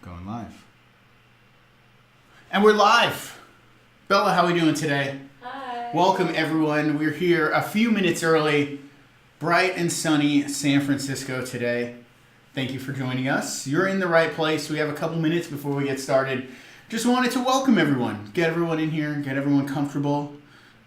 Going live. And we're live. Bella, how are we doing today? Hi. Welcome, everyone. We're here a few minutes early. Bright and sunny San Francisco today. Thank you for joining us. You're in the right place. We have a couple minutes before we get started. Just wanted to welcome everyone. Get everyone in here. Get everyone comfortable,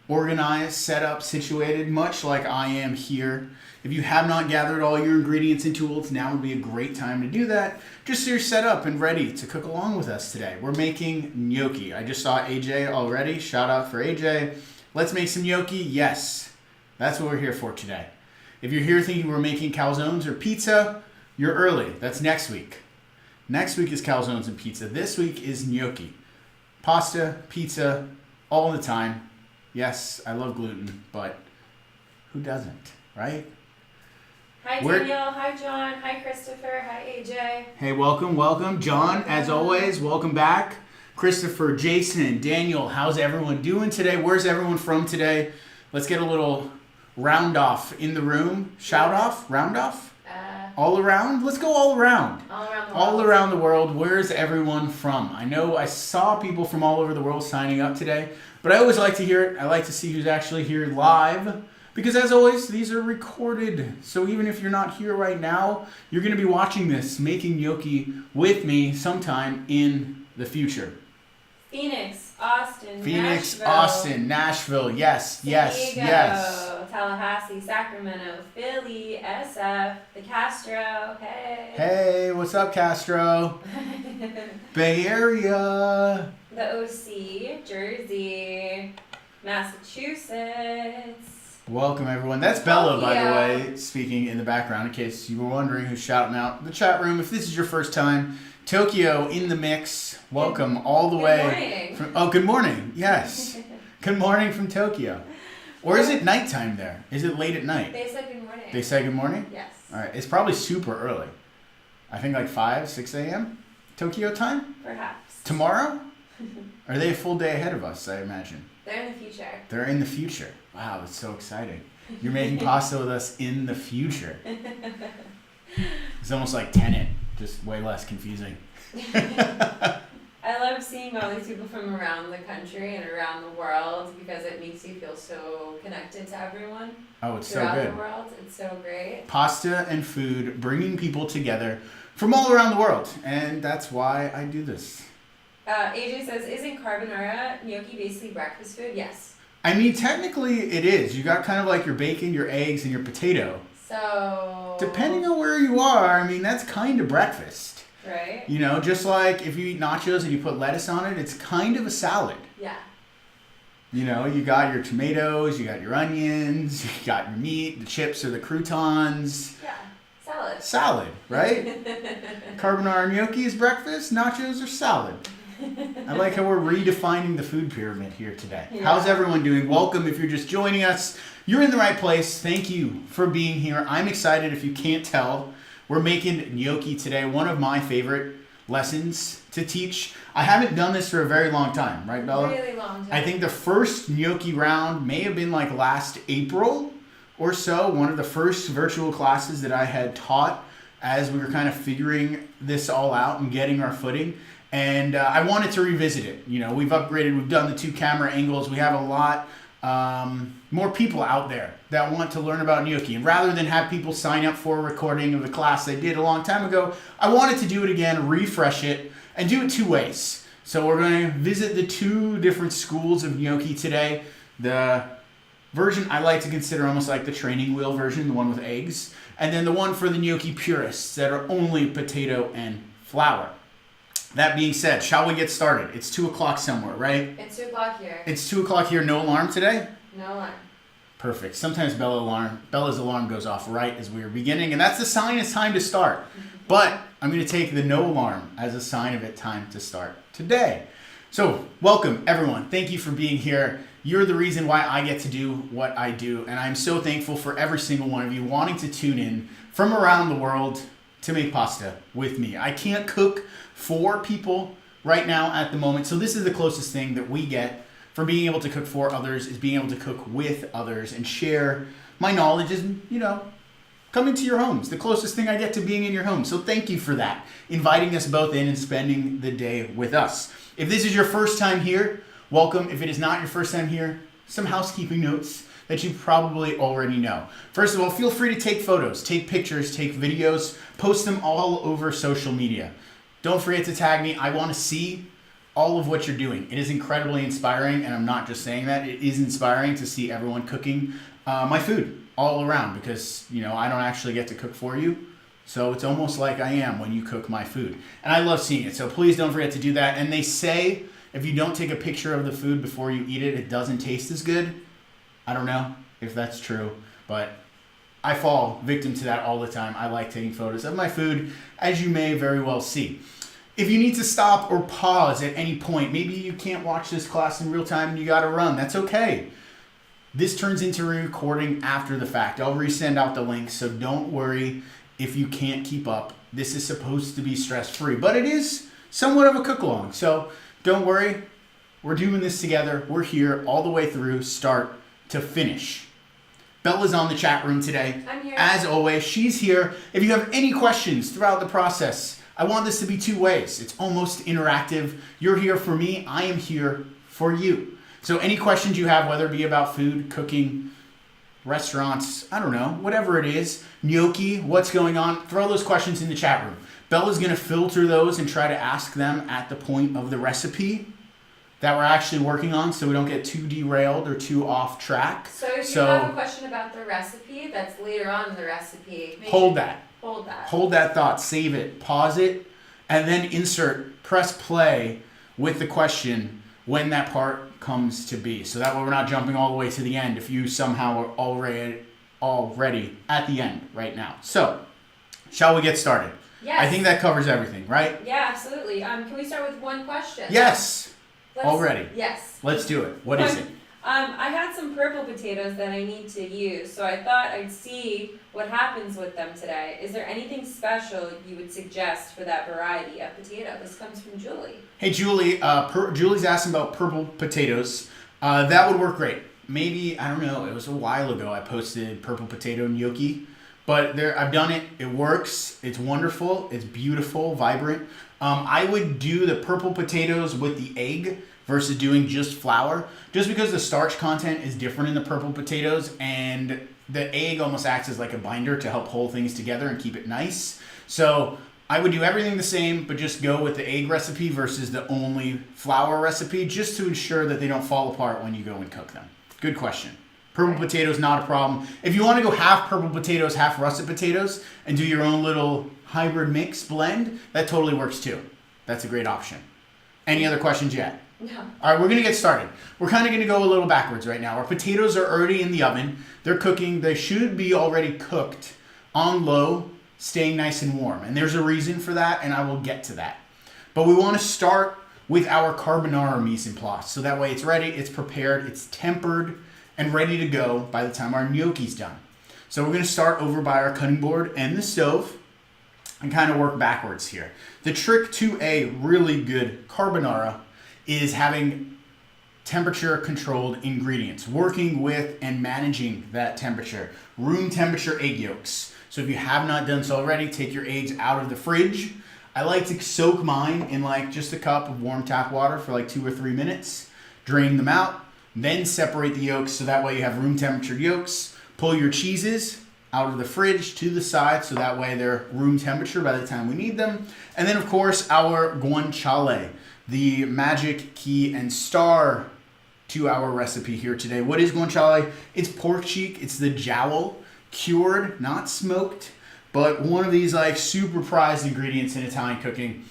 organized, set up, situated, much like I am here. If you have not gathered all your ingredients and tools, now would be a great time to do that. Just so you're set up and ready to cook along with us today. We're making gnocchi. I just saw AJ already. Shout out for AJ. Let's make some gnocchi. Yes, that's what we're here for today. If you're here thinking we're making calzones or pizza, you're early. That's next week. Next week is calzones and pizza. This week is gnocchi. Pasta, pizza, all the time. Yes, I love gluten, but who doesn't, right? Hi Daniel, hi John, hi Christopher, hi AJ. Hey, welcome. John, as always, welcome back. Christopher, Jason, Daniel, how's everyone doing today? Where's everyone from today? Let's get a little round off in the room. Shout off, round off? All around? Let's go all around. All around the world. All around the world. Where's everyone from? I know I saw people from all over the world signing up today, but I always like to hear it. I like to see who's actually here live. Because as always, these are recorded. So even if you're not here right now, you're going to be watching this, making gnocchi with me sometime in the future. Phoenix, Austin, Nashville. Yes. Tallahassee, Sacramento, Philly, SF, the Castro. Hey. Hey, what's up, Castro? Bay Area. The OC, Jersey, Massachusetts. Welcome, everyone. That's Bella, by the way, speaking in the background, in case you were wondering who's shouting out the chat room. If this is your first time, Tokyo in the mix. Welcome all the way. Good morning. Yes. Good morning from Tokyo. Or is it nighttime there? Is it late at night? They said good morning. They said good morning? Yes. All right. It's probably super early. I think like 5, 6 a.m. Tokyo time? Perhaps. Tomorrow? Are they a full day ahead of us, I imagine? They're in the future. They're in the future. Wow, that's so exciting. You're making pasta with us in the future. It's almost like Tenet, just way less confusing. I love seeing all these people from around the country and around the world because it makes you feel so connected to everyone. Oh, it's so good. Throughout the world. It's so great. Pasta and food, bringing people together from all around the world. And that's why I do this. AJ says, isn't carbonara gnocchi basically breakfast food? Yes. I mean, technically it is. You got kind of like your bacon, your eggs, and your potato. So... depending on where you are, I mean, that's kind of breakfast. Right. You know, just like if you eat nachos and you put lettuce on it, it's kind of a salad. Yeah. You know, you got your tomatoes, you got your onions, you got your meat, the chips or the croutons. Yeah. Salad. Salad, right? Carbonara gnocchi is breakfast, nachos are salad. I like how we're redefining the food pyramid here today. Yeah. How's everyone doing? Welcome if you're just joining us. You're in the right place. Thank you for being here. I'm excited if you can't tell. We're making gnocchi today, one of my favorite lessons to teach. I haven't done this for a very long time, right, Bella? Really long time. I think the first gnocchi round may have been like last April or so, one of the first virtual classes that I had taught as we were kind of figuring this all out and getting our footing. And I wanted to revisit it. You know, we've upgraded, we've done the 2 camera angles. We have a lot more people out there that want to learn about gnocchi. And rather than have people sign up for a recording of the class they did a long time ago, I wanted to do it again, refresh it, and do it 2 ways. So we're going to visit the 2 different schools of gnocchi today. The version I like to consider almost like the training wheel version, the one with eggs. And then the one for the gnocchi purists that are only potato and flour. That being said, shall we get started? It's 2 o'clock somewhere, right? It's 2 o'clock here. It's 2 o'clock here. No alarm today? No alarm. Perfect. Sometimes Bella's alarm goes off right as we are beginning, and that's a sign it's time to start. But I'm going to take the no alarm as a sign of it time to start today. So welcome, everyone. Thank you for being here. You're the reason why I get to do what I do, and I'm so thankful for every single one of you wanting to tune in from around the world to make pasta with me. I can't cook for people right now at the moment, so this is the closest thing that we get from being able to cook for others, is being able to cook with others and share my knowledge. And, you know, come into your homes. The closest thing I get to being in your home. So thank you for that, inviting us both in and spending the day with us. If this is your first time here, welcome. If it is not your first time here, some housekeeping notes that you probably already know. First of all, feel free to take photos, take pictures, take videos, post them all over social media. Don't forget to tag me. I want to see all of what you're doing. It is incredibly inspiring, and I'm not just saying that. It is inspiring to see everyone cooking my food all around because, you know, I don't actually get to cook for you. So it's almost like I am when you cook my food. And I love seeing it. So please don't forget to do that. And they say if you don't take a picture of the food before you eat it, it doesn't taste as good. I don't know if that's true, but I fall victim to that all the time. I like taking photos of my food, as you may very well see. If you need to stop or pause at any point, maybe you can't watch this class in real time and you got to run. That's okay. This turns into a recording after the fact. I'll resend out the link, so don't worry if you can't keep up. This is supposed to be stress-free, but it is somewhat of a cook-along. So don't worry. We're doing this together. We're here all the way through, start to finish. Bella's on the chat room today. I'm here. As always, she's here. If you have any questions throughout the process, I want this to be two ways. It's almost interactive. You're here for me. I am here for you. So any questions you have, whether it be about food, cooking, restaurants, I don't know, whatever it is, gnocchi, what's going on, throw those questions in the chat room. Bella's going to filter those and try to ask them at the point of the recipe that we're actually working on so we don't get too derailed or too off track. So if you have a question about the recipe that's later on in the recipe, hold that. Hold that thought, save it, pause it, and then press play with the question when that part comes to be. So that way we're not jumping all the way to the end if you somehow are already at the end right now. So, shall we get started? Yes. I think that covers everything, right? Yeah, absolutely. Can we start with one question? Yes. Already. Yes. Let's do it. What is it? I had some purple potatoes that I need to use, so I thought I'd see what happens with them today. Is there anything special you would suggest for that variety of potato? This comes from Julie. Hey, Julie. Julie's asking about purple potatoes. That would work great. Maybe, I don't know, it was a while ago I posted purple potato gnocchi. But I've done it. It works. It's wonderful. It's beautiful, vibrant. I would do the purple potatoes with the egg versus doing just flour, just because the starch content is different in the purple potatoes, and the egg almost acts as like a binder to help hold things together and keep it nice. So I would do everything the same, but just go with the egg recipe versus the only flour recipe, just to ensure that they don't fall apart when you go and cook them. Good question. Purple potatoes, not a problem. If you want to go half purple potatoes, half russet potatoes, and do your own little hybrid mix blend, that totally works too. That's a great option. Any other questions yet? No. All right, we're going to get started. We're kind of going to go a little backwards right now. Our potatoes are already in the oven. They're cooking. They should be already cooked on low, staying nice and warm. And there's a reason for that, and I will get to that. But we want to start with our carbonara mise en place. So that way it's ready, it's prepared, it's tempered, and ready to go by the time our gnocchi's done. So we're going to start over by our cutting board and the stove and kind of work backwards here. The trick to a really good carbonara is having temperature controlled ingredients, working with and managing that temperature. Room temperature egg yolks. So if you have not done so already, take your eggs out of the fridge. I like to soak mine in like just a cup of warm tap water for like 2 or 3 minutes, drain them out, then separate the yolks so that way you have room temperature yolks. Pull your cheeses out of the fridge to the side so that way they're room temperature by the time we need them. And then of course our guanciale, the magic key and star to our recipe here today. What is guanciale? It's pork cheek, it's the jowl, cured, not smoked, but one of these like super prized ingredients in Italian cooking.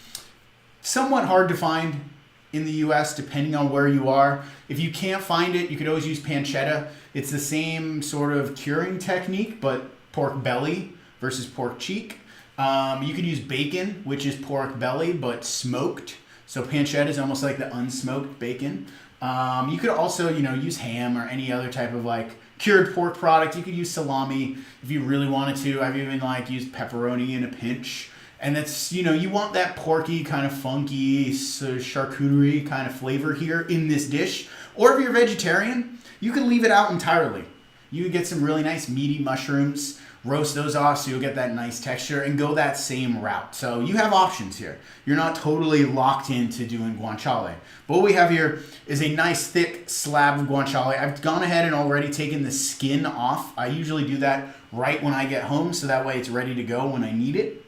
Somewhat hard to find in the US depending on where you are. If you can't find it, you could always use pancetta. It's the same sort of curing technique, but pork belly versus pork cheek. You could use bacon, which is pork belly, but smoked. So pancetta is almost like the unsmoked bacon. You could also, use ham or any other type of like cured pork product. You could use salami if you really wanted to. I've even used pepperoni in a pinch. And that's, you want that porky kind of funky charcuterie kind of flavor here in this dish. Or if you're vegetarian, you can leave it out entirely. You can get some really nice meaty mushrooms roast those off so you'll get that nice texture and go that same route. So you have options here. You're not totally locked into doing guanciale. But what we have here is a nice thick slab of guanciale. I've gone ahead and already taken the skin off. I usually do that right when I get home so that way it's ready to go when I need it.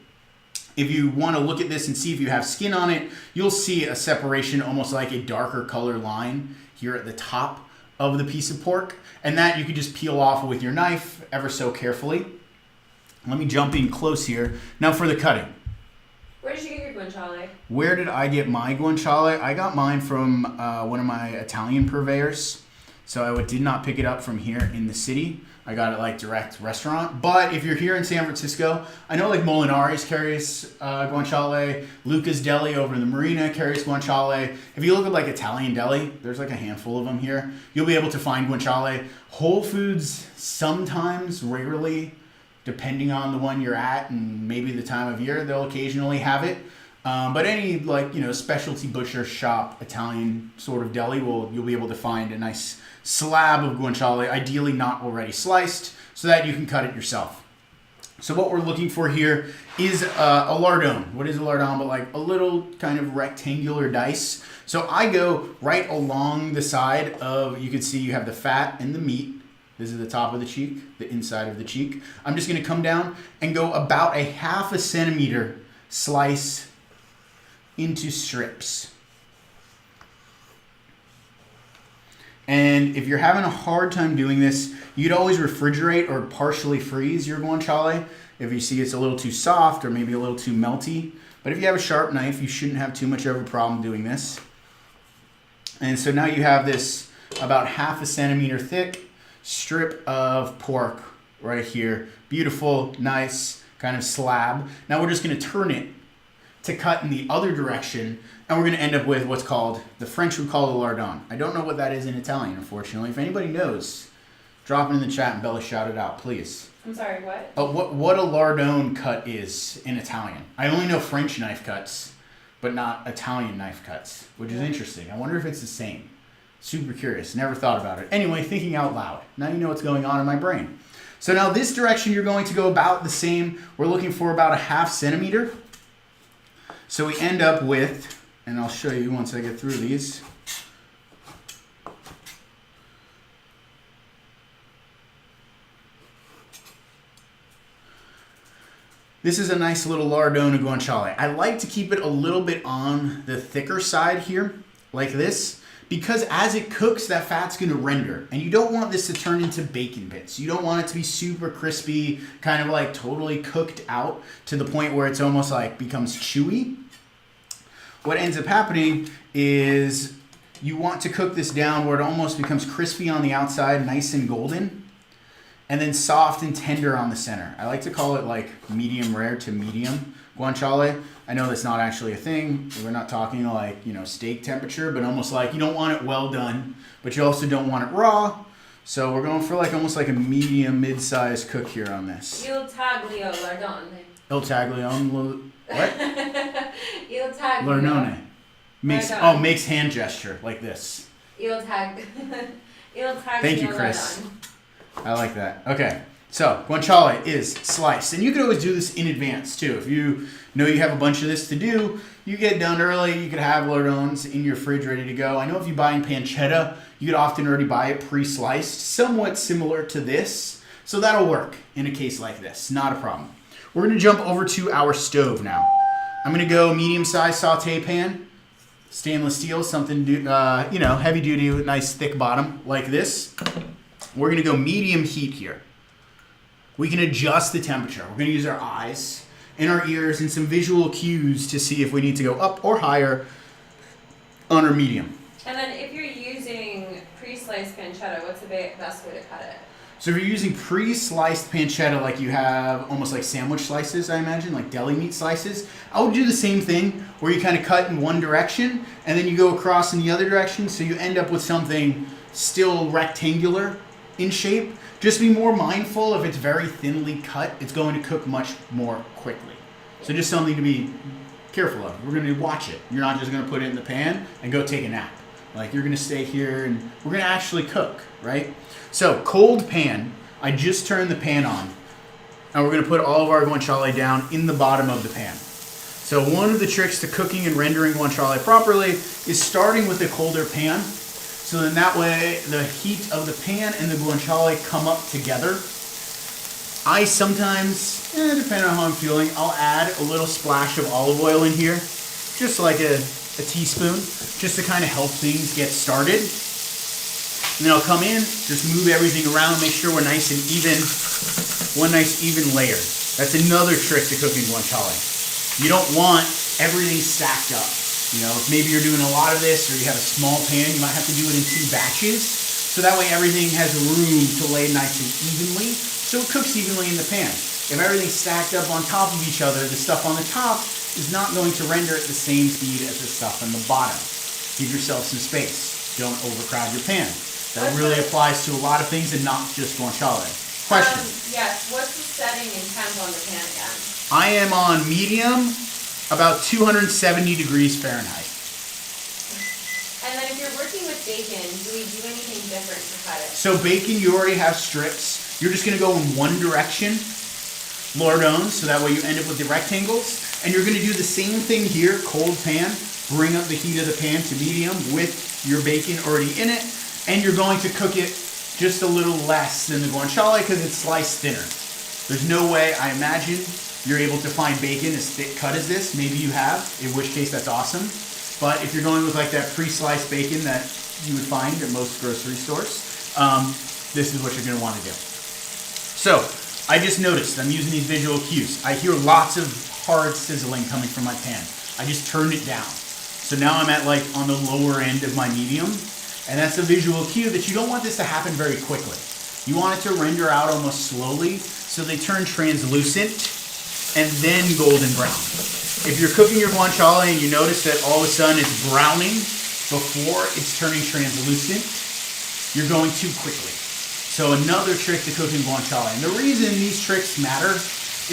If you want to look at this and see if you have skin on it, you'll see a separation, almost like a darker color line here at the top of the piece of pork. And that you can just peel off with your knife ever so carefully. Let me jump in close here. Now for the cutting. Where did you get your guanciale? Where did I get my guanciale? I got mine from one of my Italian purveyors. So I did not pick it up from here in the city. I got it like direct restaurant. But if you're here in San Francisco, I know like Molinari's carries guanciale. Luca's Deli over in the marina carries guanciale. If you look at like Italian deli, there's like a handful of them here. You'll be able to find guanciale. Whole Foods sometimes, rarely, depending on the one you're at and maybe the time of year, they'll occasionally have it. But any like, specialty butcher shop, Italian sort of deli, you'll be able to find a nice slab of guanciale, ideally not already sliced, so that you can cut it yourself. So what we're looking for here is a lardon. What is a lardon? But like a little kind of rectangular dice. So I go right along the side of, you can see you have the fat and the meat. This is the top of the cheek, the inside of the cheek. I'm just gonna come down and go about a 1/2 centimeter slice into strips. And if you're having a hard time doing this, you'd always refrigerate or partially freeze your guanciale if you see it's a little too soft or maybe a little too melty. But if you have a sharp knife, you shouldn't have too much of a problem doing this. And so now you have this about 1/2 centimeter thick strip of pork right here. Beautiful, nice kind of slab. Now we're just gonna turn it to cut in the other direction, and we're going to end up with what's called, the French would call a lardon. I don't know what that is in Italian, unfortunately. If anybody knows, drop it in the chat and Bella shout it out, please. I'm sorry, what? What a lardon cut is in Italian. I only know French knife cuts, but not Italian knife cuts, which is interesting. I wonder if it's the same. Super curious, never thought about it. Anyway, thinking out loud. Now you know what's going on in my brain. So now this direction you're going to go about the same. We're looking for about a 1/2 centimeter. So we end up with, and I'll show you once I get through these. This is a nice little lardon of guanciale. I like to keep it a little bit on the thicker side here, like this, because as it cooks, that fat's gonna render. And you don't want this to turn into bacon bits. You don't want it to be super crispy, kind of like totally cooked out to the point where it's almost like becomes chewy. What ends up happening is you want to cook this down where it almost becomes crispy on the outside, nice and golden, and then soft and tender on the center. I like to call it like medium rare to medium guanciale. I know that's not actually a thing. We're not talking like, steak temperature, but almost like you don't want it well done, but you also don't want it raw. So we're going for like almost like a medium, mid-sized cook here on this. Il taglio lardone. Il taglione, what? Il taglio. Lardone. Makes hand gesture like this. Il taglio. Thank you, Chris. I like that. Okay, so guanciale is sliced, and you can always do this in advance too. If you know you have a bunch of this to do, you get done early. You could have lardons in your fridge ready to go. I know if you buy in pancetta, you could often already buy it pre-sliced, somewhat similar to this. So that'll work in a case like this. Not a problem. We're gonna jump over to our stove now. I'm gonna go medium-sized saute pan, stainless steel, something heavy duty with nice thick bottom like this. We're gonna go medium heat here. We can adjust the temperature. We're gonna use our eyes and our ears and some visual cues to see if we need to go up or higher on our medium. And then if you're using pre-sliced pancetta, what's the best way to cut it? So if you're using pre-sliced pancetta, like you have almost like sandwich slices, I imagine, like deli meat slices, I would do the same thing where you kind of cut in one direction and then you go across in the other direction, so you end up with something still rectangular in shape. Just be more mindful if it's very thinly cut, it's going to cook much more quickly. So just something to be careful of. We're going to watch it. You're not just going to put it in the pan and go take a nap. Like you're going to stay here and we're going to actually cook, right? So cold pan, I just turned the pan on. and we're going to put all of our guanciale down in the bottom of the pan. So one of the tricks to cooking and rendering guanciale properly is starting with a colder pan. So then that way the heat of the pan and the guanciale come up together. I sometimes, depending on how I'm feeling, I'll add a little splash of olive oil in here, just like a teaspoon, just to kind of help things get started. And then I'll come in, just move everything around, make sure we're nice and even, one nice even layer. That's another trick to cooking guanciale. You don't want everything stacked up. You know, if maybe you're doing a lot of this or you have a small pan, you might have to do it in 2 batches. So that way everything has room to lay nice and evenly, so it cooks evenly in the pan. If everything's stacked up on top of each other, the stuff on the top is not going to render at the same speed as the stuff on the bottom. Give yourself some space. Don't overcrowd your pan. That really applies to a lot of things and not just guanciale. Question? Yes, what's the setting and temp on the pan again? I am on medium, about 270 degrees Fahrenheit. And then if you're working with bacon, do we do anything different to cut it? So bacon, you already have strips. You're just going to go in one direction, Lordone, so that way you end up with the rectangles. And you're going to do the same thing here, cold pan. Bring up the heat of the pan to medium with your bacon already in it. And you're going to cook it just a little less than the guanciale because it's sliced thinner. There's no way, I imagine, you're able to find bacon as thick cut as this. Maybe you have, in which case that's awesome. But if you're going with like that pre-sliced bacon that you would find at most grocery stores, this is what you're going to want to do. So, I just noticed I'm using these visual cues. I hear lots of hard sizzling coming from my pan. I just turned it down. So now I'm at like on the lower end of my medium. And that's a visual cue that you don't want this to happen very quickly. You want it to render out almost slowly so they turn translucent and then golden brown. If you're cooking your guanciale and you notice that all of a sudden it's browning before it's turning translucent, you're going too quickly. So another trick to cooking guanciale, and the reason these tricks matter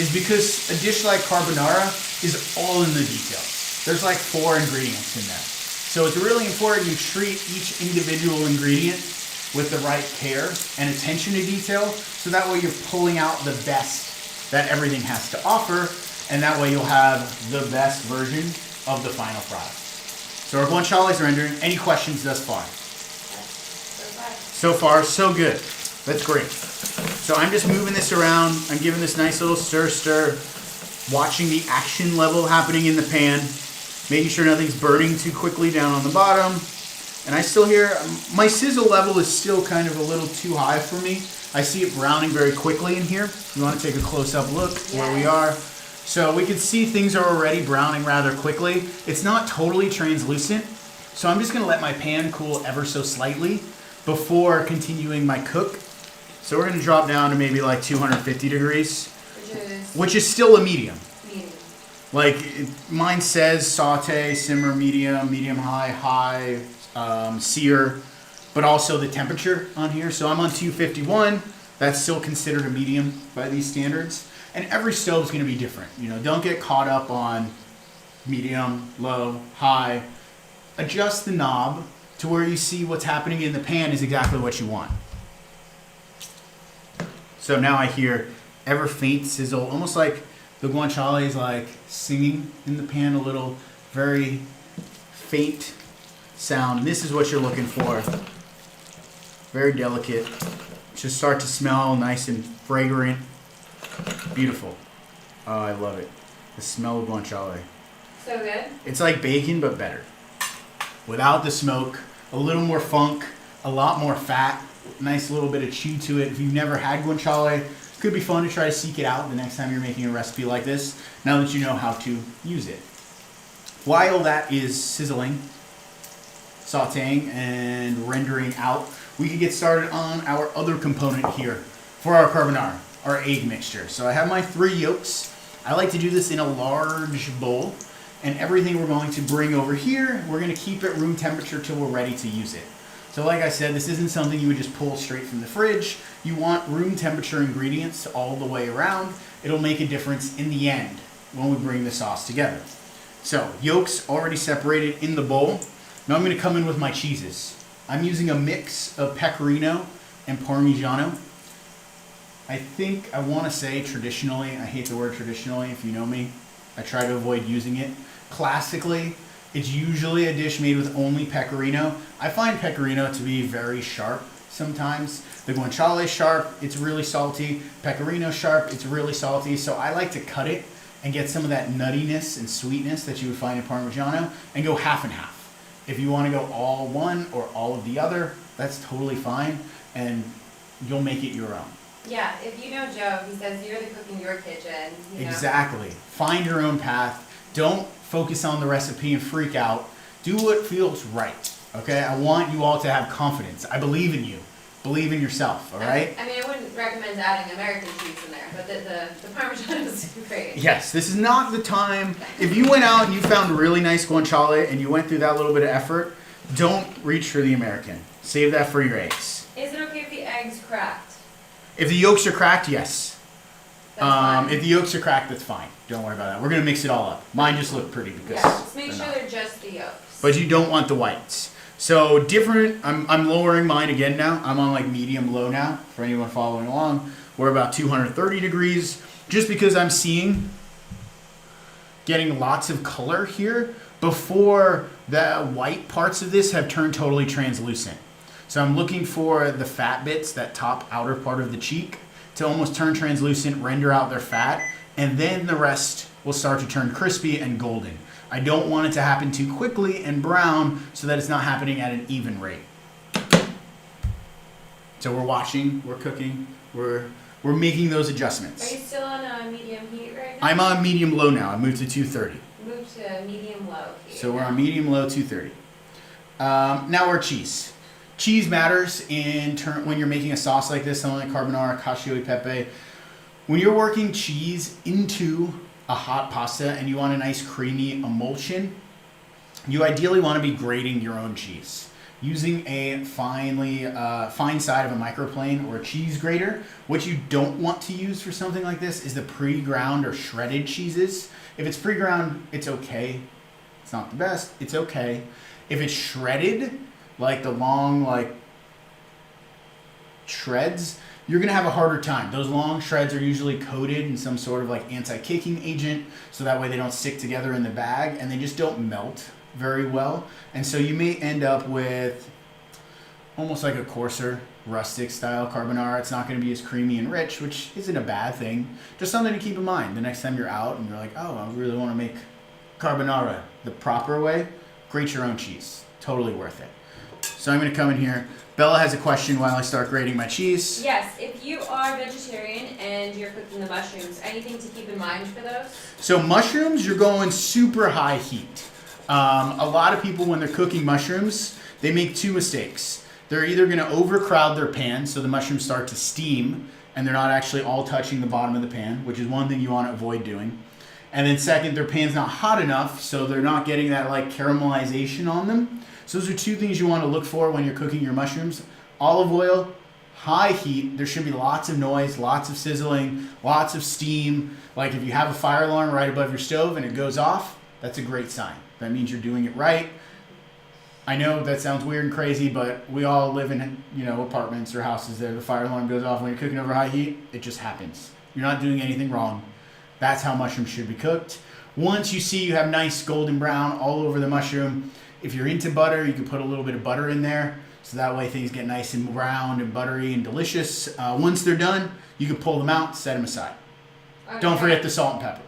is because a dish like carbonara is all in the details. There's like 4 ingredients in there. So it's really important you treat each individual ingredient with the right care and attention to detail, so that way you're pulling out the best that everything has to offer, and that way you'll have the best version of the final product. So our guanciale is rendering. Any questions thus far? So far, so good. That's great. So I'm just moving this around. I'm giving this nice little stir, watching the action level happening in the pan, making sure nothing's burning too quickly down on the bottom. And I still hear, my sizzle level is still kind of a little too high for me. I see it browning very quickly in here. You want to take a close-up look where we are. So we can see things are already browning rather quickly. It's not totally translucent, so I'm just going to let my pan cool ever so slightly before continuing my cook. So we're going to drop down to maybe like 250 degrees, which is still a medium. Like mine says saute, simmer, medium high, sear, but also the temperature on here. So I'm on 251. That's still considered a medium by these standards. And every stove is going to be different. You know, don't get caught up on medium, low, high. Adjust the knob to where you see what's happening in the pan is exactly what you want. So now I hear ever faint sizzle, almost like the guanciale is like singing in the pan, a little very faint sound. This is what you're looking for. Very delicate. Just start to smell nice and fragrant. Beautiful. Oh, I love it. The smell of guanciale. So good? It's like bacon, but better. Without the smoke, a little more funk, a lot more fat, nice little bit of chew to it. If you've never had guanciale, could be fun to try to seek it out the next time you're making a recipe like this, now that you know how to use it. While that is sizzling, sauteing, and rendering out, we can get started on our other component here for our carbonara, our egg mixture. So I have my 3 yolks. I like to do this in a large bowl, and everything we're going to bring over here, we're going to keep at room temperature till we're ready to use it. So like I said, this isn't something you would just pull straight from the fridge. You want room temperature ingredients all the way around. It'll make a difference in the end when we bring the sauce together. So yolks already separated in the bowl. Now I'm going to come in with my cheeses. I'm using a mix of pecorino and parmigiano. I think, I want to say traditionally, I hate the word traditionally, if you know me, I try to avoid using it. Classically, it's usually a dish made with only pecorino. I find pecorino to be very sharp sometimes. The guanciale is sharp, it's really salty. Pecorino sharp, it's really salty. So I like to cut it and get some of that nuttiness and sweetness that you would find in Parmigiano and go half and half. If you want to go all one or all of the other, that's totally fine, and you'll make it your own. Yeah, if you know Joe, he says you're the cook in your kitchen. You know? Exactly. Find your own path. Don't focus on the recipe and freak out. Do what feels right. Okay? I want you all to have confidence. I believe in you. Believe in yourself, all right? I mean, I wouldn't recommend adding American cheese in there, but the Parmesan is great. Yes, this is not the time. If you went out and you found a really nice guanciale and you went through that little bit of effort, don't reach for the American. Save that for your eggs. Is it okay if the egg's cracked? If the yolks are cracked, yes. That's fine. If the yolks are cracked, that's fine. Don't worry about that. We're going to mix it all up. Mine just look pretty because... Yeah, just make they're sure not. they're just the yolks. But you don't want the whites. So different, I'm lowering mine again now. I'm on like medium low now for anyone following along. We're about 230 degrees just because I'm seeing getting lots of color here before the white parts of this have turned totally translucent. So I'm looking for the fat bits, that top outer part of the cheek, to almost turn translucent, render out their fat, and then the rest will start to turn crispy and golden. I don't want it to happen too quickly and brown so that it's not happening at an even rate. So we're watching, we're cooking, we're making those adjustments. Are you still on medium heat right now? I'm on medium low now. I moved to 230. Move to medium low heat. So we're on medium low 230. Now we're cheese. Cheese matters when you're making a sauce like this, something like carbonara, cacio e pepe. When you're working cheese into a hot pasta and you want a nice creamy emulsion, you ideally want to be grating your own cheese. Using a fine side of a microplane or a cheese grater. What you don't want to use for something like this is the pre-ground or shredded cheeses. If it's pre-ground, it's okay. It's not the best, it's okay. If it's shredded, like the long shreds, you're gonna have a harder time. Those long shreds are usually coated in some sort of like anti-kicking agent, so that way they don't stick together in the bag and they just don't melt very well. And so you may end up with almost like a coarser, rustic style carbonara. It's not gonna be as creamy and rich, which isn't a bad thing. Just something to keep in mind. The next time you're out and you're like, oh, I really wanna make carbonara the proper way, grate your own cheese. Totally worth it. So I'm gonna come in here. Bella has a question while I start grating my cheese. Yes, if you are vegetarian and you're cooking the mushrooms, anything to keep in mind for those? So mushrooms, you're going super high heat. A lot of people, when they're cooking mushrooms, they make two mistakes. They're either gonna overcrowd their pan, so the mushrooms start to steam, and they're not actually all touching the bottom of the pan, which is one thing you wanna avoid doing. And then second, their pan's not hot enough, so they're not getting that like caramelization on them. So those are two things you want to look for when you're cooking your mushrooms. Olive oil, high heat. There should be lots of noise, lots of sizzling, lots of steam. Like if you have a fire alarm right above your stove and it goes off, that's a great sign. That means you're doing it right. I know that sounds weird and crazy, but we all live in, apartments or houses there. The fire alarm goes off when you're cooking over high heat. It just happens. You're not doing anything wrong. That's how mushrooms should be cooked. Once you see you have nice golden brown all over the mushroom, if you're into butter, you can put a little bit of butter in there. So that way things get nice and round and buttery and delicious. Once they're done, you can pull them out, set them aside. Okay. Don't forget the salt and pepper.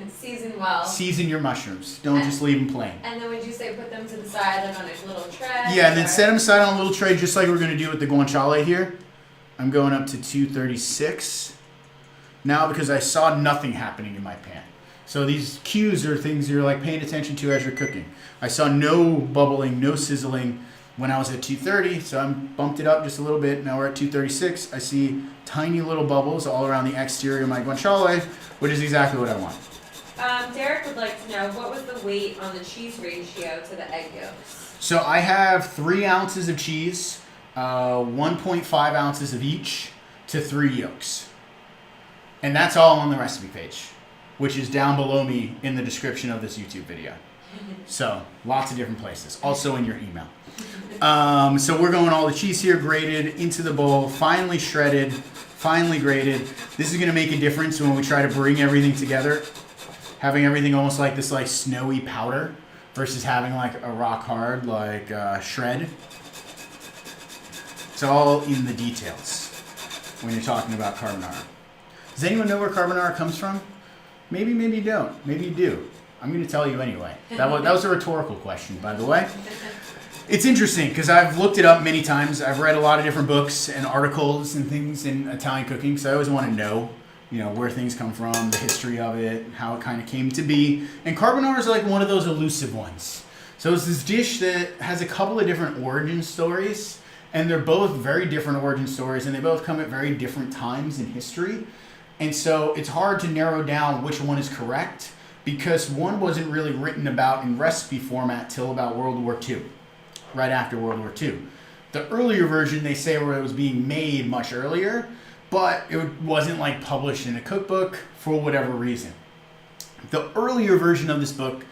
Season well. Season your mushrooms. Don't just leave them plain. And then would you say put them to the side like on a little tray? Yeah, and then set them aside on a little tray just like we're going to do with the guanciale here. I'm going up to 236 now because I saw nothing happening in my pan. So these cues are things you're like paying attention to as you're cooking. I saw no bubbling, no sizzling when I was at 230, so I bumped it up just a little bit. Now we're at 236. I see tiny little bubbles all around the exterior of my guanciale, which is exactly what I want. Derek would like to know, what was the weight on the cheese ratio to the egg yolks? So I have 3 ounces of cheese, 1.5 ounces of each to 3 yolks. And that's all on the recipe page, which is down below me in the description of this YouTube video. So lots of different places, also in your email. So we're going all the cheese here, grated into the bowl, finely shredded, finely grated. This is going to make a difference when we try to bring everything together. Having everything almost like this like snowy powder versus having like a rock hard like shred. It's all in the details when you're talking about carbonara. Does anyone know where carbonara comes from? Maybe you don't. Maybe you do. I'm going to tell you anyway. That was a rhetorical question, by the way. It's interesting because I've looked it up many times. I've read a lot of different books and articles and things in Italian cooking, so I always want to know, where things come from, the history of it, how it kind of came to be. And carbonara is like one of those elusive ones. So it's this dish that has a couple of different origin stories, and they're both very different origin stories, and they both come at very different times in history. And so it's hard to narrow down which one is correct because one wasn't really written about in recipe format till about World War II, right after World War II. The earlier version, they say where it was being made much earlier, but it wasn't like published in a cookbook for whatever reason. The earlier version of this book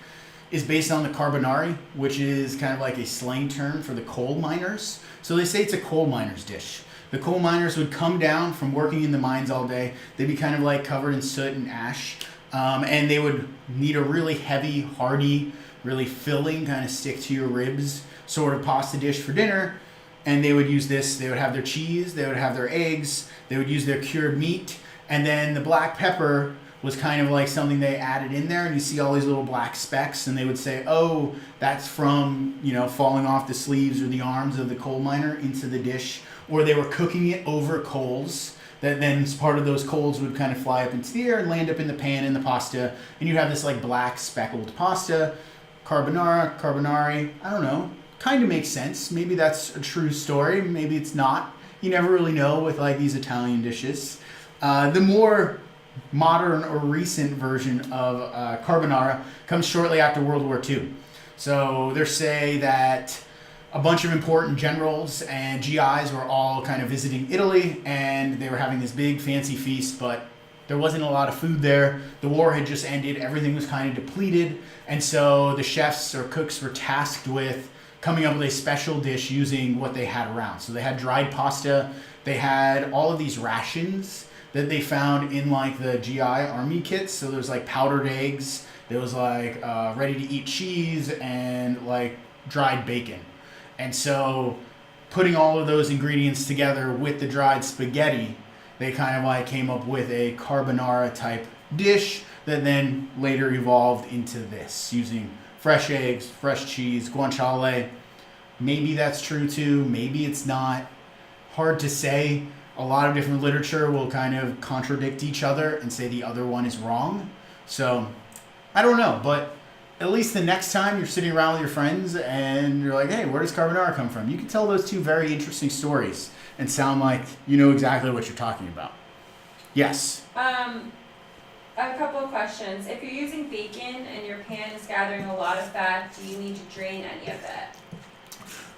is based on the carbonari, which is kind of like a slang term for the coal miners. So they say it's a coal miner's dish. The coal miners would come down from working in the mines all day. They'd be kind of like covered in soot and ash. And they would need a really heavy, hearty, really filling, kind of stick to your ribs sort of pasta dish for dinner. And they would use this. They would have their cheese. They would have their eggs. They would use their cured meat. And then the black pepper was kind of like something they added in there. And you see all these little black specks. And they would say, oh, that's from, falling off the sleeves or the arms of the coal miner into the dish. Or they were cooking it over coals. That then part of those coals would kind of fly up into the air and land up in the pan in the pasta. And you'd have this like black speckled pasta. Carbonara, carbonari, I don't know. Kind of makes sense. Maybe that's a true story. Maybe it's not. You never really know with like these Italian dishes. The more modern or recent version of carbonara comes shortly after World War II. So they say that a bunch of important generals and GIs were all kind of visiting Italy, and they were having this big fancy feast, but there wasn't a lot of food there. The war had just ended. Everything was kind of depleted. And so the chefs or cooks were tasked with coming up with a special dish using what they had around. So they had dried pasta. They had all of these rations that they found in like the GI army kits. So there's like powdered eggs. There was like ready to eat cheese and like dried bacon. And so putting all of those ingredients together with the dried spaghetti, they kind of like came up with a carbonara type dish that then later evolved into this using fresh eggs, fresh cheese, guanciale. Maybe that's true too. Maybe it's not. Hard to say. A lot of different literature will kind of contradict each other and say the other one is wrong. So I don't know, but at least the next time you're sitting around with your friends and you're like, hey, where does carbonara come from? You can tell those two very interesting stories and sound like you know exactly what you're talking about. Yes? I have a couple of questions. If you're using bacon and your pan is gathering a lot of fat, do you need to drain any of that?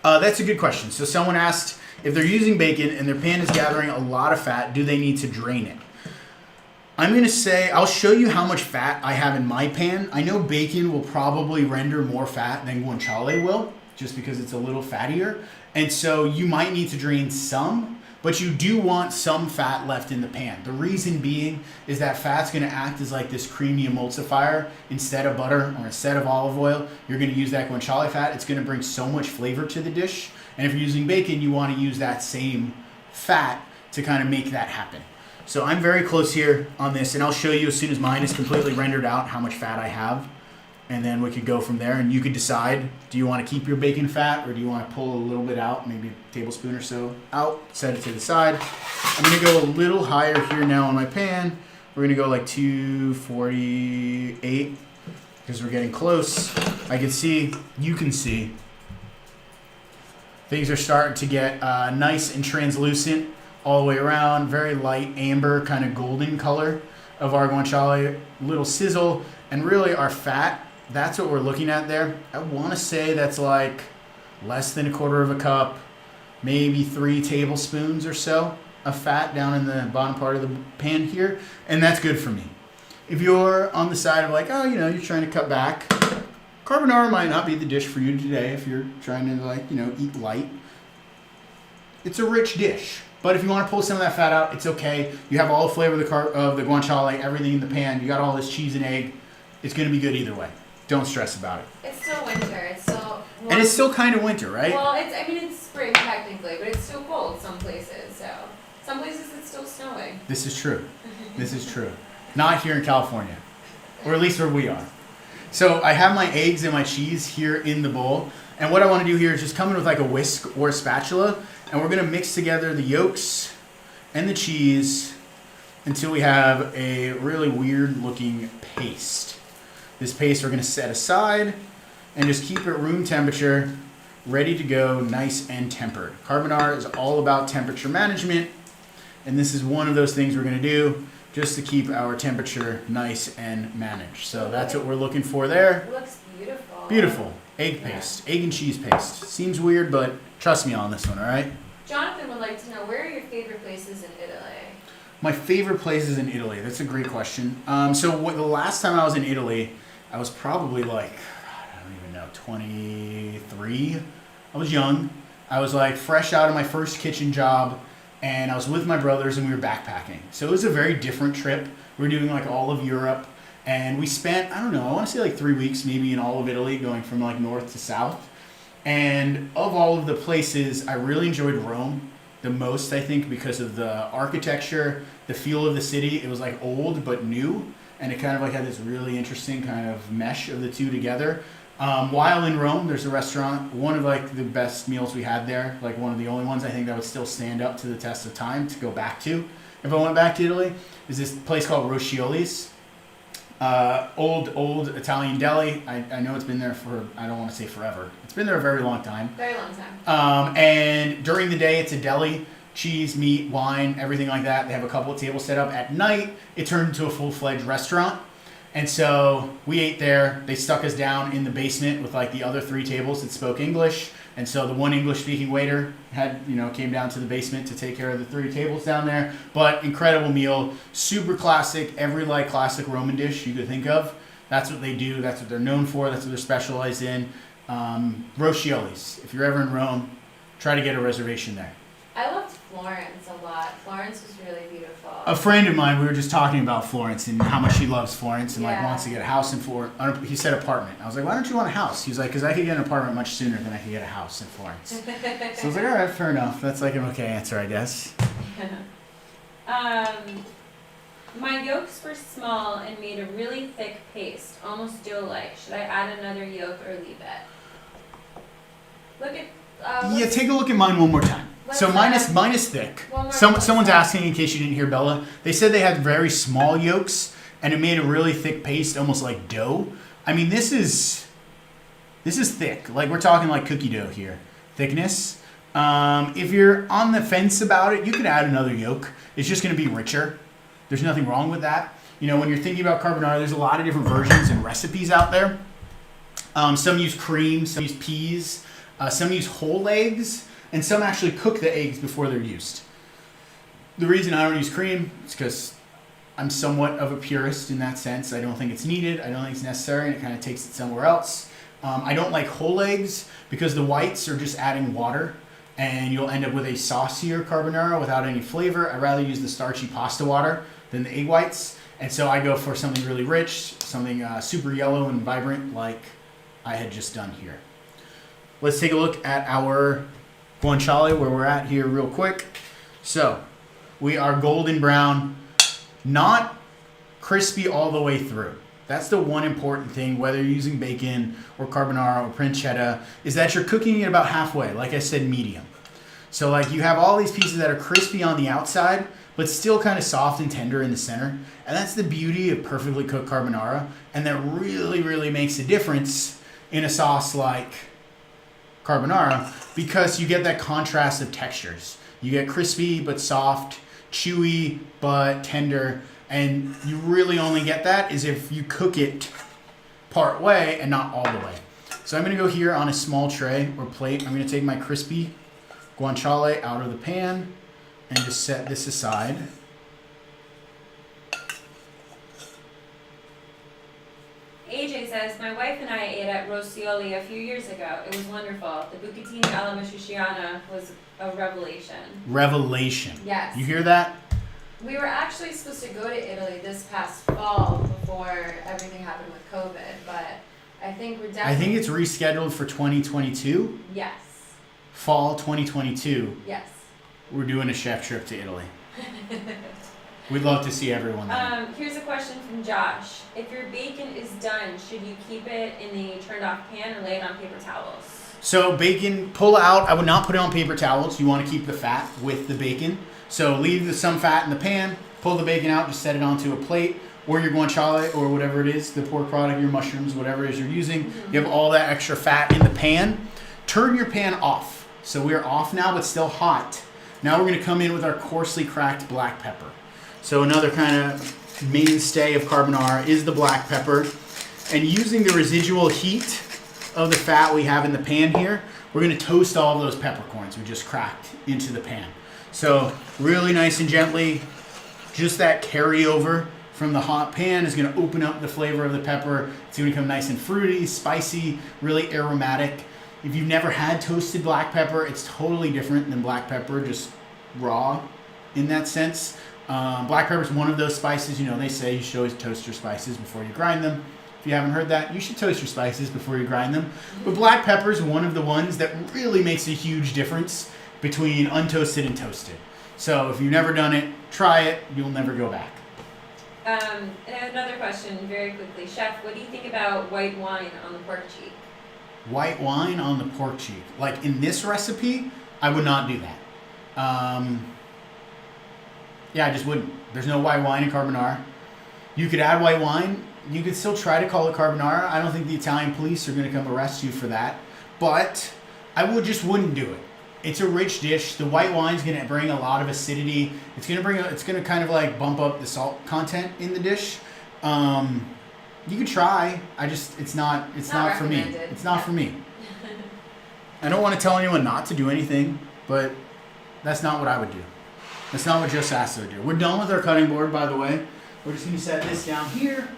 That's a good question. So someone asked if they're using bacon and their pan is gathering a lot of fat, do they need to drain it? I'm going to say, I'll show you how much fat I have in my pan. I know bacon will probably render more fat than guanciale will, just because it's a little fattier. And so you might need to drain some, but you do want some fat left in the pan. The reason being is that fat's going to act as like this creamy emulsifier. Instead of butter or instead of olive oil, you're going to use that guanciale fat. It's going to bring so much flavor to the dish. And if you're using bacon, you want to use that same fat to kind of make that happen. So I'm very close here on this, and I'll show you as soon as mine is completely rendered out how much fat I have. And then we could go from there, and you could decide, do you want to keep your bacon fat, or do you want to pull a little bit out, maybe a tablespoon or so out, set it to the side. I'm going to go a little higher here now on my pan. We're going to go like 248, because we're getting close. I can see, you can see, things are starting to get nice and translucent all the way around. Very light amber, kind of golden color of our guanciale. Little sizzle, and really our fat, that's what we're looking at there. I want to say that's like less than a quarter of a cup, maybe 3 tablespoons or so of fat down in the bottom part of the pan here, and that's good for me. If you're on the side of like, oh, you're trying to cut back, carbonara might not be the dish for you today if you're trying to like, eat light. It's a rich dish. But if you want to pull some of that fat out, it's okay. You have all the flavor of the guanciale, everything in the pan. You got all this cheese and egg. It's going to be good either way. Don't stress about it. It's still winter. It's still warm. And it's still kind of winter, right? Well, it's spring technically, but it's still cold some places. So some places it's still snowing. This is true. This is true. Not here in California, or at least where we are. So I have my eggs and my cheese here in the bowl. And what I want to do here is just come in with like a whisk or a spatula. And we're going to mix together the yolks and the cheese until we have a really weird looking paste. This paste we're going to set aside and just keep it room temperature, ready to go, nice and tempered. Carbonara is all about temperature management. And this is one of those things we're going to do just to keep our temperature nice and managed. So that's what we're looking for there. It looks beautiful. Beautiful. Egg paste. Egg and cheese paste. Seems weird, but trust me on this one, all right? Jonathan would like to know, where are your favorite places in Italy? My favorite places in Italy. That's a great question. The last time I was in Italy, I was probably like, I don't even know, 23. I was young. I was like fresh out of my first kitchen job. And I was with my brothers and we were backpacking. So it was a very different trip. We were doing like all of Europe. And we spent, I don't know, I want to say like 3 weeks maybe in all of Italy, going from like north to south. And of all of the places, I really enjoyed Rome the most, I think, because of the architecture, the feel of the city. It was like old but new. And it kind of like had this really interesting kind of mesh of the two together. While in Rome, there's a restaurant, one of like the best meals we had there, like one of the only ones I think that would still stand up to the test of time to go back to if I went back to Italy, is this place called Roscioli's. Old Italian deli. I know it's been there for, I don't want to say forever. It's been there a very long time. Very long time. And during the day, it's a deli. Cheese, meat, wine, everything like that. They have a couple of tables set up. At night, it turned into a full-fledged restaurant. And so we ate there. They stuck us down in the basement with like the other 3 tables that spoke English. And so the one English-speaking waiter came down to the basement to take care of the 3 tables down there. But incredible meal, super classic, every like classic Roman dish you could think of. That's what they do. That's what they're known for. That's what they're specialized in. Roscioli's. If you're ever in Rome, try to get a reservation there. I loved Florence a lot. Florence was really beautiful. A friend of mine, we were just talking about Florence and how much he loves Florence and like Yeah. wants to get a house in Florence. He said apartment. I was like, why don't you want a house? He was like, because I could get an apartment much sooner than I could get a house in Florence. So I was like, all right, fair enough. That's like an okay answer, I guess. My yolks were small and made a really thick paste, almost dough-like. Should I add another yolk or leave it? Look at. Yeah, take a look at mine one more time. So mine is thick. Someone's asking, in case you didn't hear Bella. They said they had very small yolks and it made a really thick paste, almost like dough. I mean, this is thick. Like we're talking like cookie dough here, thickness. If you're on the fence about it, you can add another yolk. It's just going to be richer. There's nothing wrong with that. When you're thinking about carbonara, there's a lot of different versions and recipes out there. Some use cream, some use peas, some use whole eggs. And some actually cook the eggs before they're used. The reason I don't use cream is because I'm somewhat of a purist in that sense. I don't think it's needed. I don't think it's necessary, and it kind of takes it somewhere else. I don't like whole eggs because the whites are just adding water, and you'll end up with a saucier carbonara without any flavor. I'd rather use the starchy pasta water than the egg whites. And so I go for something really rich, something super yellow and vibrant like I had just done here. Let's take a look at our guanciale, where we're at here real quick. So we are golden brown, not crispy all the way through. That's the one important thing, whether you're using bacon or carbonara or pancetta, is that you're cooking it about halfway. Like I said, medium. So like you have all these pieces that are crispy on the outside, but still kind of soft and tender in the center. And that's the beauty of perfectly cooked carbonara. And that really, really makes a difference in a sauce like carbonara, because you get that contrast of textures. You get crispy but soft, chewy but tender, and you really only get that is if you cook it part way and not all the way. So I'm going to go here on a small tray or plate. I'm going to take my crispy guanciale out of the pan and just set this aside. AJ says, my wife and I ate at Rossioli a few years ago. It was wonderful. The bucatini alla matriciana was a revelation. Revelation. Yes. You hear that? We were actually supposed to go to Italy this past fall before everything happened with COVID, but I think we're definitely... I think it's rescheduled for 2022. Yes. Fall 2022. Yes. We're doing a chef trip to Italy. We'd love to see everyone there. Here's a question from Josh. If your bacon is done, should you keep it in the turned off pan or lay it on paper towels? So bacon, pull out. I would not put it on paper towels. You want to keep the fat with the bacon. So leave some fat in the pan, pull the bacon out, just set it onto a plate, or your guanciale, or whatever it is, the pork product, your mushrooms, whatever it is you're using. Mm-hmm. You have all that extra fat in the pan. Turn your pan off. So we're off now, but still hot. Now we're going to come in with our coarsely cracked black pepper. So another kind of mainstay of carbonara is the black pepper. And using the residual heat of the fat we have in the pan here, we're going to toast all of those peppercorns we just cracked into the pan. So really nice and gently, just that carryover from the hot pan is going to open up the flavor of the pepper. It's going to become nice and fruity, spicy, really aromatic. If you've never had toasted black pepper, it's totally different than black pepper, just raw in that sense. Black pepper is one of those spices, they say you should always toast your spices before you grind them. If you haven't heard that, you should toast your spices before you grind them. But black pepper is one of the ones that really makes a huge difference between untoasted and toasted. So if you've never done it, try it. You'll never go back. And another question, very quickly. Chef, what do you think about white wine on the pork cheek? White wine on the pork cheek. Like in this recipe, I would not do that. Yeah, I just wouldn't. There's no white wine in carbonara. You could add white wine. You could still try to call it carbonara. I don't think the Italian police are going to come arrest you for that. But I wouldn't do it. It's a rich dish. The white wine's going to bring a lot of acidity. It's going to kind of like bump up the salt content in the dish. You could try. It's not for me. It's not for me. I don't want to tell anyone not to do anything, but that's not what I would do. That's not what Joe Sasto would do. We're done with our cutting board, by the way. We're just going to set this down here.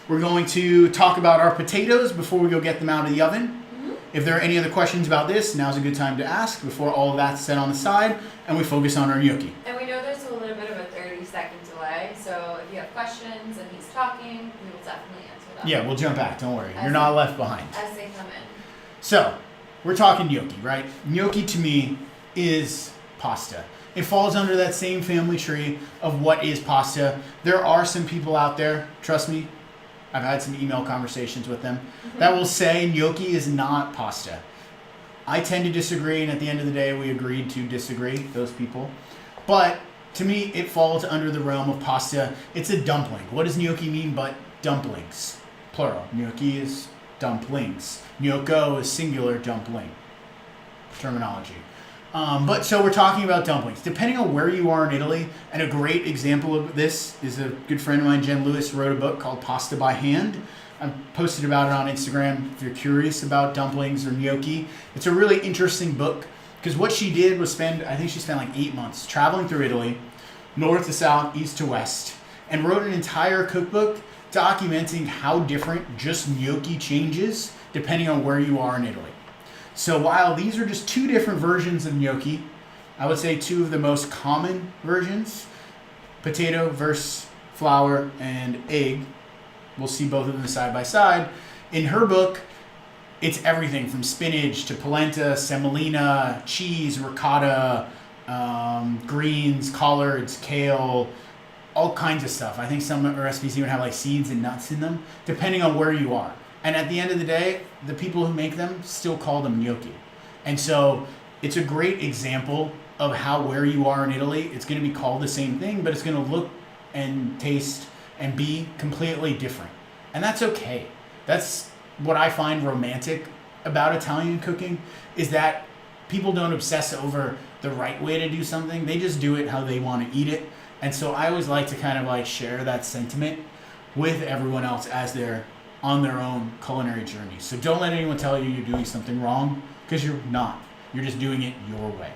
We're going to talk about our potatoes before we go get them out of the oven. Mm-hmm. If there are any other questions about this, now's a good time to ask before all of that's set on the side and we focus on our gnocchi. And we know there's a little bit of a 30-second delay, so if you have questions and he's talking, we will definitely answer them. Yeah, we'll jump back. Don't worry. You're not left behind. As they come in. So, we're talking gnocchi, right? Gnocchi to me is pasta. It falls under that same family tree of what is pasta. There are some people out there, trust me, I've had some email conversations with them, that will say gnocchi is not pasta. I tend to disagree, and at the end of the day, we agreed to disagree, those people. But to me, it falls under the realm of pasta. It's a dumpling. What does gnocchi mean but dumplings? Plural. Gnocchi is dumplings. Gnocco is singular dumpling. Terminology. But so we're talking about dumplings. Depending on where you are in Italy, and a great example of this is a good friend of mine, Jen Lewis, wrote a book called Pasta by Hand. I posted about it on Instagram if you're curious about dumplings or gnocchi. It's a really interesting book because what she did was I think she spent like 8 months traveling through Italy, north to south, east to west, and wrote an entire cookbook documenting how different just gnocchi changes depending on where you are in Italy. So while these are just two different versions of gnocchi, I would say two of the most common versions, potato versus flour and egg. We'll see both of them side by side. In her book, it's everything from spinach to polenta, semolina, cheese, ricotta, greens, collards, kale, all kinds of stuff. I think some recipes even have like seeds and nuts in them, depending on where you are. And at the end of the day, the people who make them still call them gnocchi. And so it's a great example of how where you are in Italy, it's going to be called the same thing, but it's going to look and taste and be completely different. And that's okay. That's what I find romantic about Italian cooking, is that people don't obsess over the right way to do something. They just do it how they want to eat it. And so I always like to kind of like share that sentiment with everyone else as they're on their own culinary journey. So don't let anyone tell you you're doing something wrong, because you're not. You're just doing it your way.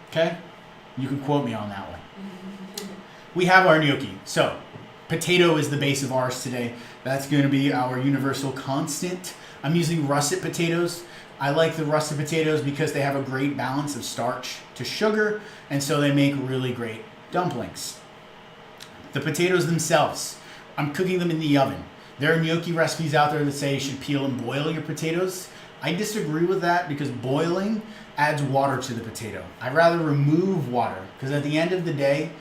Okay? You can quote me on that one. We have our gnocchi. So, Potato is the base of ours today. That's going to be our universal constant. I'm using russet potatoes. I like the russet potatoes because they have a great balance of starch to sugar, and so they make really great dumplings. The potatoes themselves, I'm cooking them in the oven. There are gnocchi recipes out there that say you should peel and boil your potatoes. I disagree with that because boiling adds water to the potato. I'd rather remove water because at the end of the day,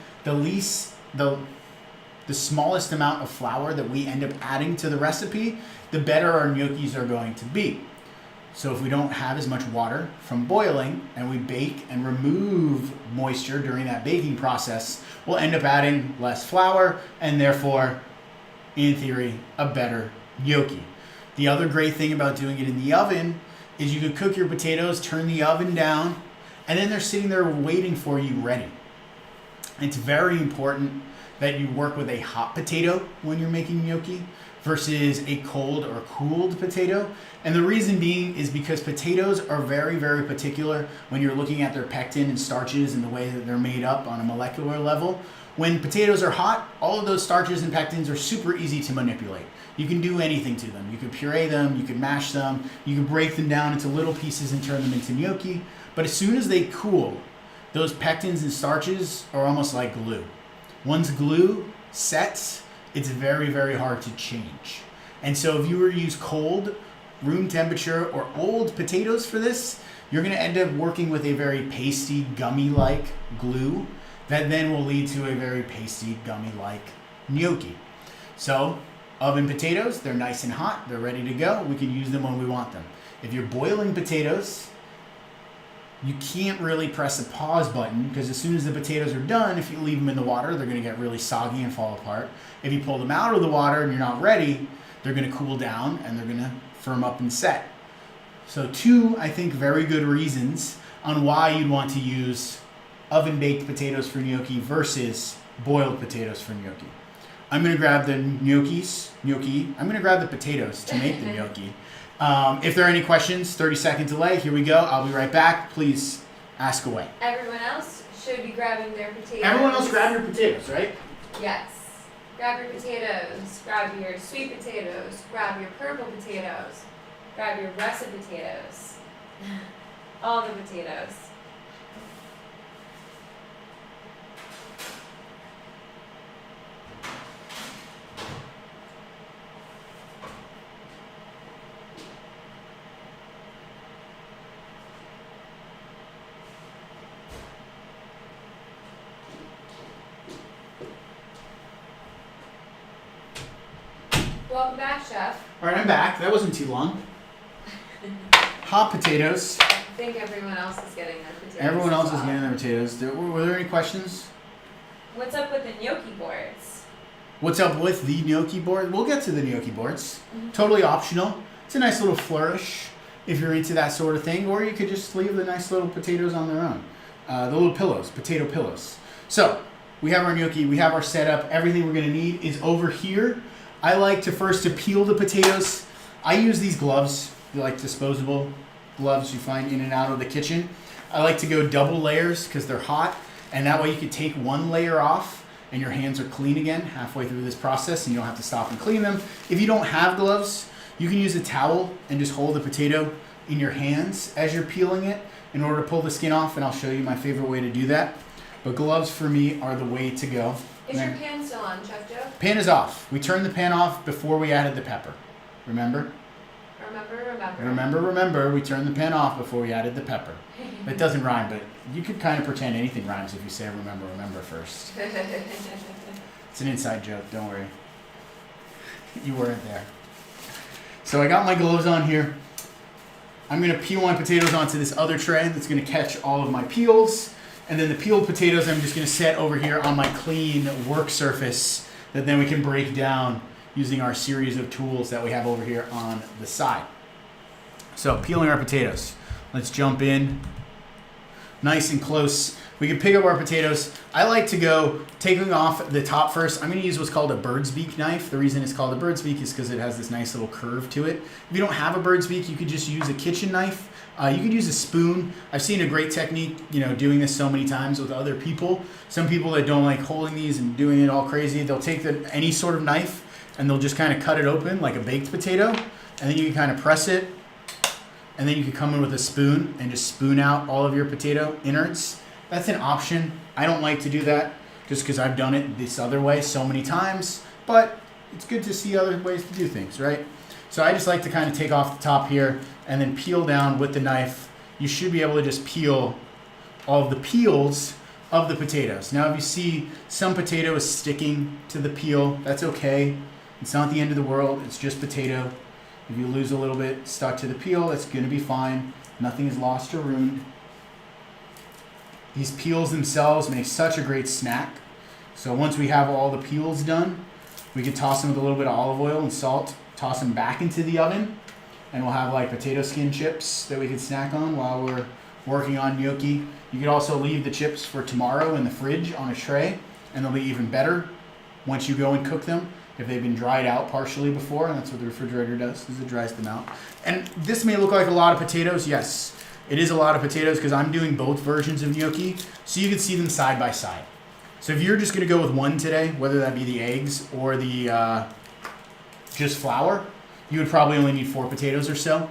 the smallest amount of flour that we end up adding to the recipe, the better our gnocchis are going to be. So if we don't have as much water from boiling and we bake and remove moisture during that baking process, we'll end up adding less flour and therefore, in theory, a better gnocchi. The other great thing about doing it in the oven is you could cook your potatoes, turn the oven down, and then they're sitting there waiting for you ready. It's very important that you work with a hot potato when you're making gnocchi versus a cold or cooled potato. And the reason being is because potatoes are very, very particular when you're looking at their pectin and starches and the way that they're made up on a molecular level. When potatoes are hot, all of those starches and pectins are super easy to manipulate. You can do anything to them. You can puree them, you can mash them, you can break them down into little pieces and turn them into gnocchi. But as soon as they cool, those pectins and starches are almost like glue. Once glue sets, it's very, very hard to change. And so if you were to use cold, room temperature, or old potatoes for this, you're going to end up working with a very pasty, gummy-like glue that then will lead to a very pasty, gummy-like gnocchi. So oven potatoes, they're nice and hot, they're ready to go. We can use them when we want them. If you're boiling potatoes, you can't really press a pause button because as soon as the potatoes are done, if you leave them in the water, they're going to get really soggy and fall apart. If you pull them out of the water and you're not ready, they're going to cool down and they're going to firm up and set. So two, I think, very good reasons on why you'd want to use oven-baked potatoes for gnocchi versus boiled potatoes for gnocchi. I'm going to grab the I'm going to grab the potatoes to make the gnocchi. If there are any questions, 30-second delay. Here we go. I'll be right back. Please ask away. Everyone else should be grabbing their potatoes. Everyone else grab your potatoes, right? Yes. Grab your potatoes. Grab your sweet potatoes. Grab your purple potatoes. Grab your russet potatoes. All the potatoes. Welcome back, Chef. All right, I'm back. That wasn't too long. Hot potatoes. I think everyone else is getting their potatoes. Everyone else as is well. getting their potatoes. Were there any questions? What's up with the gnocchi boards? What's up with the gnocchi board? We'll get to the gnocchi boards. Totally optional. It's a nice little flourish if you're into that sort of thing, or you could just leave the nice little potatoes on their own. The little pillows, potato pillows. So we have our gnocchi, we have our setup. Everything we're going to need is over here. I like to first peel the potatoes. I use these gloves, they're like disposable gloves you find in and out of the kitchen. I like to go double layers because they're hot, and that way you can take one layer off and your hands are clean again halfway through this process and you don't have to stop and clean them. If you don't have gloves, you can use a towel and just hold the potato in your hands as you're peeling it in order to pull the skin off, and I'll show you my favorite way to do that. But gloves for me are the way to go. Is your pan still on, Chef Joe? Pan is off. We turned the pan off before we added the pepper. Remember? Remember, we turned the pan off before we added the pepper. That doesn't rhyme, but you could kind of pretend anything rhymes if you say remember first. It's an inside joke, don't worry. You weren't there. So I got my gloves on here. I'm going to peel my potatoes onto this other tray that's going to catch all of my peels. And then the peeled potatoes I'm just going to set over here on my clean work surface that then we can break down using our series of tools that we have over here on the side. So peeling our potatoes. Let's jump in nice and close. We can pick up our potatoes. I like to go taking off the top first. I'm going to use what's called a bird's beak knife. The reason it's called a bird's beak is because it has this nice little curve to it. If you don't have a bird's beak, you could just use a kitchen knife. You could use a spoon. I've seen a great technique, doing this so many times with other people. Some people that don't like holding these and doing it all crazy, they'll take any sort of knife and they'll just kind of cut it open like a baked potato. And then you can kind of press it. And then you can come in with a spoon and just spoon out all of your potato innards. That's an option. I don't like to do that just because I've done it this other way so many times. But it's good to see other ways to do things, right? So I just like to kind of take off the top here and then peel down with the knife. You should be able to just peel all of the peels of the potatoes. Now if you see some potato is sticking to the peel, that's okay. It's not the end of the world. It's just potato. If you lose a little bit stuck to the peel, that's going to be fine. Nothing is lost or ruined. These peels themselves make such a great snack. So once we have all the peels done, we can toss them with a little bit of olive oil and salt, toss them back into the oven, and we'll have like potato skin chips that we can snack on while we're working on gnocchi. You could also leave the chips for tomorrow in the fridge on a tray, and they'll be even better once you go and cook them. If they've been dried out partially before, and that's what the refrigerator does, is it dries them out. And this may look like a lot of potatoes. Yes, it is a lot of potatoes because I'm doing both versions of gnocchi, so you can see them side by side. So if you're just going to go with one today, whether that be the eggs or the just flour, you would probably only need 4 potatoes or so.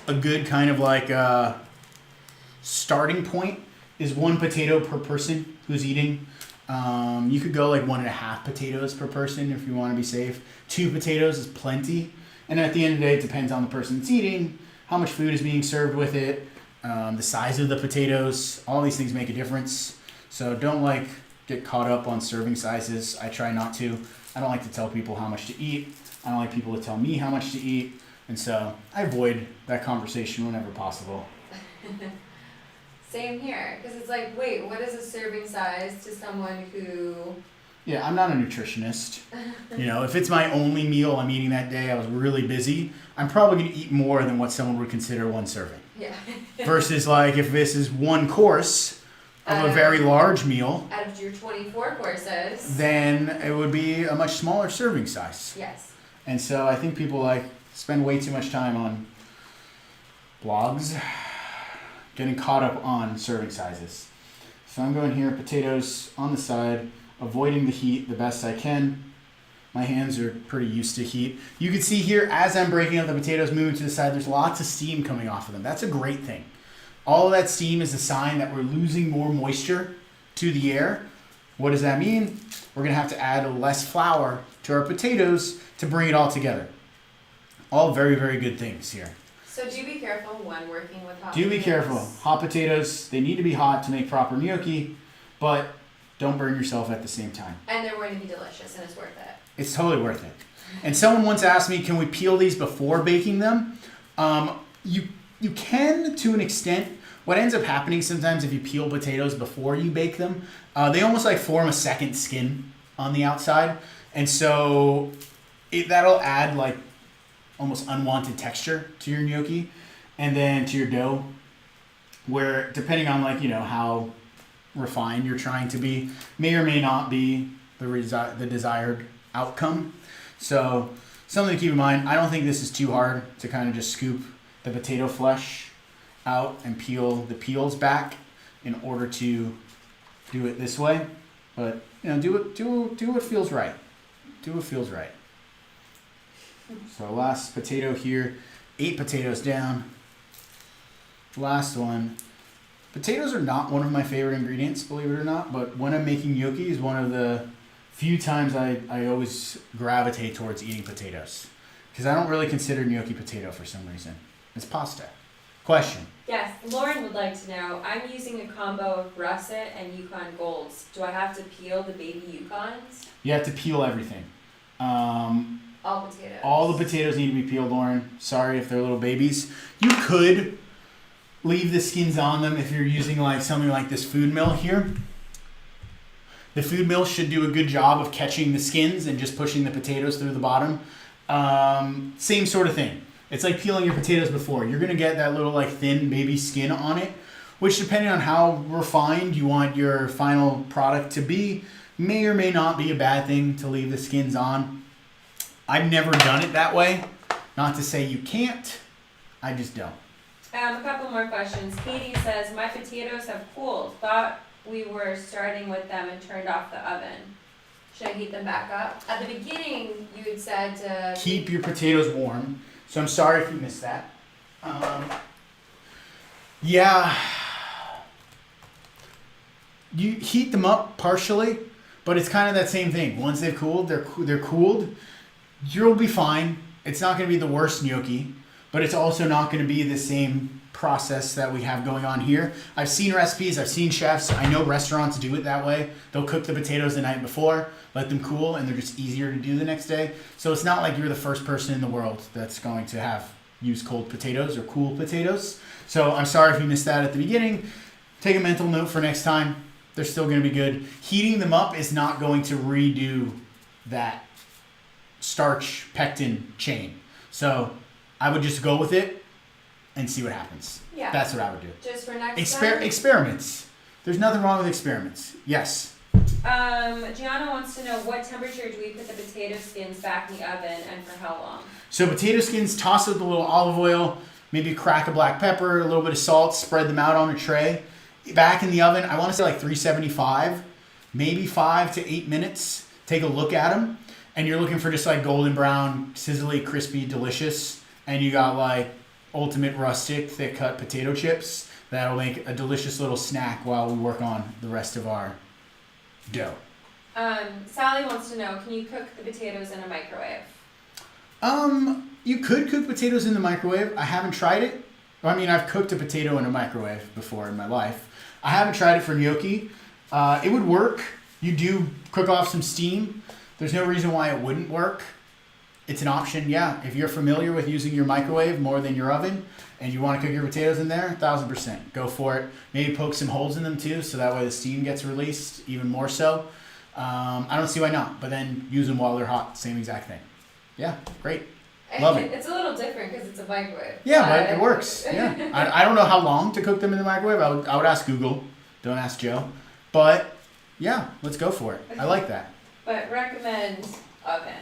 A good kind of like starting point is 1 potato per person who's eating. You could go like 1.5 potatoes per person if you want to be safe. 2 potatoes is plenty. And at the end of the day, it depends on the person that's eating, how much food is being served with it, the size of the potatoes. All these things make a difference. So don't get caught up on serving sizes. I try not to. I don't like to tell people how much to eat. I don't like people to tell me how much to eat. And so I avoid that conversation whenever possible. Same here, because it's like, wait, what is a serving size to someone who... Yeah, I'm not a nutritionist. If it's my only meal I'm eating that day, I was really busy, I'm probably going to eat more than what someone would consider 1 serving. Yeah. Versus if this is 1 course of a very large meal... Out of your 24 courses... Then it would be a much smaller serving size. Yes. And so I think people spend way too much time on blogs getting caught up on serving sizes. So I'm going here, potatoes on the side, avoiding the heat the best I can. My hands are pretty used to heat. You can see here, as I'm breaking up the potatoes, moving to the side, there's lots of steam coming off of them. That's a great thing. All of that steam is a sign that we're losing more moisture to the air. What does that mean? We're going to have to add less flour to our potatoes to bring it all together. All very, very good things here. So do be careful when working with hot potatoes. Do be careful. Hot potatoes, they need to be hot to make proper gnocchi, but don't burn yourself at the same time. And they're going to be delicious, and it's worth it. It's totally worth it. And someone once asked me, can we peel these before baking them? You can to an extent. What ends up happening sometimes if you peel potatoes before you bake them, they almost form a second skin on the outside. And so that'll add almost unwanted texture to your gnocchi and then to your dough, where depending on how refined you're trying to be, may or may not be the desired outcome. So something to keep in mind. I don't think this is too hard to kind of just scoop the potato flesh out and peel the peels back in order to do it this way. But do what feels right. Do what feels right. So last potato here, 8 potatoes down. Last one. Potatoes are not one of my favorite ingredients, believe it or not, but when I'm making gnocchi is one of the few times I always gravitate towards eating potatoes. Because I don't really consider gnocchi potato for some reason. It's pasta. Question. Yes, Lauren would like to know, I'm using a combo of russet and Yukon Golds. Do I have to peel the baby Yukons? You have to peel everything. All potatoes. All the potatoes need to be peeled, Lauren. Sorry if they're little babies. You could leave the skins on them if you're using something like this food mill here. The food mill should do a good job of catching the skins and just pushing the potatoes through the bottom. Same sort of thing. It's like peeling your potatoes before. You're going to get that little thin baby skin on it. which depending on how refined you want your final product to be, may or may not be a bad thing to leave the skins on. I've never done it that way. Not to say you can't, I just don't. A couple more questions. Katie says, my potatoes have cooled. Thought we were starting with them and turned off the oven. Should I heat them back up? At the beginning, you had said to keep your potatoes warm. So I'm sorry if you missed that. Yeah. You heat them up partially, but it's kind of that same thing. Once they've cooled, they're cooled. You'll be fine. It's not going to be the worst gnocchi, but it's also not going to be the same process that we have going on here. I've seen recipes, I've seen chefs, I know restaurants do it that way. They'll cook the potatoes the night before, let them cool, and they're just easier to do the next day. So it's not like you're the first person in the world that's going to use cold potatoes or cool potatoes. So I'm sorry if you missed that at the beginning. Take a mental note for next time. They're still going to be good. Heating them up is not going to redo that starch pectin chain. So I would just go with it and see what happens. Yeah. That's what I would do. Just for next time? Experiments. There's nothing wrong with experiments. Yes. Gianna wants to know, what temperature do we put the potato skins back in the oven and for how long? So potato skins, toss it with a little olive oil, maybe crack a black pepper, a little bit of salt, spread them out on a tray. Back in the oven, I want to say like 375, maybe 5 to 8 minutes. Take a look at them. And you're looking for just like golden brown, sizzly, crispy, delicious. And you got like ultimate rustic, thick cut potato chips. That'll make a delicious little snack while we work on the rest of our dough. Sally wants to know, can you cook the potatoes in a microwave? You could cook potatoes in the microwave. I haven't tried it. I mean, I've cooked a potato in a microwave before in my life. I haven't tried it for gnocchi. It would work. You do cook off some steam. There's no reason why it wouldn't work. It's an option, yeah. If you're familiar with using your microwave more than your oven and you want to cook your potatoes in there, 1000%. Go for it. Maybe poke some holes in them too, so that way the steam gets released even more so. I don't see why not, but then use them while they're hot. Same exact thing. Yeah, great. Love it. It's a little different because it's a microwave. Yeah, but it works. Yeah. I don't know how long to cook them in the microwave. I would ask Google. Don't ask Joe. But yeah, let's go for it. I like that. But recommend oven.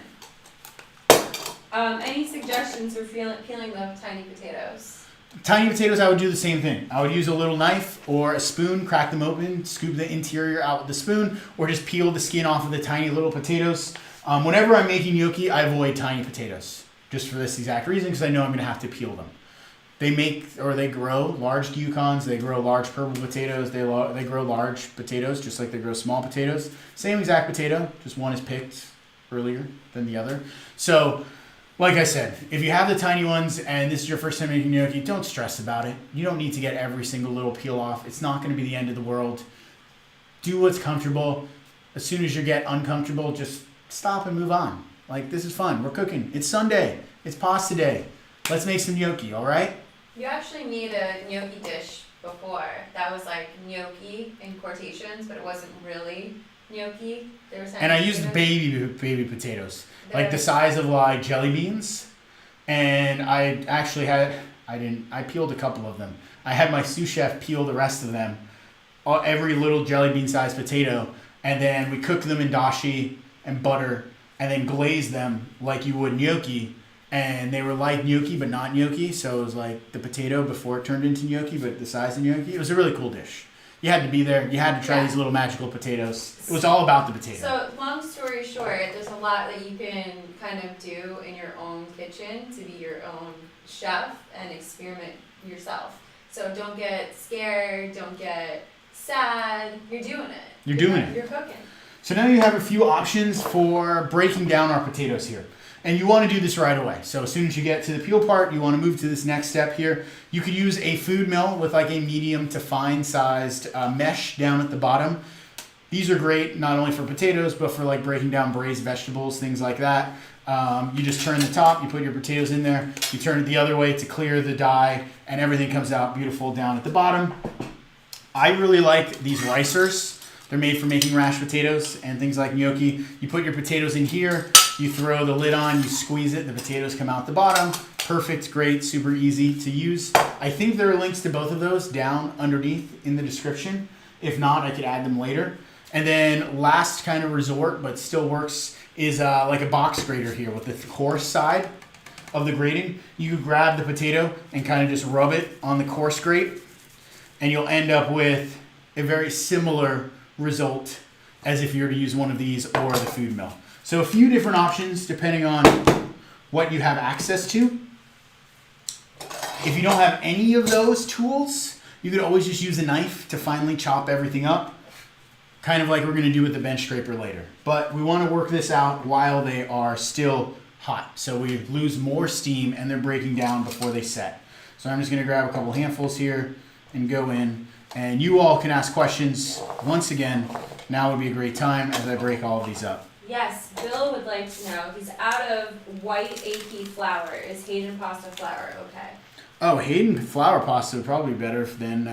Any suggestions for peeling the tiny potatoes? Tiny potatoes, I would do the same thing. I would use a little knife or a spoon, crack them open, scoop the interior out with the spoon, or just peel the skin off of the tiny little potatoes. Whenever I'm making gnocchi, I avoid tiny potatoes, just for this exact reason, because I know I'm going to have to peel them. They grow large yukons, they grow large purple potatoes, they grow large potatoes, just like they grow small potatoes. Same exact potato, just one is picked earlier than the other. So, like I said, if you have the tiny ones and this is your first time making gnocchi, don't stress about it. You don't need to get every single little peel off. It's not going to be the end of the world. Do what's comfortable. As soon as you get uncomfortable, just stop and move on. Like, this is fun. We're cooking. It's Sunday. It's pasta day. Let's make some gnocchi, all right? You actually made a gnocchi dish before. That was like gnocchi in quotations, but it wasn't really gnocchi. And I used baby potatoes. Like the size of like jelly beans. And I actually I peeled a couple of them. I had my sous chef peel the rest of them. Every little jelly bean sized potato. And then we cooked them in dashi and butter. And then glazed them like you would gnocchi. And they were like gnocchi, but not gnocchi. So it was like the potato before it turned into gnocchi, but the size of gnocchi. It was a really cool dish. You had to be there. You had to try these little magical potatoes. It was all about the potato. So, long story short, there's a lot that you can kind of do in your own kitchen to be your own chef and experiment yourself. So don't get scared. Don't get sad. You're doing it. You're doing it. You're cooking. So now you have a few options for breaking down our potatoes here. And you want to do this right away. So as soon as you get to the peel part, you want to move to this next step here. You could use a food mill with like a medium to fine sized mesh down at the bottom. These are great not only for potatoes, but for like breaking down braised vegetables, things like that. You just turn the top, you put your potatoes in there, you turn it the other way to clear the dye, and everything comes out beautiful down at the bottom. I really like these ricers. They're made for making mashed potatoes and things like gnocchi. You put your potatoes in here, You throw the lid on, you squeeze it, the potatoes come out the bottom. Perfect, great, super easy to use. I think there are links to both of those down underneath in the description. If not, I could add them later. And then last kind of resort, but still works, is like a box grater here with the coarse side of the grating. You could grab the potato and kind of just rub it on the coarse grate, and you'll end up with a very similar result as if you were to use one of these or the food mill. So a few different options depending on what you have access to. If you don't have any of those tools, you could always just use a knife to finely chop everything up, kind of like we're going to do with the bench scraper later. But we want to work this out while they are still hot, so we lose more steam and they're breaking down before they set. So I'm just going to grab a couple handfuls here and go in, and you all can ask questions. Once again, now would be a great time as I break all of these up. Yes, Bill would like to know, he's out of white AP flour. Is Hayden pasta flour okay? Oh, Hayden flour pasta would probably be better than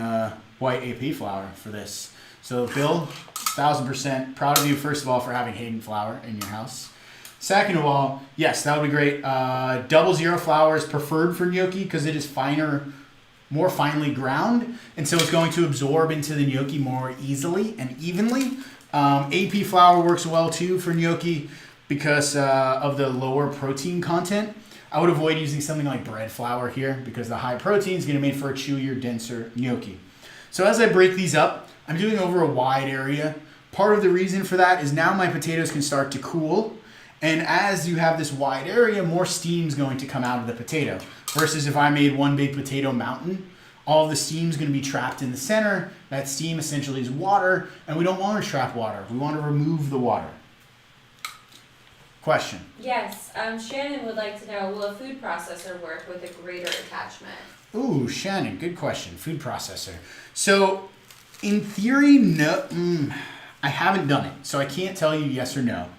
white AP flour for this. So Bill, 1000% proud of you, first of all, for having Hayden flour in your house. Second of all, yes, that would be great. 00 flour is preferred for gnocchi because it is finer, more finely ground, and so it's going to absorb into the gnocchi more easily and evenly. AP flour works well too for gnocchi because of the lower protein content. I would avoid using something like bread flour here because the high protein is going to make for a chewier, denser gnocchi. So as I break these up, I'm doing over a wide area. Part of the reason for that is now my potatoes can start to cool, and as you have this wide area, more steam is going to come out of the potato. Versus if I made one big potato mountain, all of the steam is going to be trapped in the center. That steam essentially is water, and we don't want to trap water. We want to remove the water. Question. Yes, Shannon would like to know, will a food processor work with a grater attachment? Ooh, Shannon, good question. Food processor. So, in theory, no. I haven't done it, so I can't tell you yes or no.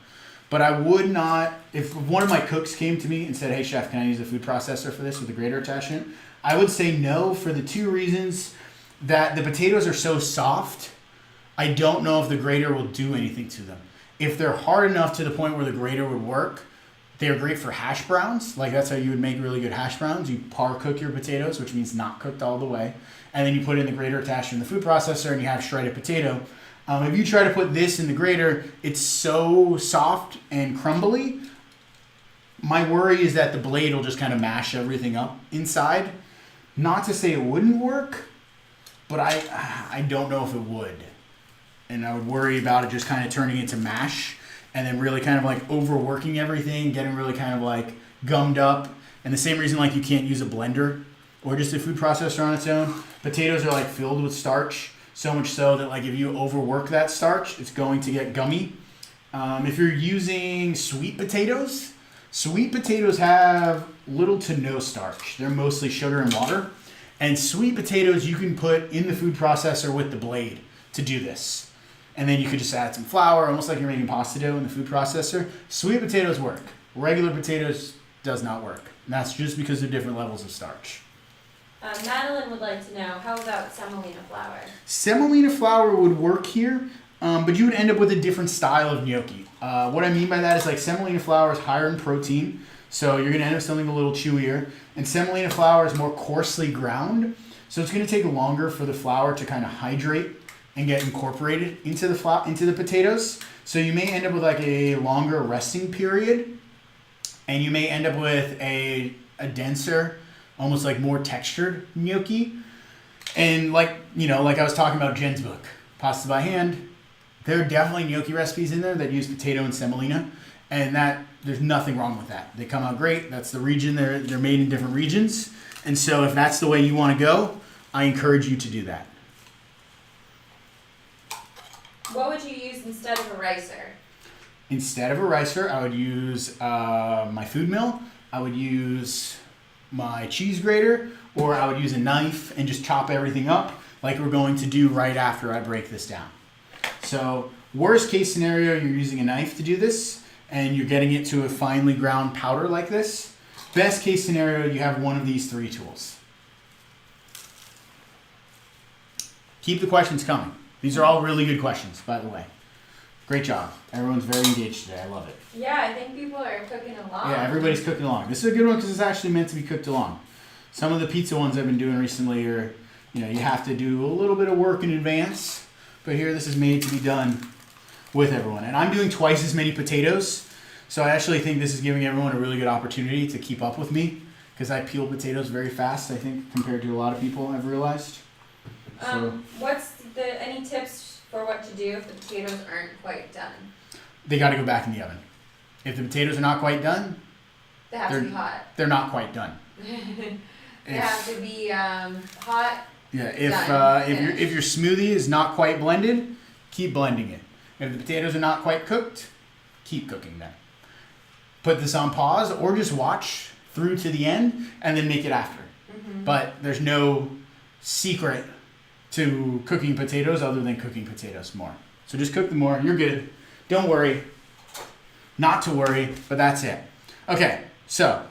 But I would not, if one of my cooks came to me and said, hey chef, can I use a food processor for this with a grater attachment? I would say no for the two reasons that the potatoes are so soft, I don't know if the grater will do anything to them. If they're hard enough to the point where the grater would work, they're great for hash browns. Like that's how you would make really good hash browns. You par cook your potatoes, which means not cooked all the way. And then you put in the grater attached in the food processor and you have shredded potato. If you try to put this in the grater, it's so soft and crumbly. My worry is that the blade will just kind of mash everything up inside. Not to say it wouldn't work, but I don't know if it would. And I would worry about it just kind of turning into mash and then really kind of like overworking everything, getting really kind of like gummed up. And the same reason like you can't use a blender or just a food processor on its own. Potatoes are like filled with starch, so much so that like if you overwork that starch, it's going to get gummy. If you're using sweet potatoes have little to no starch. They're mostly sugar and water. And sweet potatoes you can put in the food processor with the blade to do this. And then you could just add some flour, almost like you're making pasta dough in the food processor. Sweet potatoes work. Regular potatoes does not work. And that's just because of different levels of starch. Madeline would like to know, how about semolina flour? Semolina flour would work here, but you would end up with a different style of gnocchi. What I mean by that is like semolina flour is higher in protein, so you're going to end up something a little chewier. And semolina flour is more coarsely ground, so it's going to take longer for the flour to kind of hydrate and get incorporated into the potatoes. So you may end up with like a longer resting period, and you may end up with a denser, almost like more textured gnocchi. And like I was talking about Jen's book, Pasta by Hand, there are definitely gnocchi recipes in there that use potato and semolina, and that there's nothing wrong with that. They come out great. That's the region. They're made in different regions. And so if that's the way you want to go, I encourage you to do that. What would you use instead of a ricer? Instead of a ricer, I would use my food mill. I would use my cheese grater, or I would use a knife and just chop everything up like we're going to do right after I break this down. So worst case scenario, you're using a knife to do this and you're getting it to a finely ground powder like this. Best case scenario, you have one of these three tools. Keep the questions coming. These are all really good questions, by the way. Great job. Everyone's very engaged today. I love it. Yeah, I think people are cooking along. Yeah, everybody's cooking along. This is a good one because it's actually meant to be cooked along. Some of the pizza ones I've been doing recently are, you have to do a little bit of work in advance, but here this is made to be done with everyone. And I'm doing twice as many potatoes, so I actually think this is giving everyone a really good opportunity to keep up with me because I peel potatoes very fast, I think, compared to a lot of people, I've realized. What's any tips for what to do if the potatoes aren't quite done? They got to go back in the oven. If the potatoes are not quite done, They have to be hot. They're not quite done. They have to be hot. Yeah, if your smoothie is not quite blended, keep blending it. If the potatoes are not quite cooked, keep cooking them. Put this on pause or just watch through to the end and then make it after. Mm-hmm. But there's no secret to cooking potatoes other than cooking potatoes more. So just cook them more. You're good. Don't worry. Not to worry, but that's it. Okay, so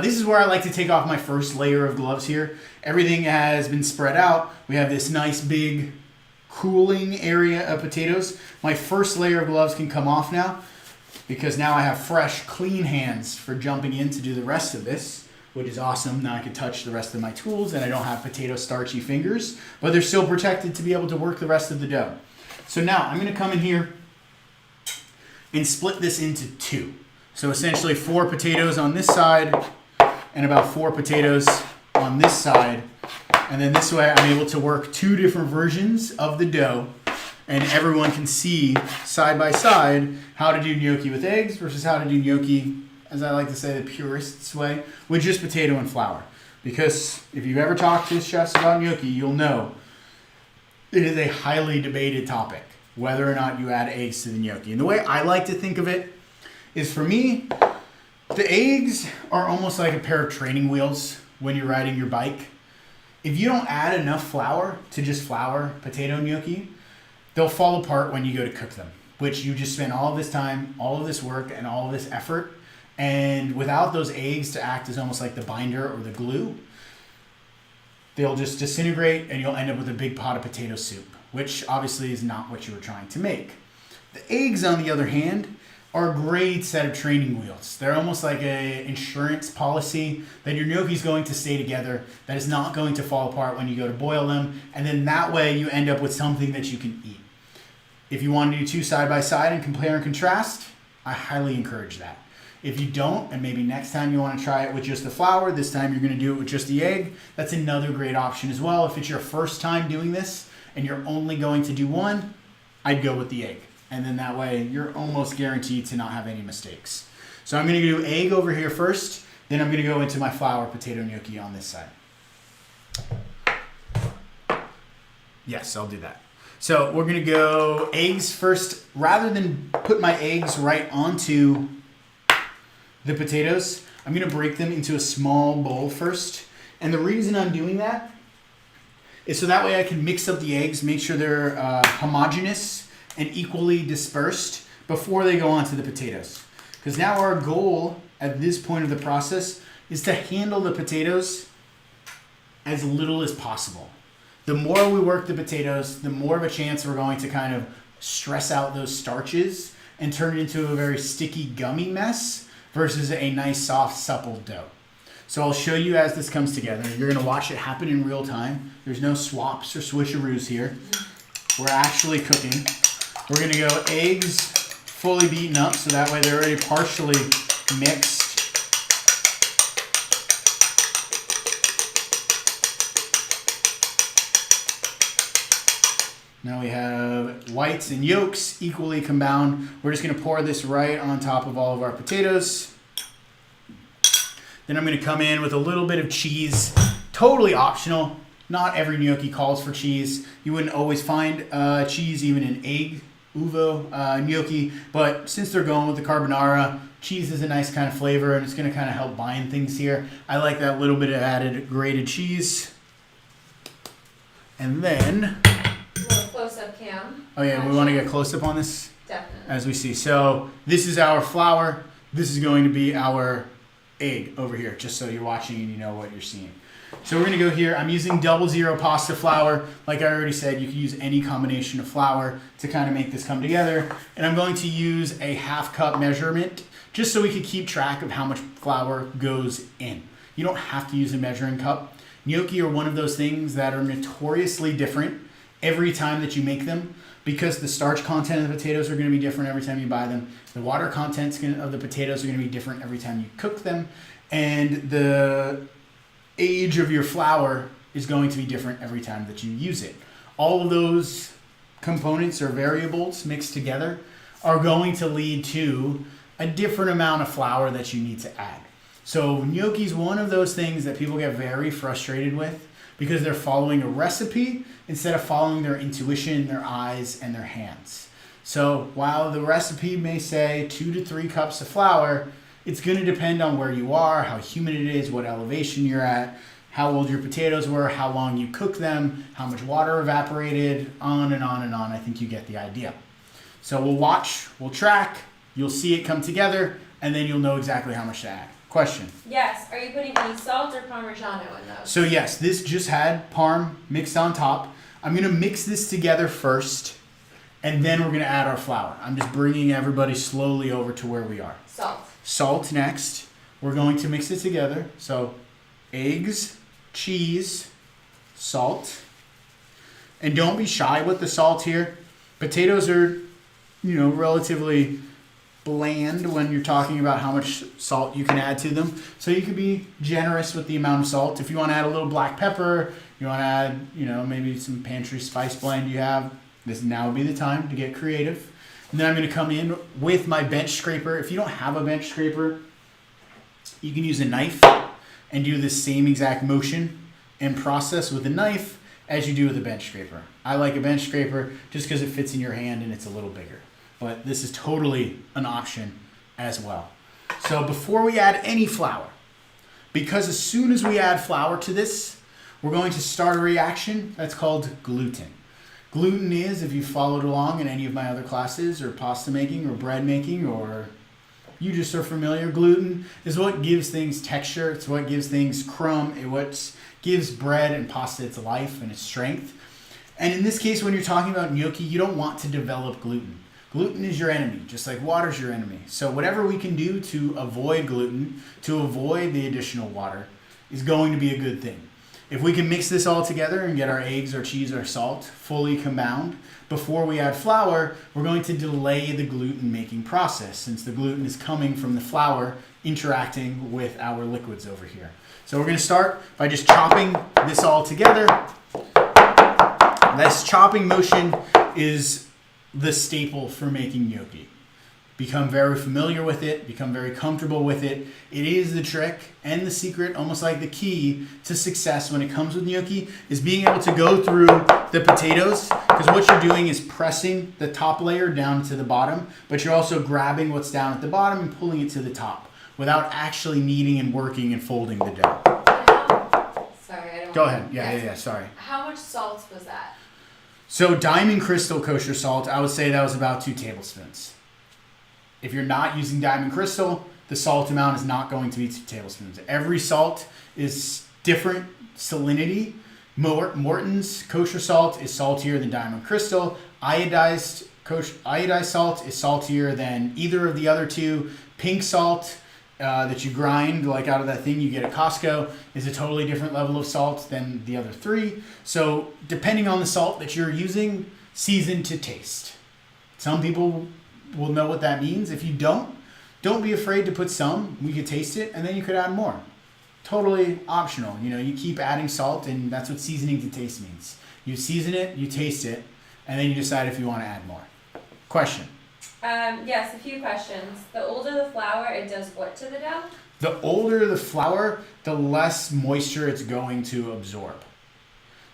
this is where I like to take off my first layer of gloves here. Everything has been spread out. We have this nice big cooling area of potatoes. My first layer of gloves can come off now because now I have fresh, clean hands for jumping in to do the rest of this, which is awesome. Now I can touch the rest of my tools and I don't have potato starchy fingers, but they're still protected to be able to work the rest of the dough. So now I'm going to come in here and split this into two. So essentially 4 potatoes on this side and about 4 potatoes on this side. And then this way I'm able to work 2 different versions of the dough and everyone can see side by side how to do gnocchi with eggs versus how to do gnocchi, as I like to say, the purist's way, with just potato and flour. Because if you've ever talked to chefs about gnocchi, you'll know it is a highly debated topic, whether or not you add eggs to the gnocchi. And the way I like to think of it is, for me, the eggs are almost like a pair of training wheels when you're riding your bike. If you don't add enough flour to just flour potato gnocchi, they'll fall apart when you go to cook them, which you just spent all of this time, all of this work, and all of this effort. And without those eggs to act as almost like the binder or the glue, they'll just disintegrate and you'll end up with a big pot of potato soup, which obviously is not what you were trying to make. The eggs, on the other hand, are a great set of training wheels. They're almost like an insurance policy that your gnocchi is going to stay together, that is not going to fall apart when you go to boil them, and then that way you end up with something that you can eat. If you want to do 2 side by side and compare and contrast, I highly encourage that. If you don't, and maybe next time you want to try it with just the flour, this time you're going to do it with just the egg, that's another great option as well. If it's your first time doing this and you're only going to do one, I'd go with the egg. And then that way you're almost guaranteed to not have any mistakes. So I'm going to do egg over here first, then I'm going to go into my flour potato gnocchi on this side. Yes, I'll do that. So we're going to go eggs first. Rather than put my eggs right onto the potatoes, I'm going to break them into a small bowl first. And the reason I'm doing that is so that way I can mix up the eggs, make sure they're homogeneous and equally dispersed before they go onto the potatoes. Because now our goal at this point of the process is to handle the potatoes as little as possible. The more we work the potatoes, the more of a chance we're going to kind of stress out those starches and turn it into a very sticky, gummy mess versus a nice, soft, supple dough. So I'll show you as this comes together. You're going to watch it happen in real time. There's no swaps or switcheroos here. We're actually cooking. We're going to go eggs fully beaten up, so that way they're already partially mixed. Now we have whites and yolks equally combined. We're just going to pour this right on top of all of our potatoes. Then I'm going to come in with a little bit of cheese, totally optional. Not every gnocchi calls for cheese. You wouldn't always find cheese even in egg uvo gnocchi, but since they're going with the carbonara, cheese is a nice kind of flavor and it's going to kind of help bind things here. I like that little bit of added grated cheese. And then... a little close-up cam. Oh yeah, we want to get close-up on this? Definitely. As we see. So this is our flour. This is going to be our egg over here, just so you're watching and you know what you're seeing. So we're gonna go here. I'm using 00 pasta flour. Like I already said, you can use any combination of flour to kind of make this come together. And I'm going to use a 1/2 cup measurement just so we can keep track of how much flour goes in. You don't have to use a measuring cup. Gnocchi are one of those things that are notoriously different every time that you make them because the starch content of the potatoes are going to be different every time you buy them. The water contents of the potatoes are going to be different every time you cook them. And the age of your flour is going to be different every time that you use it. All of those components or variables mixed together are going to lead to a different amount of flour that you need to add. So gnocchi is one of those things that people get very frustrated with because they're following a recipe instead of following their intuition, their eyes, and their hands. So while the recipe may say 2 to 3 cups of flour, it's going to depend on where you are, how humid it is, what elevation you're at, how old your potatoes were, how long you cooked them, how much water evaporated, on and on and on. I think you get the idea. So we'll watch, we'll track, you'll see it come together, and then you'll know exactly how much to add. Question? Yes. Are you putting any salt or Parmigiano in those? So yes, this just had parm mixed on top. I'm going to mix this together first, and then we're going to add our flour. I'm just bringing everybody slowly over to where we are. Salt. Salt next. We're going to mix it together. So eggs, cheese, salt. And don't be shy with the salt here. Potatoes are, relatively bland when you're talking about how much salt you can add to them. So you can be generous with the amount of salt. If you want to add a little black pepper, you want to add, maybe some pantry spice blend you have, this now would be the time to get creative. And then I'm going to come in with my bench scraper. If you don't have a bench scraper, you can use a knife and do the same exact motion and process with a knife as you do with a bench scraper. I like a bench scraper just because it fits in your hand and it's a little bigger. But this is totally an option as well. So before we add any flour, because as soon as we add flour to this, we're going to start a reaction that's called gluten. Gluten is, if you followed along in any of my other classes or pasta making or bread making or you just are familiar, gluten is what gives things texture. It's what gives things crumb. It's what gives bread and pasta its life and its strength. And in this case, when you're talking about gnocchi, you don't want to develop gluten. Gluten is your enemy, just like water's your enemy. So whatever we can do to avoid gluten, to avoid the additional water, is going to be a good thing. If we can mix this all together and get our eggs, our cheese, our salt fully compound, before we add flour, we're going to delay the gluten making process since the gluten is coming from the flour interacting with our liquids over here. So we're going to start by just chopping this all together. This chopping motion is the staple for making gnocchi. Become very familiar with it, become very comfortable with it. It is the trick and the secret, almost like the key to success when it comes with gnocchi, is being able to go through the potatoes, because what you're doing is pressing the top layer down to the bottom, but you're also grabbing what's down at the bottom and pulling it to the top without actually kneading and working and folding the dough. Sorry, I don't. Go ahead. Yeah, sorry. How much salt was that? So Diamond Crystal kosher salt, I would say that was about 2 tablespoons. If you're not using Diamond Crystal, the salt amount is not going to be 2 tablespoons. Every salt is different salinity. Morton's kosher salt is saltier than Diamond Crystal. Iodized salt is saltier than either of the other two. Pink salt that you grind, like out of that thing you get at Costco, is a totally different level of salt than the other 3. So depending on the salt that you're using, season to taste. Some people will know what that means. If you don't be afraid to put some. We could taste it, and then you could add more. Totally optional. You keep adding salt, and that's what seasoning to taste means. You season it, you taste it, and then you decide if you want to add more. Question? Yes, a few questions. The older the flour, it does what to the dough? The older the flour, the less moisture it's going to absorb.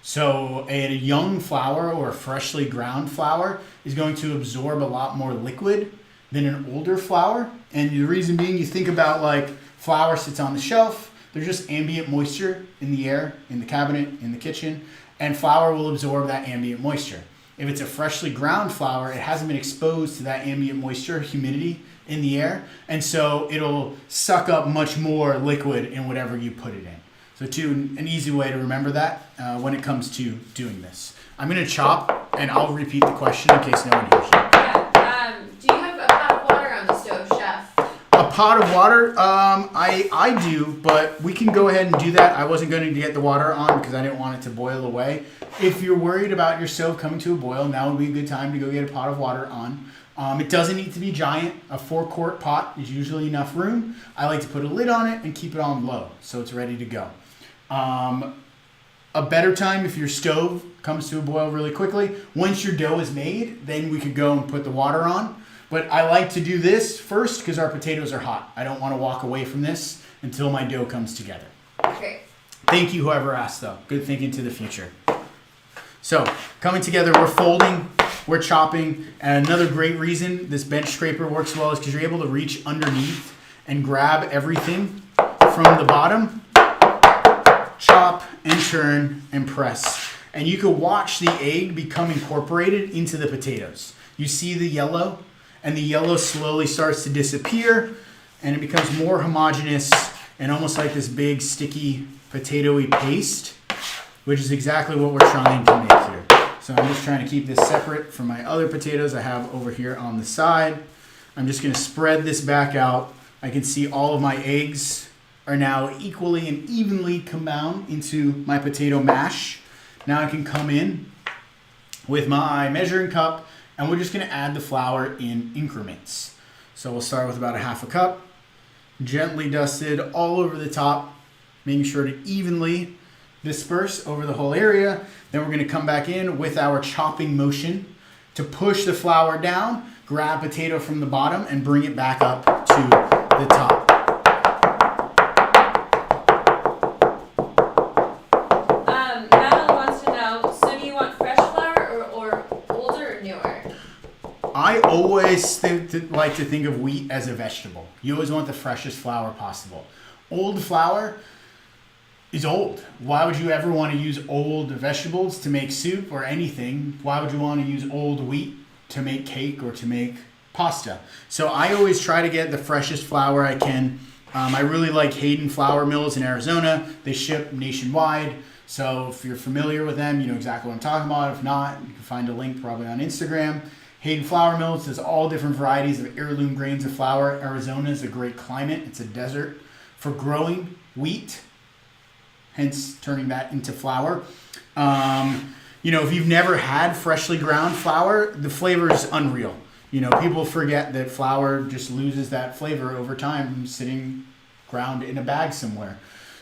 So a young flour or a freshly ground flour is going to absorb a lot more liquid than an older flour. And the reason being, you think about like flour sits on the shelf, there's just ambient moisture in the air, in the cabinet, in the kitchen, and flour will absorb that ambient moisture. If it's a freshly ground flour, it hasn't been exposed to that ambient moisture, humidity, in the air, and so it'll suck up much more liquid in whatever you put it in. So an easy way to remember that when it comes to doing this. I'm going to chop, and I'll repeat the question in case no one hears you. Yeah. Do you have a pot of water on the stove, chef? A pot of water? I do, but we can go ahead and do that. I wasn't going to get the water on because I didn't want it to boil away. If you're worried about your stove coming to a boil, now would be a good time to go get a pot of water on. It doesn't need to be giant. A 4-quart pot is usually enough room. I like to put a lid on it and keep it on low so it's ready to go. A better time if your stove comes to a boil really quickly, once your dough is made, then we could go and put the water on. But I like to do this first because our potatoes are hot. I don't want to walk away from this until my dough comes together. Great. Thank you, whoever asked, though. Good thinking to the future. So, coming together, we're folding, we're chopping, and another great reason this bench scraper works well is because you're able to reach underneath and grab everything from the bottom, chop and turn and press. And you can watch the egg become incorporated into the potatoes. You see the yellow, and the yellow slowly starts to disappear, and it becomes more homogeneous and almost like this big sticky potatoy paste, which is exactly what we're trying to make here. So I'm just trying to keep this separate from my other potatoes I have over here on the side. I'm just going to spread this back out. I can see all of my eggs are now equally and evenly combined into my potato mash. Now I can come in with my measuring cup, and we're just going to add the flour in increments. So we'll start with about a half a cup, gently dusted all over the top, making sure to evenly disperse over the whole area. Then we're going to come back in with our chopping motion to push the flour down, grab potato from the bottom, and bring it back up to the top. Madeline wants to know, so do you want fresh flour or older or newer? I always like to think of wheat as a vegetable. You always want the freshest flour possible. Old flour is old. Why would you ever want to use old vegetables to make soup or anything? Why would you want to use old wheat to make cake or to make pasta? So I always try to get the freshest flour I can. I really like Hayden Flour Mills in Arizona. They ship nationwide. So if you're familiar with them, you know exactly what I'm talking about. If not, you can find a link probably on Instagram. Hayden Flour Mills does all different varieties of heirloom grains of flour. Arizona is a great climate. It's a desert for growing wheat, hence turning that into flour. If you've never had freshly ground flour, the flavor is unreal. People forget that flour just loses that flavor over time sitting ground in a bag somewhere.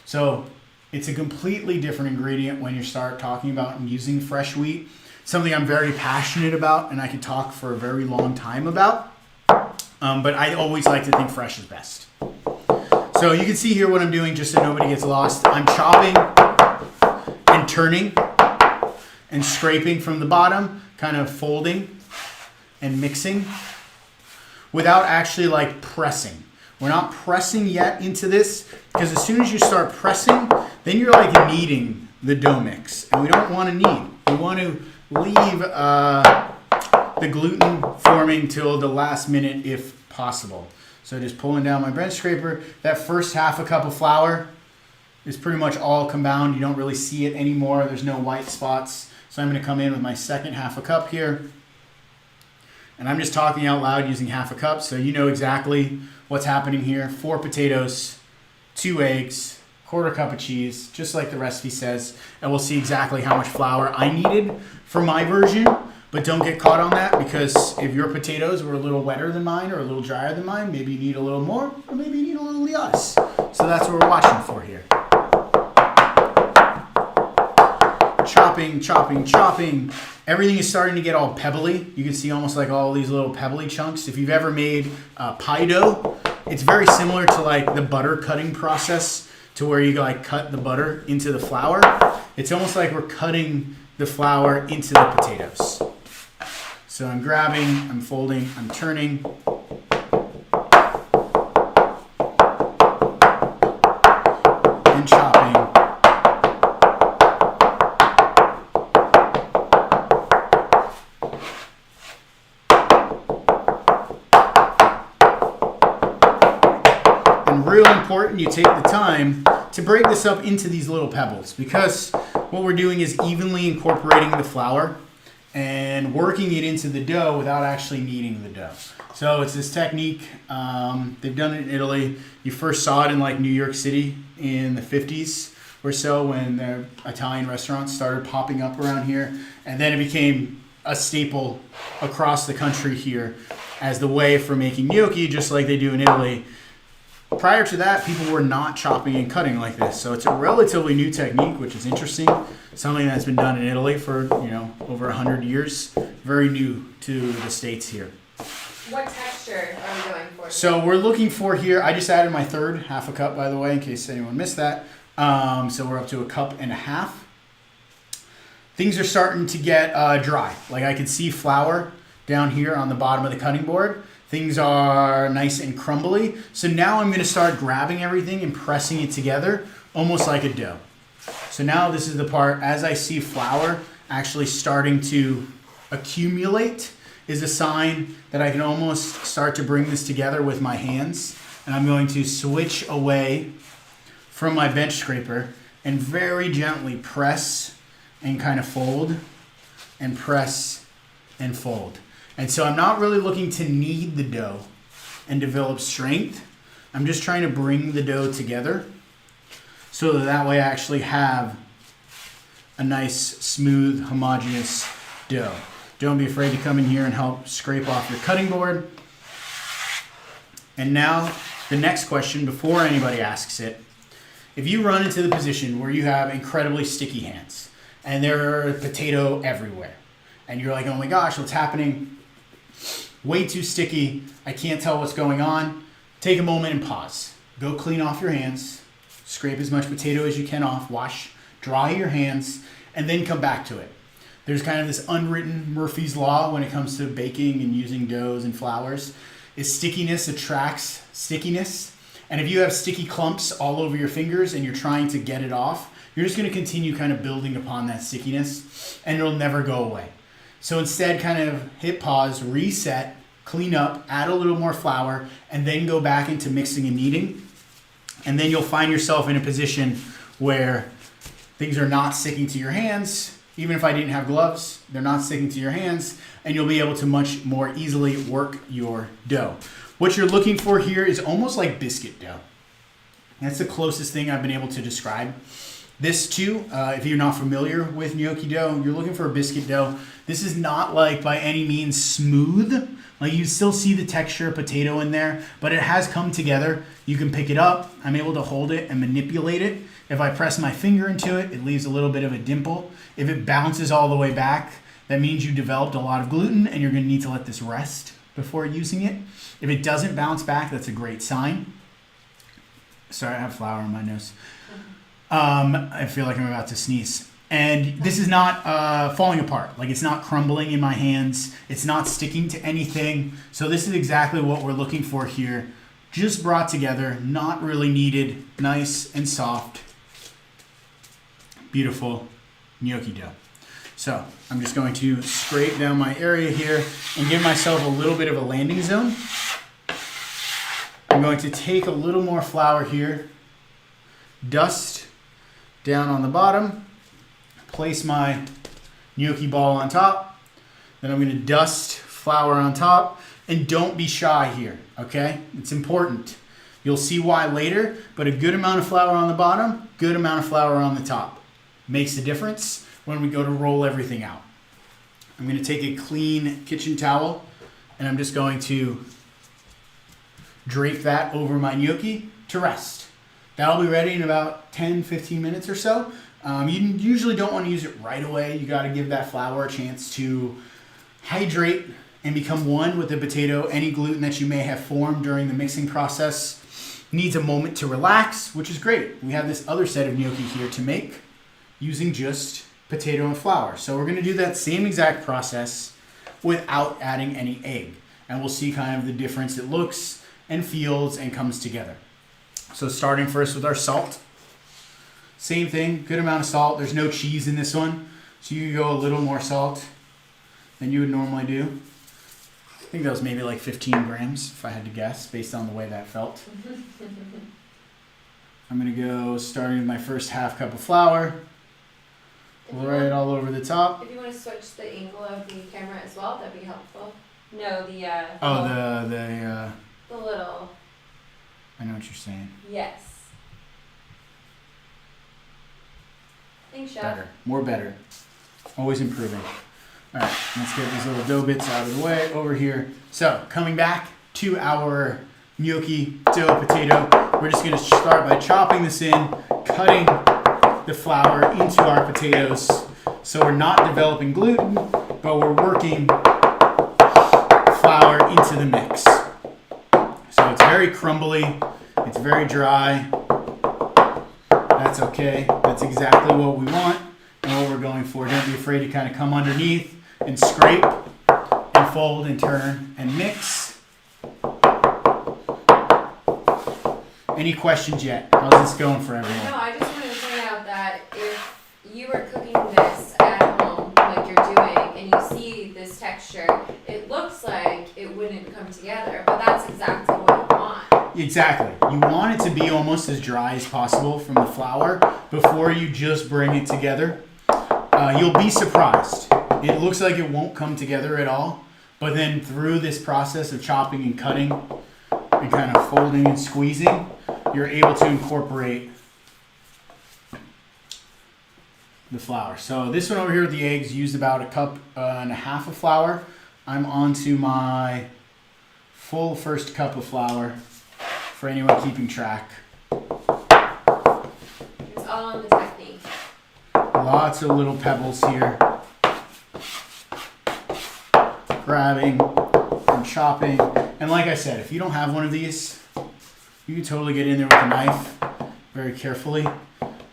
So it's a completely different ingredient when you start talking about and using fresh wheat. Something I'm very passionate about and I could talk for a very long time about. But I always like to think fresh is best. So you can see here what I'm doing just so nobody gets lost. I'm chopping and turning and scraping from the bottom, kind of folding and mixing without actually pressing. We're not pressing yet into this because as soon as you start pressing, then you're kneading the dough mix. And we don't want to knead. We want to leave the gluten forming till the last minute if possible. So just pulling down my bench scraper, that first half a cup of flour is pretty much all compound. You don't really see it anymore. There's no white spots. So I'm going to come in with my second half a cup here. And I'm just talking out loud using half a cup, so you know exactly what's happening here. 4 potatoes, 2 eggs, quarter cup of cheese, just like the recipe says. And we'll see exactly how much flour I needed for my version. But don't get caught on that, because if your potatoes were a little wetter than mine or a little drier than mine, maybe you need a little more or maybe you need a little less. So that's what we're watching for here. Chopping, chopping, chopping. Everything is starting to get all pebbly. You can see almost like all these little pebbly chunks. If you've ever made pie dough, it's very similar to the butter cutting process, to where you cut the butter into the flour. It's almost like we're cutting the flour into the potatoes. So I'm grabbing, I'm folding, I'm turning. And chopping. important you take the time to break this up into these little pebbles, because what we're doing is evenly incorporating the flour and working it into the dough without actually kneading the dough. So it's this technique. They've done it in Italy. You first saw it in like New York City in the 50s or so when the Italian restaurants started popping up around here. And then it became a staple across the country here as the way for making gnocchi, just like they do in Italy. Prior to that, people were not chopping and cutting like this. So it's a relatively new technique, which is interesting. Something that's been done in Italy for, over 100 years. Very new to the States here. What texture are we going for? So we're looking for here, I just added my third, half a cup, by the way, in case anyone missed that. So we're up to 1.5 cups. Things are starting to get dry. Like I can see flour down here on the bottom of the cutting board. Things are nice and crumbly. So now I'm going to start grabbing everything and pressing it together, almost like a dough. So now this is the part, as I see flour actually starting to accumulate, is a sign that I can almost start to bring this together with my hands. And I'm going to switch away from my bench scraper and very gently press and kind of fold and press and fold. And so I'm not really looking to knead the dough and develop strength. I'm just trying to bring the dough together so that way I actually have a nice, smooth, homogeneous dough. Don't be afraid to come in here and help scrape off your cutting board. And now the next question before anybody asks it. If you run into the position where you have incredibly sticky hands and there's potato everywhere and you're like, oh my gosh, what's happening? Way too sticky. I can't tell what's going on. Take a moment and pause. Go clean off your hands. Scrape as much potato as you can off. Wash, dry your hands, and then come back to it. There's kind of this unwritten Murphy's Law when it comes to baking and using doughs and flours. Is stickiness attracts stickiness. And if you have sticky clumps all over your fingers and you're trying to get it off, you're just going to continue kind of building upon that stickiness and it'll never go away. So instead, kind of hit pause, reset, clean up, add a little more flour, and then go back into mixing and kneading. And then you'll find yourself in a position where things are not sticking to your hands. Even if I didn't have gloves, they're not sticking to your hands, and you'll be able to much more easily work your dough. What you're looking for here is almost like biscuit dough. That's the closest thing I've been able to describe. This too, if you're not familiar with gnocchi dough, you're looking for a biscuit dough. This is not like by any means smooth. Like you still see the texture of potato in there, but it has come together. You can pick it up. I'm able to hold it and manipulate it. If I press my finger into it, it leaves a little bit of a dimple. If it bounces all the way back, that means you developed a lot of gluten and you're gonna need to let this rest before using it. If it doesn't bounce back, that's a great sign. Sorry, I have flour in my nose. I feel like I'm about to sneeze. And this is not falling apart. Like it's not crumbling in my hands. It's not sticking to anything. So this is exactly what we're looking for here. Just brought together, not really needed, nice and soft, beautiful gnocchi dough. So I'm just going to scrape down my area here and give myself a little bit of a landing zone. I'm going to take a little more flour here, dust down on the bottom, place my gnocchi ball on top, then I'm going to dust flour on top, and don't be shy here, okay? It's important. You'll see why later, but a good amount of flour on the bottom, good amount of flour on the top. Makes a difference when we go to roll everything out. I'm going to take a clean kitchen towel, and I'm just going to drape that over my gnocchi to rest. That'll be ready in about 10-15 minutes or so. You usually don't want to use it right away. You got to give that flour a chance to hydrate and become one with the potato. Any gluten that you may have formed during the mixing process needs a moment to relax, which is great. We have this other set of gnocchi here to make using just potato and flour. So we're going to do that same exact process without adding any egg. And we'll see kind of the difference it looks and feels and comes together. So starting first with our salt. Same thing, good amount of salt. There's no cheese in this one, so you can go a little more salt than you would normally do. I think that was maybe like 15 grams, if I had to guess, based on the way that felt. I'm gonna go starting with my first half cup of flour, right all over the top. If you want to switch the angle of the camera as well, that'd be helpful. No, the The little. I know what you're saying. Yes. Thanks, Chef. Better, more better, always improving. All right, let's get these little dough bits out of the way over here. So coming back to our gnocchi dough potato, we're just gonna start by chopping this in, cutting the flour into our potatoes. So we're not developing gluten, but we're working flour into the mix. So it's very crumbly, it's very dry. That's okay, that's exactly what we want and what we're going for. Don't be afraid to kind of come underneath and scrape and fold and turn and mix. Any questions yet? How's this going for everyone? No, I just wanted to point out that if you were cooking this at home, like you're doing, and you see this texture, it looks like it wouldn't come together, but that's exactly what you want. Exactly. You want it to be almost as dry as possible from the flour before you just bring it together. You'll be surprised. It looks like it won't come together at all, but then through this process of chopping and cutting and kind of folding and squeezing, you're able to incorporate the flour. So this one over here with the eggs used about a cup and a half of flour. I'm on to my full first cup of flour for anyone keeping track. It's all on the technique. Lots of little pebbles here. Grabbing and chopping. And like I said, if you don't have one of these, you can totally get in there with a knife very carefully.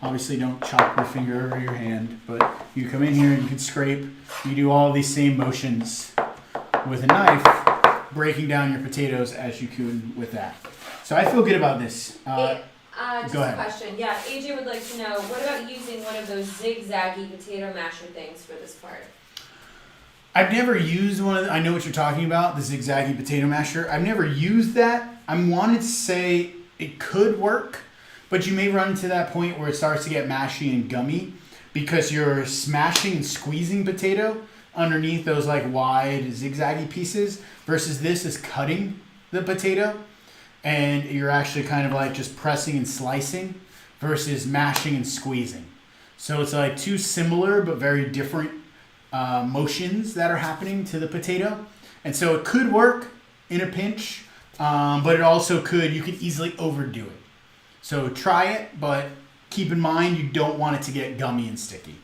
Obviously don't chop your finger or your hand, but you come in here and you can scrape. You do all these same motions with a knife, breaking down your potatoes as you could with that. So I feel good about this. Just go ahead. a question. Yeah, AJ would like to know, what about using one of those zigzaggy potato masher things for this part? I've never used one of the, I know what you're talking about, the zigzaggy potato masher. I've never used that. I wanted to say it could work, but you may run into that point where it starts to get mashy and gummy because you're smashing and squeezing potato underneath those like wide zigzaggy pieces versus this is cutting the potato and you're actually kind of like just pressing and slicing versus mashing and squeezing. So it's like two similar but very different motions that are happening to the potato. And so it could work in a pinch, but it also could, you could easily overdo it. So try it, but keep in mind you don't want it to get gummy and sticky.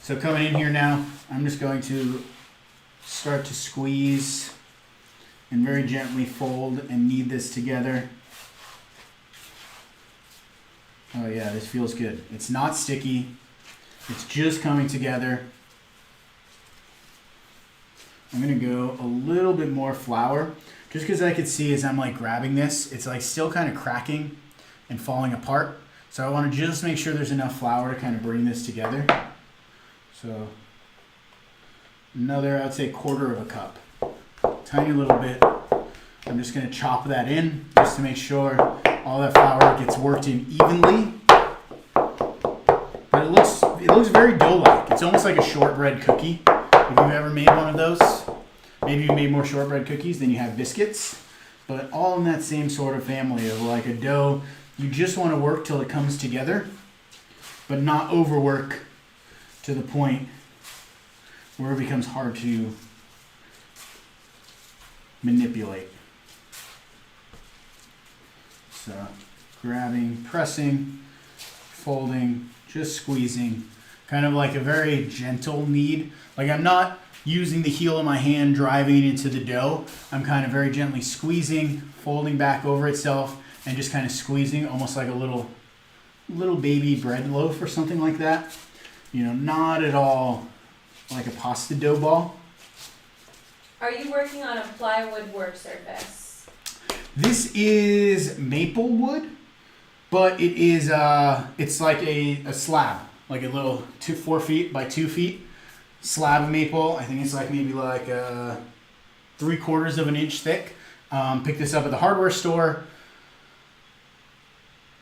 So coming in here now, I'm just going to start to squeeze and very gently fold and knead this together. Oh yeah, this feels good. It's not sticky. It's just coming together. I'm gonna go a little bit more flour, just because I could see as I'm like grabbing this, it's like still kind of cracking and falling apart. So I want to just make sure there's enough flour to kind of bring this together. So another, I'd say quarter of a cup, tiny little bit. I'm just gonna chop that in just to make sure all that flour gets worked in evenly. But it looks very dough-like. It's almost like a shortbread cookie. If you've ever made one of those, maybe you made more shortbread cookies than you have biscuits, but all in that same sort of family of like a dough. You just want to work till it comes together, but not overwork to the point where it becomes hard to manipulate. So grabbing, pressing, folding, just squeezing, kind of like a very gentle knead. Like I'm not using the heel of my hand driving it into the dough. I'm kind of very gently squeezing, folding back over itself, and just kind of squeezing, almost like a little baby bread loaf or something like that. You know, not at all like a pasta dough ball. Are you working on a plywood work surface? This is maple wood, but it is it's like a slab, like a little 4 feet by 2 feet slab of maple. I think it's like maybe like 3/4 of an inch thick. Picked this up at the hardware store.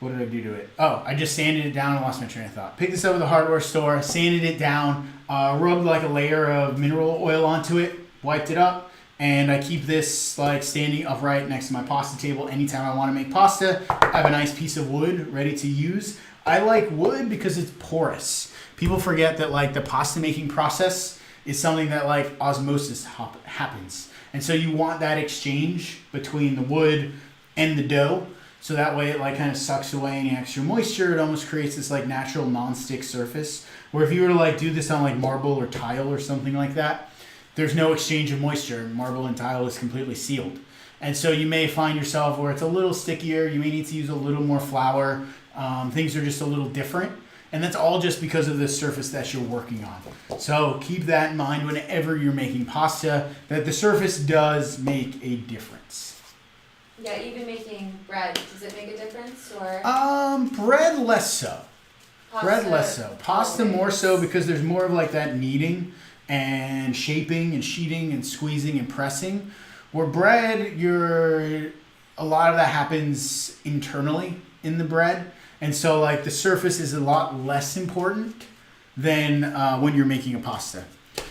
what did I do to it? Oh, I just sanded it down and lost my train of thought. Picked this up at the hardware store, sanded it down, rubbed like a layer of mineral oil onto it, wiped it up, and I keep this like standing upright next to my pasta table anytime I want to make pasta. I have a nice piece of wood ready to use. I like wood because it's porous. People forget that like the pasta making process is something that like osmosis happens. And so you want that exchange between the wood and the dough. So that way it like kind of sucks away any extra moisture. It almost creates this like natural non-stick surface. Where if you were to like do this on like marble or tile or something like that, there's no exchange of moisture. Marble and tile is completely sealed. And so you may find yourself where it's a little stickier. You may need to use a little more flour. Things are just a little different. And that's all just because of the surface that you're working on. So keep that in mind whenever you're making pasta, that the surface does make a difference. Yeah, even making bread, does it make a difference or? Bread less so. Pasta, Bread less so. Pasta always. more so because there's more of like that kneading and shaping and sheeting and squeezing and pressing. Where bread, a lot of that happens internally in the bread. And so like the surface is a lot less important than when you're making a pasta.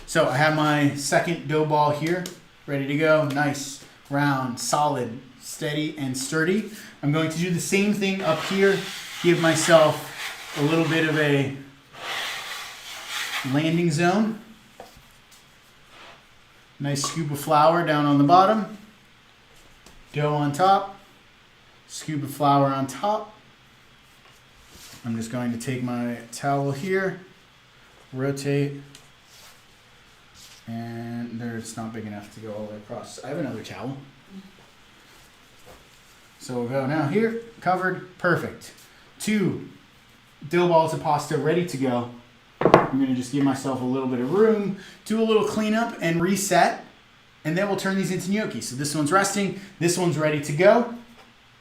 So I have my second dough ball here, ready to go. Nice, round, solid, steady, and sturdy. I'm going to do the same thing up here. Give myself a little bit of a landing zone. Nice scoop of flour down on the bottom. Dough on top. Scoop of flour on top. I'm just going to take my towel here, rotate, and there it's not big enough to go all the way across. I have another towel. So we'll go now here, covered, perfect. 2 dough balls of pasta ready to go. I'm gonna just give myself a little bit of room, do a little cleanup and reset, and then we'll turn these into gnocchi. So this one's resting, this one's ready to go.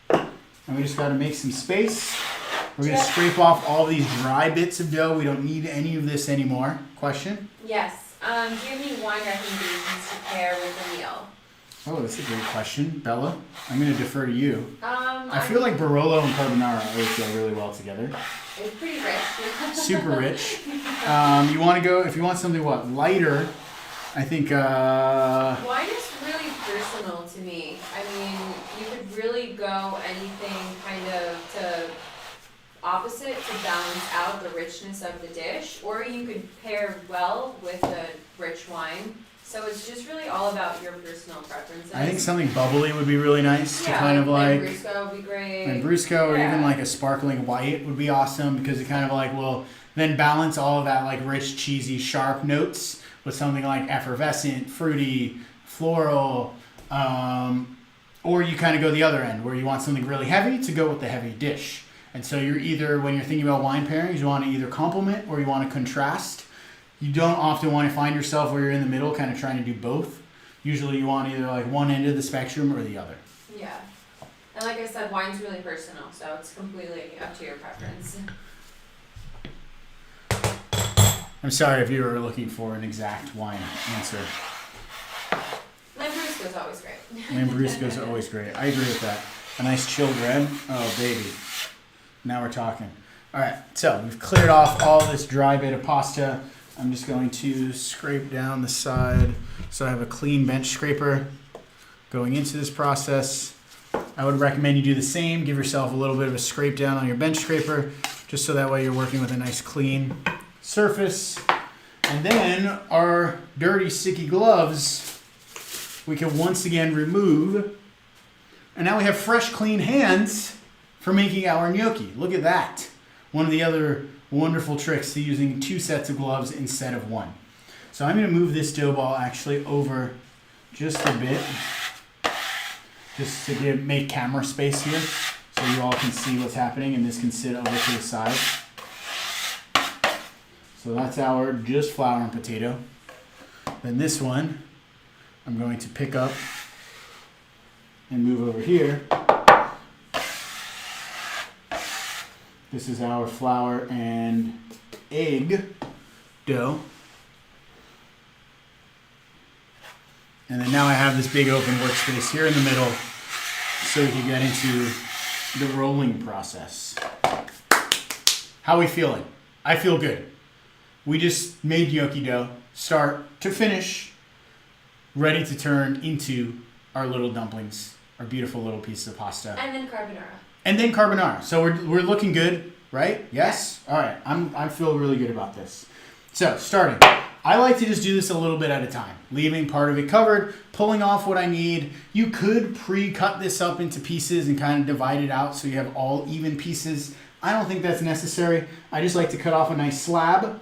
And we just gotta make some space. We're going to scrape off all these dry bits of dough. We don't need any of this anymore. Question? Yes. Do you have any wine recommendations to pair with the meal? Oh, that's a great question. Bella, I'm going to defer to you. I feel mean, like Barolo and Carbonara always go really well together. it's pretty rich. Super rich. You want to go, if you want something, lighter, I think... Wine is really personal to me. I mean, you could really go anything kind of to opposite to balance out the richness of the dish, or you could pair well with a rich wine. So it's just really all about your personal preferences. I think something bubbly would be really nice to kind of like... Lambrusco would be great. Lambrusco or even like a sparkling white would be awesome because it kind of like will then balance all of that like rich, cheesy, sharp notes with something like effervescent, fruity, floral, or you kind of go the other end where you want something really heavy to go with the heavy dish. And so you're either, when you're thinking about wine pairings, you want to either complement or you want to contrast. You don't often want to find yourself where you're in the middle kind of trying to do both. Usually you want either like one end of the spectrum or the other. Yeah. And like I said, wine's really personal, so it's completely up to your preference. I'm sorry if you were looking for an exact wine answer. Lambrusco's always great. Lambrusco's always great. I agree with that. A nice chilled red. Oh, baby. Now we're talking. All right, so we've cleared off all this dry bit of pasta. I'm just going to scrape down the side so I have a clean bench scraper going into this process. I would recommend you do the same. Give yourself a little bit of a scrape down on your bench scraper just so that way you're working with a nice clean surface. And then our dirty, sticky gloves we can once again remove. And now we have fresh, clean hands for making our gnocchi. Look at that. One of the other wonderful tricks to using 2 sets of gloves instead of 1. So I'm going to move this dough ball actually over just a bit, just to make camera space here so you all can see what's happening, and this can sit over to the side. So that's our just flour and potato. Then this one I'm going to pick up and move over here. This is our flour and egg dough. And then now I have this big open workspace here in the middle so we can get into the rolling process. How are we feeling? I feel good. We just made gnocchi dough, start to finish, ready to turn into our little dumplings, our beautiful little pieces of pasta. And then carbonara. And then carbonara. So we're looking good, right? Yes? All right. I feel really good about this. So starting, I like to just do this a little bit at a time, leaving part of it covered, pulling off what I need. You could pre-cut this up into pieces and kind of divide it out so you have all even pieces. I don't think that's necessary. I just like to cut off a nice slab,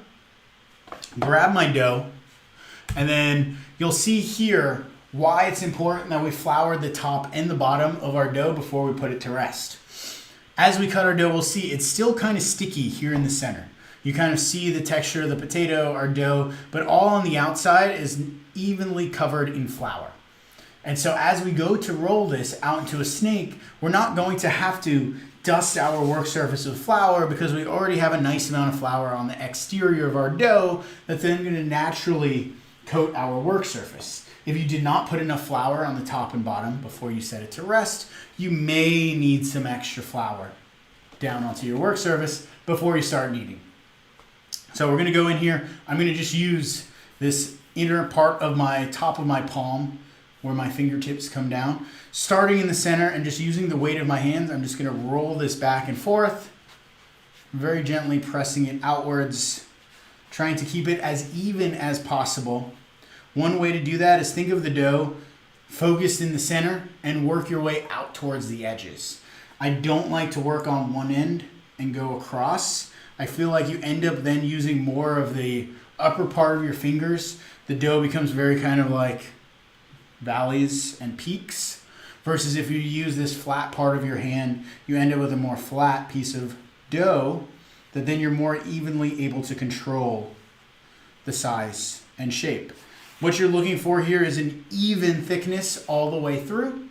grab my dough, and then you'll see here why it's important that we flour the top and the bottom of our dough before we put it to rest. As we cut our dough, we'll see it's still kind of sticky here in the center. You kind of see the texture of the potato, our dough, but all on the outside is evenly covered in flour. And so as we go to roll this out into a snake, we're not going to have to dust our work surface with flour because we already have a nice amount of flour on the exterior of our dough that's then going to naturally coat our work surface. If you did not put enough flour on the top and bottom before you set it to rest, you may need some extra flour down onto your work surface before you start kneading. So we're going to go in here. I'm going to just use this inner part of my top of my palm where my fingertips come down, starting in the center and just using the weight of my hands. I'm just going to roll this back and forth, very gently pressing it outwards, trying to keep it as even as possible. One way to do that is think of the dough focused in the center and work your way out towards the edges. I don't like to work on one end and go across. I feel like you end up then using more of the upper part of your fingers. The dough becomes very kind of like valleys and peaks, versus if you use this flat part of your hand, you end up with a more flat piece of dough that then you're more evenly able to control the size and shape. What you're looking for here is an even thickness all the way through.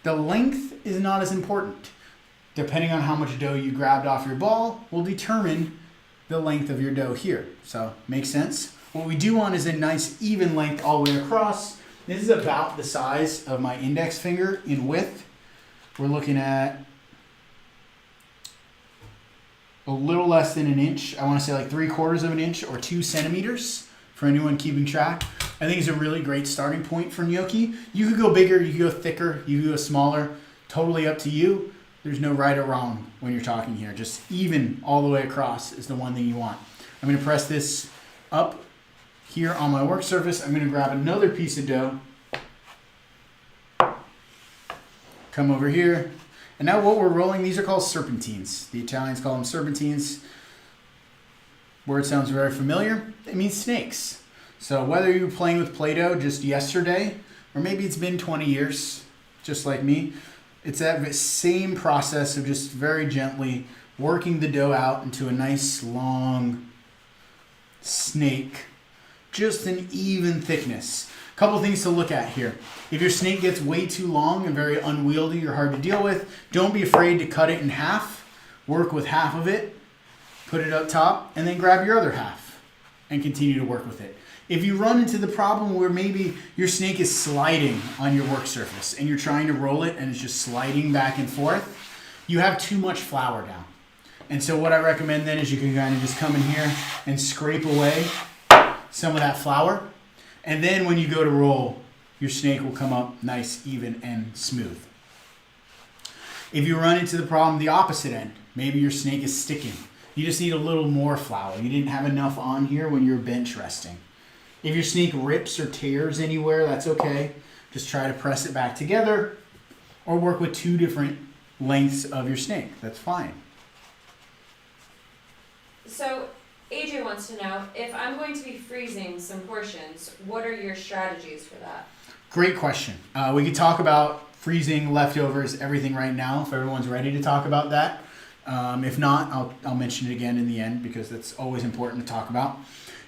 The length is not as important. Depending on how much dough you grabbed off your ball will determine the length of your dough here. So, makes sense? What we do want is a nice even length all the way across. This is about the size of my index finger in width. We're looking at a little less than an inch. I want to say like 3/4 of an inch or 2 centimeters for anyone keeping track. I think it's a really great starting point for gnocchi. You could go bigger, you could go thicker, you could go smaller. Totally up to you. There's no right or wrong when you're talking here. Just even all the way across is the one thing you want. I'm going to press this up here on my work surface. I'm going to grab another piece of dough. Come over here. And now what we're rolling, these are called serpentines. The Italians call them serpentines. Word sounds very familiar. It means snakes. So whether you were playing with Play-Doh just yesterday, or maybe it's been 20 years, just like me, it's that same process of just very gently working the dough out into a nice long snake, just an even thickness. A couple things to look at here. If your snake gets way too long and very unwieldy or hard to deal with, don't be afraid to cut it in half. Work with half of it, put it up top, and then grab your other half and continue to work with it. If you run into the problem where maybe your snake is sliding on your work surface and you're trying to roll it and it's just sliding back and forth, you have too much flour down. And so what I recommend then is you can kind of just come in here and scrape away some of that flour. And then when you go to roll, your snake will come up nice, even, and smooth. If you run into the problem the opposite end, maybe your snake is sticking. You just need a little more flour. You didn't have enough on here when you're bench resting. If your snake rips or tears anywhere, that's okay. Just try to press it back together or work with 2 different lengths of your snake. That's fine. So AJ wants to know, if I'm going to be freezing some portions, what are your strategies for that? Great question. We could talk about freezing leftovers, everything right now, if everyone's ready to talk about that. If not, I'll mention it again in the end because that's always important to talk about.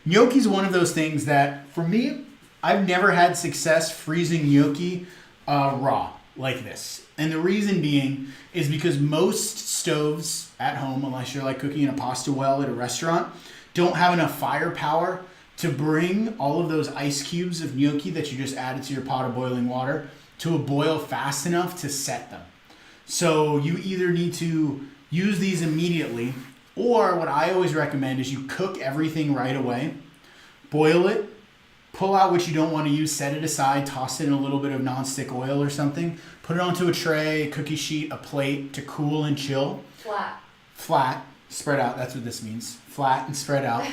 Gnocchi is one of those things that, for me, I've never had success freezing gnocchi raw like this. And the reason being is because most stoves at home, unless you're like cooking in a pasta well at a restaurant, don't have enough firepower to bring all of those ice cubes of gnocchi that you just added to your pot of boiling water to a boil fast enough to set them. So you either need to use these immediately Or what I always recommend is you cook everything right away, boil it, pull out what you don't want to use, set it aside, toss it in a little bit of nonstick oil or something, put it onto a tray, cookie sheet, a plate to cool and chill. Flat, spread out, that's what this means. Flat and spread out.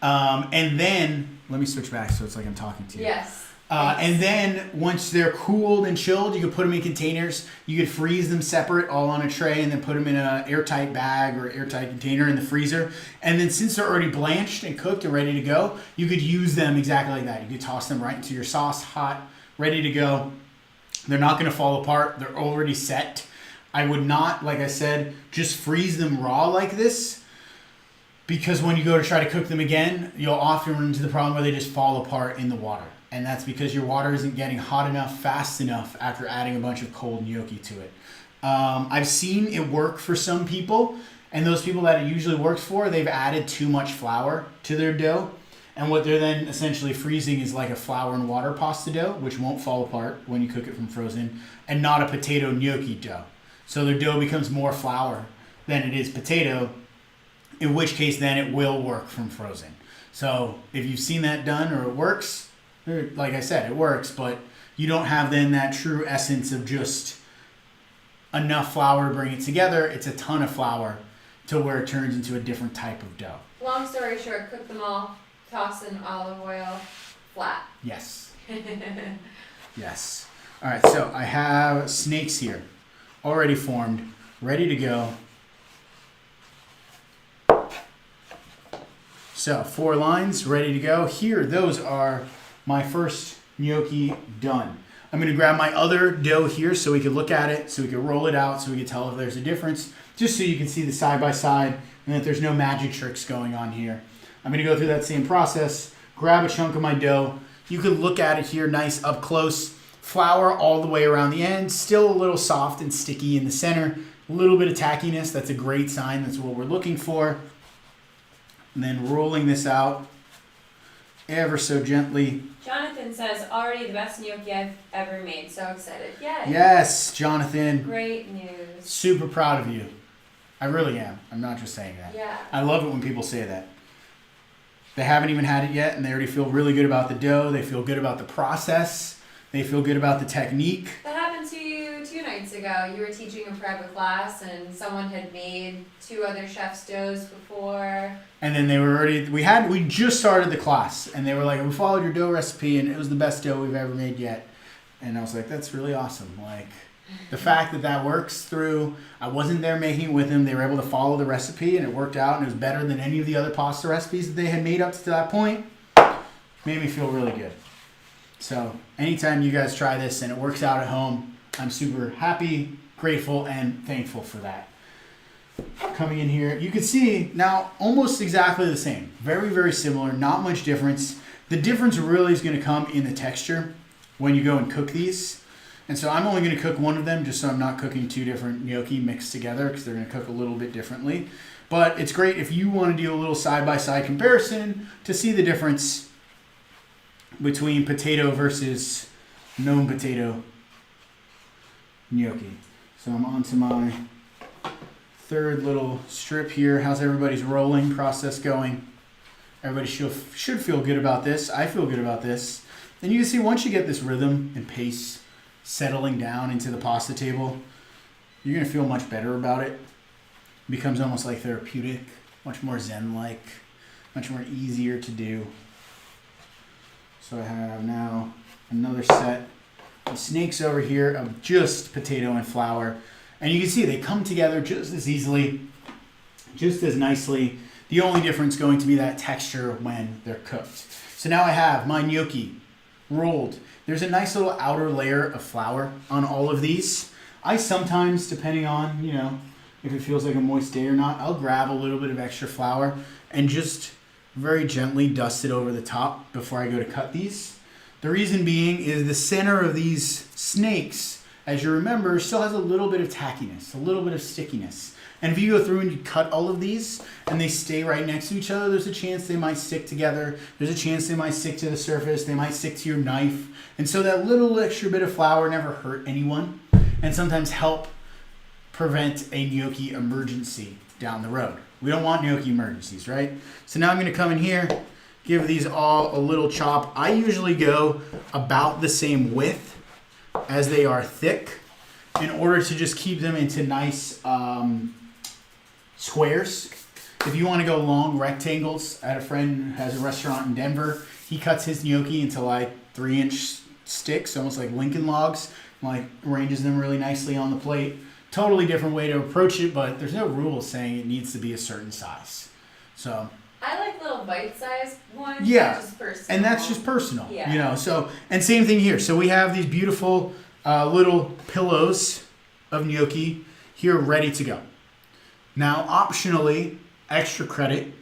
And then, let me switch back so it's like I'm talking to you. Yes. And then once they're cooled and chilled, you could put them in containers. You could freeze them separate, all on a tray, and then put them in an airtight bag or airtight container in the freezer. And then since they're already blanched and cooked and ready to go, you could use them exactly like that. You could toss them right into your sauce, hot, ready to go. They're not going to fall apart. They're already set. I would not, like I said, just freeze them raw like this, because when you go to try to cook them again, you'll often run into the problem where they just fall apart in the water. And that's because your water isn't getting hot enough, fast enough after adding a bunch of cold gnocchi to it. I've seen it work for some people, and those people that it usually works for, they've added too much flour to their dough. And what they're then essentially freezing is like a flour and water pasta dough, which won't fall apart when you cook it from frozen, and not a potato gnocchi dough. So their dough becomes more flour than it is potato, in which case then it will work from frozen. So if you've seen that done or it works, like I said, it works, but you don't have then that true essence of just enough flour to bring it together. It's a ton of flour to where it turns into a different type of dough. Long story short, cook them all, toss in olive oil, flat. Yes. Yes. All right, so I have snakes here, already formed, ready to go. So 4 lines, ready to go. Here, those are my first gnocchi done. I'm going to grab my other dough here so we can look at it, so we can roll it out, so we can tell if there's a difference, just so you can see the side by side and that there's no magic tricks going on here. I'm going to go through that same process, grab a chunk of my dough. You can look at it here nice up close. Flour all the way around the end, still a little soft and sticky in the center. A little bit of tackiness, that's a great sign, that's what we're looking for. And then rolling this out ever so gently. Jonathan says, already the best gnocchi I've ever made. So excited. Yay. Yes, Jonathan. Great news. Super proud of you. I really am. I'm not just saying that. Yeah. I love it when people say that. They haven't even had it yet and they already feel really good about the dough. They feel good about the process. They feel good about the technique. That happened to you 2 nights ago. You were teaching a private class and someone had made 2 other chef's doughs before. And then they were already, we just started the class and they were like, we followed your dough recipe and it was the best dough we've ever made yet. And I was like, that's really awesome. Like the fact that that works through, I wasn't there making it with them. They were able to follow the recipe and it worked out and it was better than any of the other pasta recipes that they had made up to that point. Made me feel really good. So anytime you guys try this and it works out at home, I'm super happy, grateful, and thankful for that. Coming in here, you can see now almost exactly the same. Very, very similar, not much difference. The difference really is going to come in the texture when you go and cook these. And so I'm only going to cook one of them just so I'm not cooking 2 different gnocchi mixed together because they're going to cook a little bit differently. But it's great if you want to do a little side-by-side comparison to see the difference between potato versus non-potato gnocchi. So I'm on to my 3rd little strip here. How's everybody's rolling process going? Everybody should feel good about this. I feel good about this. And you can see once you get this rhythm and pace settling down into the pasta table, you're going to feel much better about it. It becomes almost like therapeutic, much more zen-like, much more easier to do. So I have now another set of snakes over here of just potato and flour. And you can see they come together just as easily, just as nicely. The only difference going to be that texture when they're cooked. So now I have my gnocchi rolled. There's a nice little outer layer of flour on all of these. I sometimes, depending on, if it feels like a moist day or not, I'll grab a little bit of extra flour and just very gently dust it over the top before I go to cut these. The reason being is the center of these snakes, as you remember, still has a little bit of tackiness, a little bit of stickiness. And if you go through and you cut all of these and they stay right next to each other, there's a chance they might stick together. There's a chance they might stick to the surface. They might stick to your knife. And so that little extra bit of flour never hurt anyone and sometimes help prevent a gnocchi emergency down the road. We don't want gnocchi emergencies, right? So now I'm going to come in here, give these all a little chop. I usually go about the same width as they are thick in order to just keep them into nice squares. If you want to go long rectangles, I had a friend who has a restaurant in Denver. He cuts his gnocchi into like 3-inch sticks, almost like Lincoln logs, like arranges them really nicely on the plate. Totally different way to approach it, but there's no rule saying it needs to be a certain size. So I like little bite-sized ones. yeah, Just personal. and that's just personal, Yeah. you know. So and same thing here. So we have these beautiful little pillows of gnocchi here ready to go. Now, optionally, extra credit.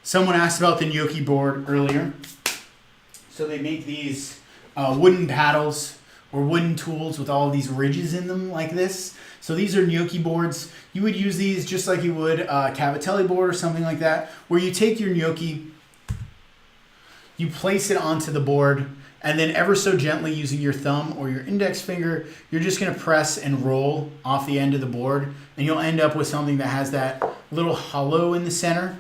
Someone asked about the gnocchi board earlier. So they make these wooden paddles or wooden tools with all of these ridges in them like this. So these are gnocchi boards. You would use these just like you would a cavatelli board or something like that, where you take your gnocchi, you place it onto the board, and then ever so gently using your thumb or your index finger, you're just going to press and roll off the end of the board, and you'll end up with something that has that little hollow in the center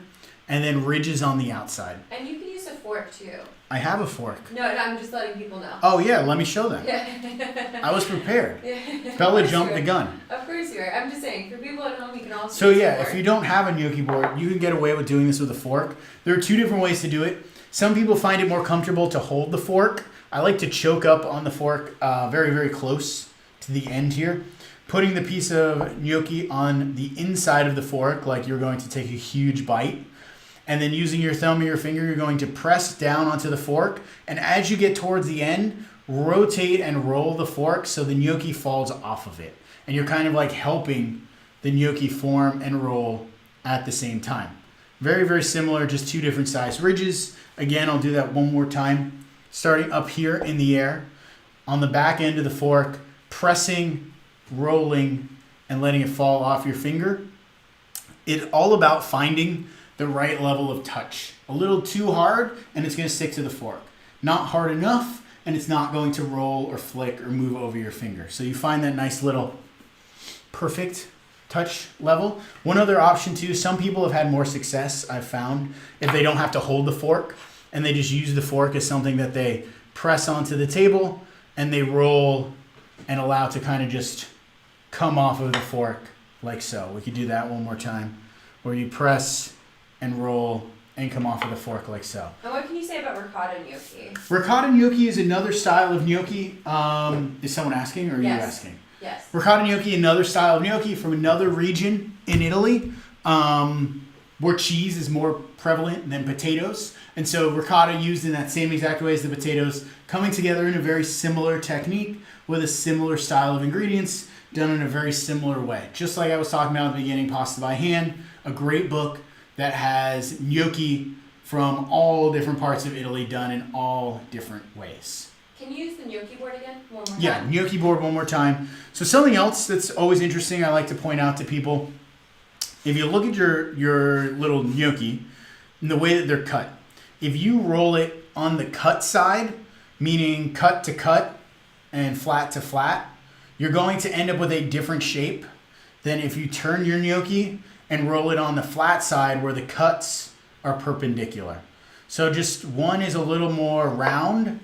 and then ridges on the outside. And you can use a fork too. I have a fork. No, I'm just letting people know. Oh yeah, let me show them. Yeah. I was prepared. Yeah. Bella Of course jumped you the are. gun. Of course you are. I'm just saying, for people at home, you can also So use a yeah, fork. if you don't have a gnocchi board, you can get away with doing this with a fork. There are 2 different ways to do it. Some people find it more comfortable to hold the fork. I like to choke up on the fork very, very close to the end here. Putting the piece of gnocchi on the inside of the fork like you're going to take a huge bite. And then using your thumb or your finger, you're going to press down onto the fork. And as you get towards the end, rotate and roll the fork so the gnocchi falls off of it. And you're kind of like helping the gnocchi form and roll at the same time. Very, very similar, just 2 different size ridges. Again, I'll do that one more time. Starting up here in the air, on the back end of the fork, pressing, rolling, and letting it fall off your finger. It's all about finding the right level of touch. A little too hard, and it's going to stick to the fork. Not hard enough, and it's not going to roll or flick or move over your finger. So you find that nice little perfect touch level. One other option too, some people have had more success, I've found, if they don't have to hold the fork, and they just use the fork as something that they press onto the table, and they roll and allow to kind of just come off of the fork like so. We could do that one more time, where you press and roll and come off of the fork like so. And what can you say about ricotta gnocchi? Ricotta gnocchi is another style of gnocchi. Is someone asking or are Yes. you asking? Yes. Ricotta gnocchi, another style of gnocchi from another region in Italy, where cheese is more prevalent than potatoes. And so ricotta used in that same exact way as the potatoes, coming together in a very similar technique with a similar style of ingredients done in a very similar way. Just like I was talking about at the beginning, Pasta by Hand, a great book that has gnocchi from all different parts of Italy done in all different ways. Can you use the gnocchi board again? One more Yeah, time. gnocchi board one more time. So something else that's always interesting I like to point out to people, if you look at your little gnocchi and the way that they're cut, if you roll it on the cut side, meaning cut to cut and flat to flat, you're going to end up with a different shape than if you turn your gnocchi and roll it on the flat side where the cuts are perpendicular. So just one is a little more round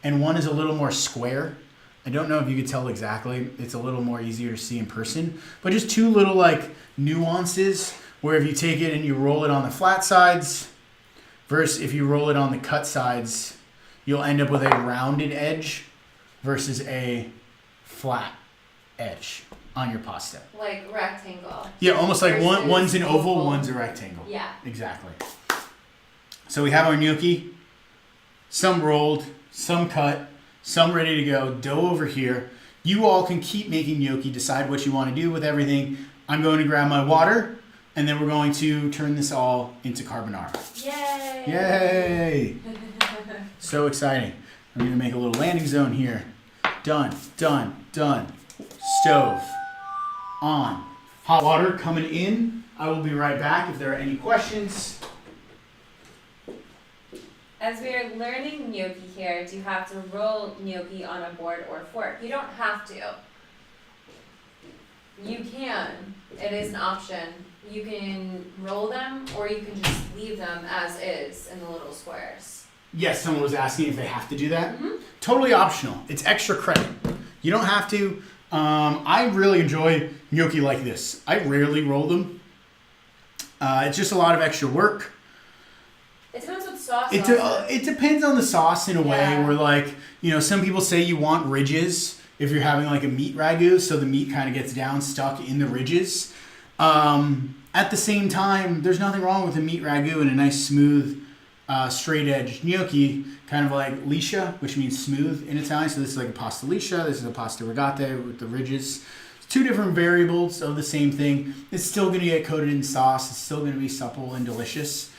and one is a little more square. I don't know if you could tell exactly. It's a little more easier to see in person. But just 2 little like nuances where if you take it and you roll it on the flat sides versus if you roll it on the cut sides, you'll end up with a rounded edge versus a flat edge on your pasta. Like rectangle. Yeah, almost like Versus one's an oval, oval. one's a rectangle. Yeah. Exactly. So we have our gnocchi, some rolled, some cut, some ready to go, dough over here. You all can keep making gnocchi, decide what you want to do with everything. I'm going to grab my water, and then we're going to turn this all into carbonara. Yay! Yay! So exciting. I'm going to make a little landing zone here. Done, done, done. Stove on. Hot water coming in. I will be right back if there are any questions. As we are learning gnocchi here, do you have to roll gnocchi on a board or fork? You don't have to. You can. It is an option. You can roll them, or you can just leave them as is in the little squares. Yes, someone was asking if they have to do that. Mm-hmm. Totally optional. It's extra credit. You don't have to. I really enjoy gnocchi like this. I rarely roll them. It's just a lot of extra work. It depends what sauce. It depends on the sauce in a way Yeah. where, like, you know, some people say you want ridges if you're having like a meat ragu, so the meat kind of gets down stuck in the ridges. At the same time, there's nothing wrong with a meat ragu and a nice smooth straight edge gnocchi, kind of like liscia, which means smooth in Italian. So this is like a pasta liscia, this is a pasta rigate with the ridges. It's two different variables of the same thing. It's still going to get coated in sauce. It's still going to be supple and delicious.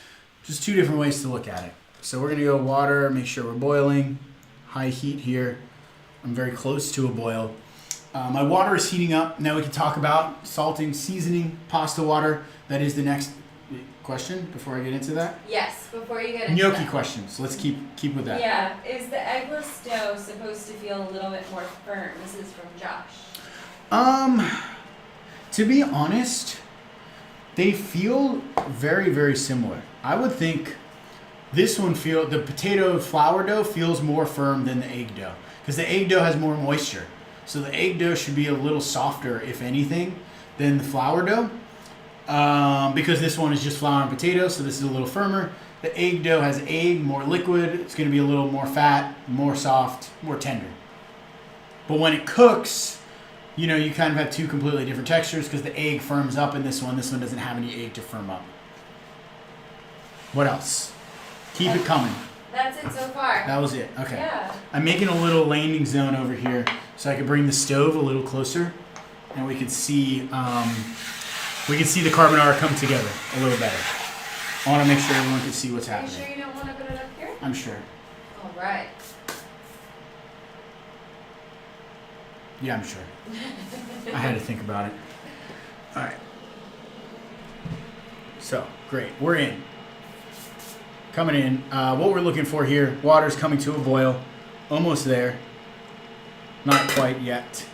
Just two different ways to look at it. So we're going to go water, make sure we're boiling. High heat here. I'm very close to a boil. My water is heating up. Now we can talk about salting, seasoning, pasta water. That is the next question before I get into that. Yes, before you get into Gnocchi that. questions. Let's keep with that. Yeah, is the eggless dough supposed to feel a little bit more firm? This is from Josh. To be honest, they feel very, very similar. I would think this one the potato flour dough feels more firm than the egg dough, because the egg dough has more moisture. So the egg dough should be a little softer, if anything, than the flour dough. Because this one is just flour and potato, so this is a little firmer. The egg dough has egg, more liquid. It's going to be a little more fat, more soft, more tender. But when it cooks, you know, you kind of have two completely different textures because the egg firms up in this one. This one doesn't have any egg to firm up. What else? Keep it coming. That's it so far. That was it. Okay. Yeah. I'm making a little landing zone over here so I can bring the stove a little closer, and we could see the carbonara come together a little better. I want to make sure everyone can see what's Are you happening. sure you don't want to put it up here? I'm sure. All right. Yeah, I'm sure. I had to think about it. All right. So, great. We're in. Coming in. What we're looking for here, water's coming to a boil. Almost there. Not quite yet.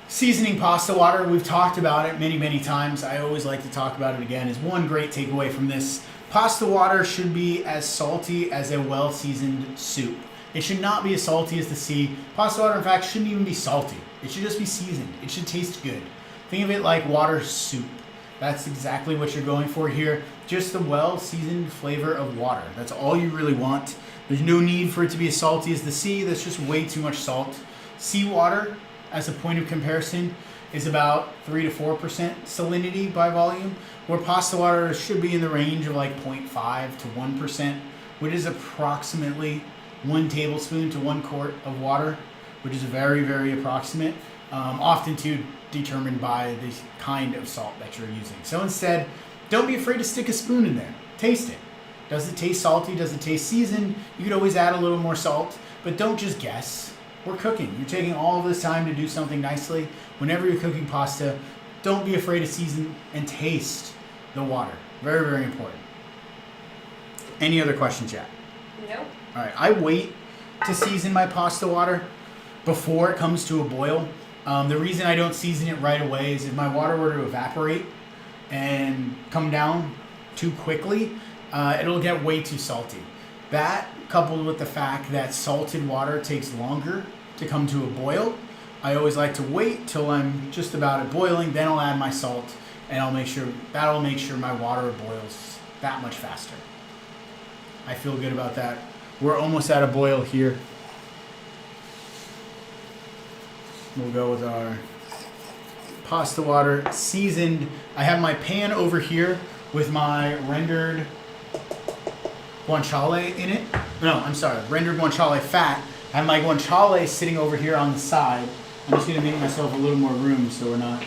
Seasoning pasta water, we've talked about it many, many times. I always like to talk about it again. Is one great takeaway from this. Pasta water should be as salty as a well-seasoned soup. It should not be as salty as the sea. Pasta water, in fact, shouldn't even be salty. It should just be seasoned. It should taste good. Think of it like water soup. That's exactly what you're going for here. Just the well-seasoned flavor of water. That's all you really want. There's no need for it to be as salty as the sea. That's just way too much salt. Seawater, as a point of comparison, is about 3 to 4% salinity by volume, where pasta water should be in the range of like 0.5 to 1%, which is approximately 1 tablespoon to 1 quart of water, which is very, very approximate, often too determined by the kind of salt that you're using. So instead, don't be afraid to stick a spoon in there. Taste it. Does it taste salty? Does it taste seasoned? You could always add a little more salt, but don't just guess. We're cooking. You're taking all of this time to do something nicely. Whenever you're cooking pasta, don't be afraid to season and taste the water. Very, very important. Any other questions yet? Nope. All right, I wait to season my pasta water before it comes to a boil. The reason I don't season it right away is if my water were to evaporate and come down too quickly, it'll get way too salty. That, coupled with the fact that salted water takes longer to come to a boil, I always like to wait till I'm just about at boiling, then I'll add my salt, and that'll make sure my water boils that much faster. I feel good about that. We're almost at a boil here. We'll go with our pasta water seasoned. I have my pan over here with my rendered guanciale in it. No, I'm sorry, rendered guanciale fat. I have my guanciale sitting over here on the side. I'm just gonna make myself a little more room so we're not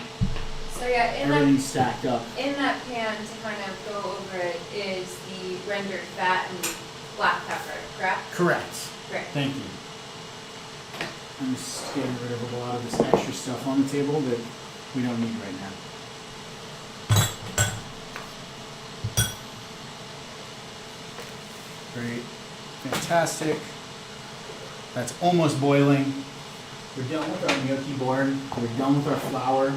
So yeah, everything's stacked up. in that pan to kind of go over it is the rendered fat and black pepper, correct? Correct. Great. Thank you. I'm just getting rid of a lot of this extra stuff on the table that we don't need right now. Great. Fantastic. That's almost boiling. We're done with our gnocchi board. We're done with our flour.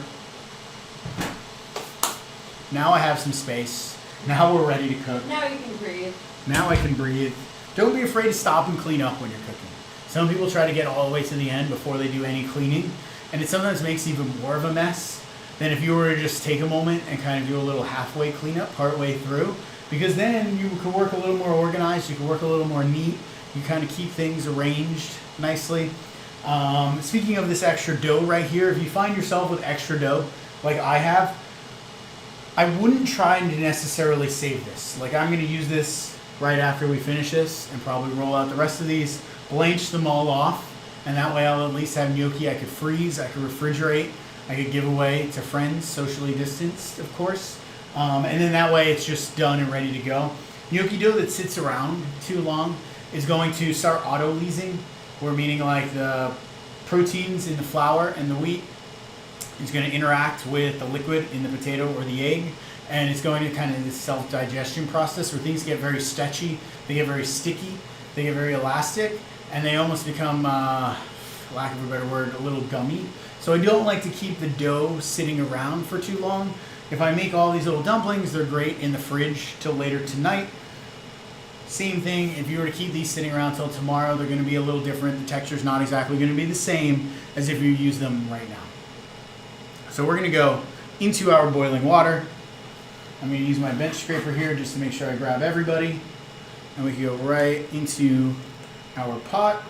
Now I have some space. Now we're ready to cook. Now you can breathe. Now I can breathe. Don't be afraid to stop and clean up when you're cooking. Some people try to get all the way to the end before they do any cleaning, and it sometimes makes even more of a mess than if you were to just take a moment and kind of do a little halfway cleanup partway through, because then you can work a little more organized, you can work a little more neat, you kind of keep things arranged nicely. Speaking of this extra dough right here, if you find yourself with extra dough, like I have, I wouldn't try to necessarily save this. Like I'm going to use this right after we finish this and probably roll out the rest of these, blanch them all off, and that way I'll at least have gnocchi I could freeze, I could refrigerate, I could give away to friends, socially distanced, of course. And then that way it's just done and ready to go. Gnocchi dough that sits around too long is going to start auto-leasing, or meaning like the proteins in the flour and the wheat is going to interact with the liquid in the potato or the egg, and it's going to kind of this self-digestion process where things get very stretchy, they get very sticky, they get very elastic, and they almost become, lack of a better word, a little gummy. So I don't like to keep the dough sitting around for too long. If I make all these little dumplings, they're great in the fridge till later tonight. Same thing, if you were to keep these sitting around till tomorrow, they're going to be a little different. The texture's not exactly going to be the same as if you use them right now. So we're going to go into our boiling water. I'm going to use my bench scraper here just to make sure I grab everybody. And we can go right into our pot.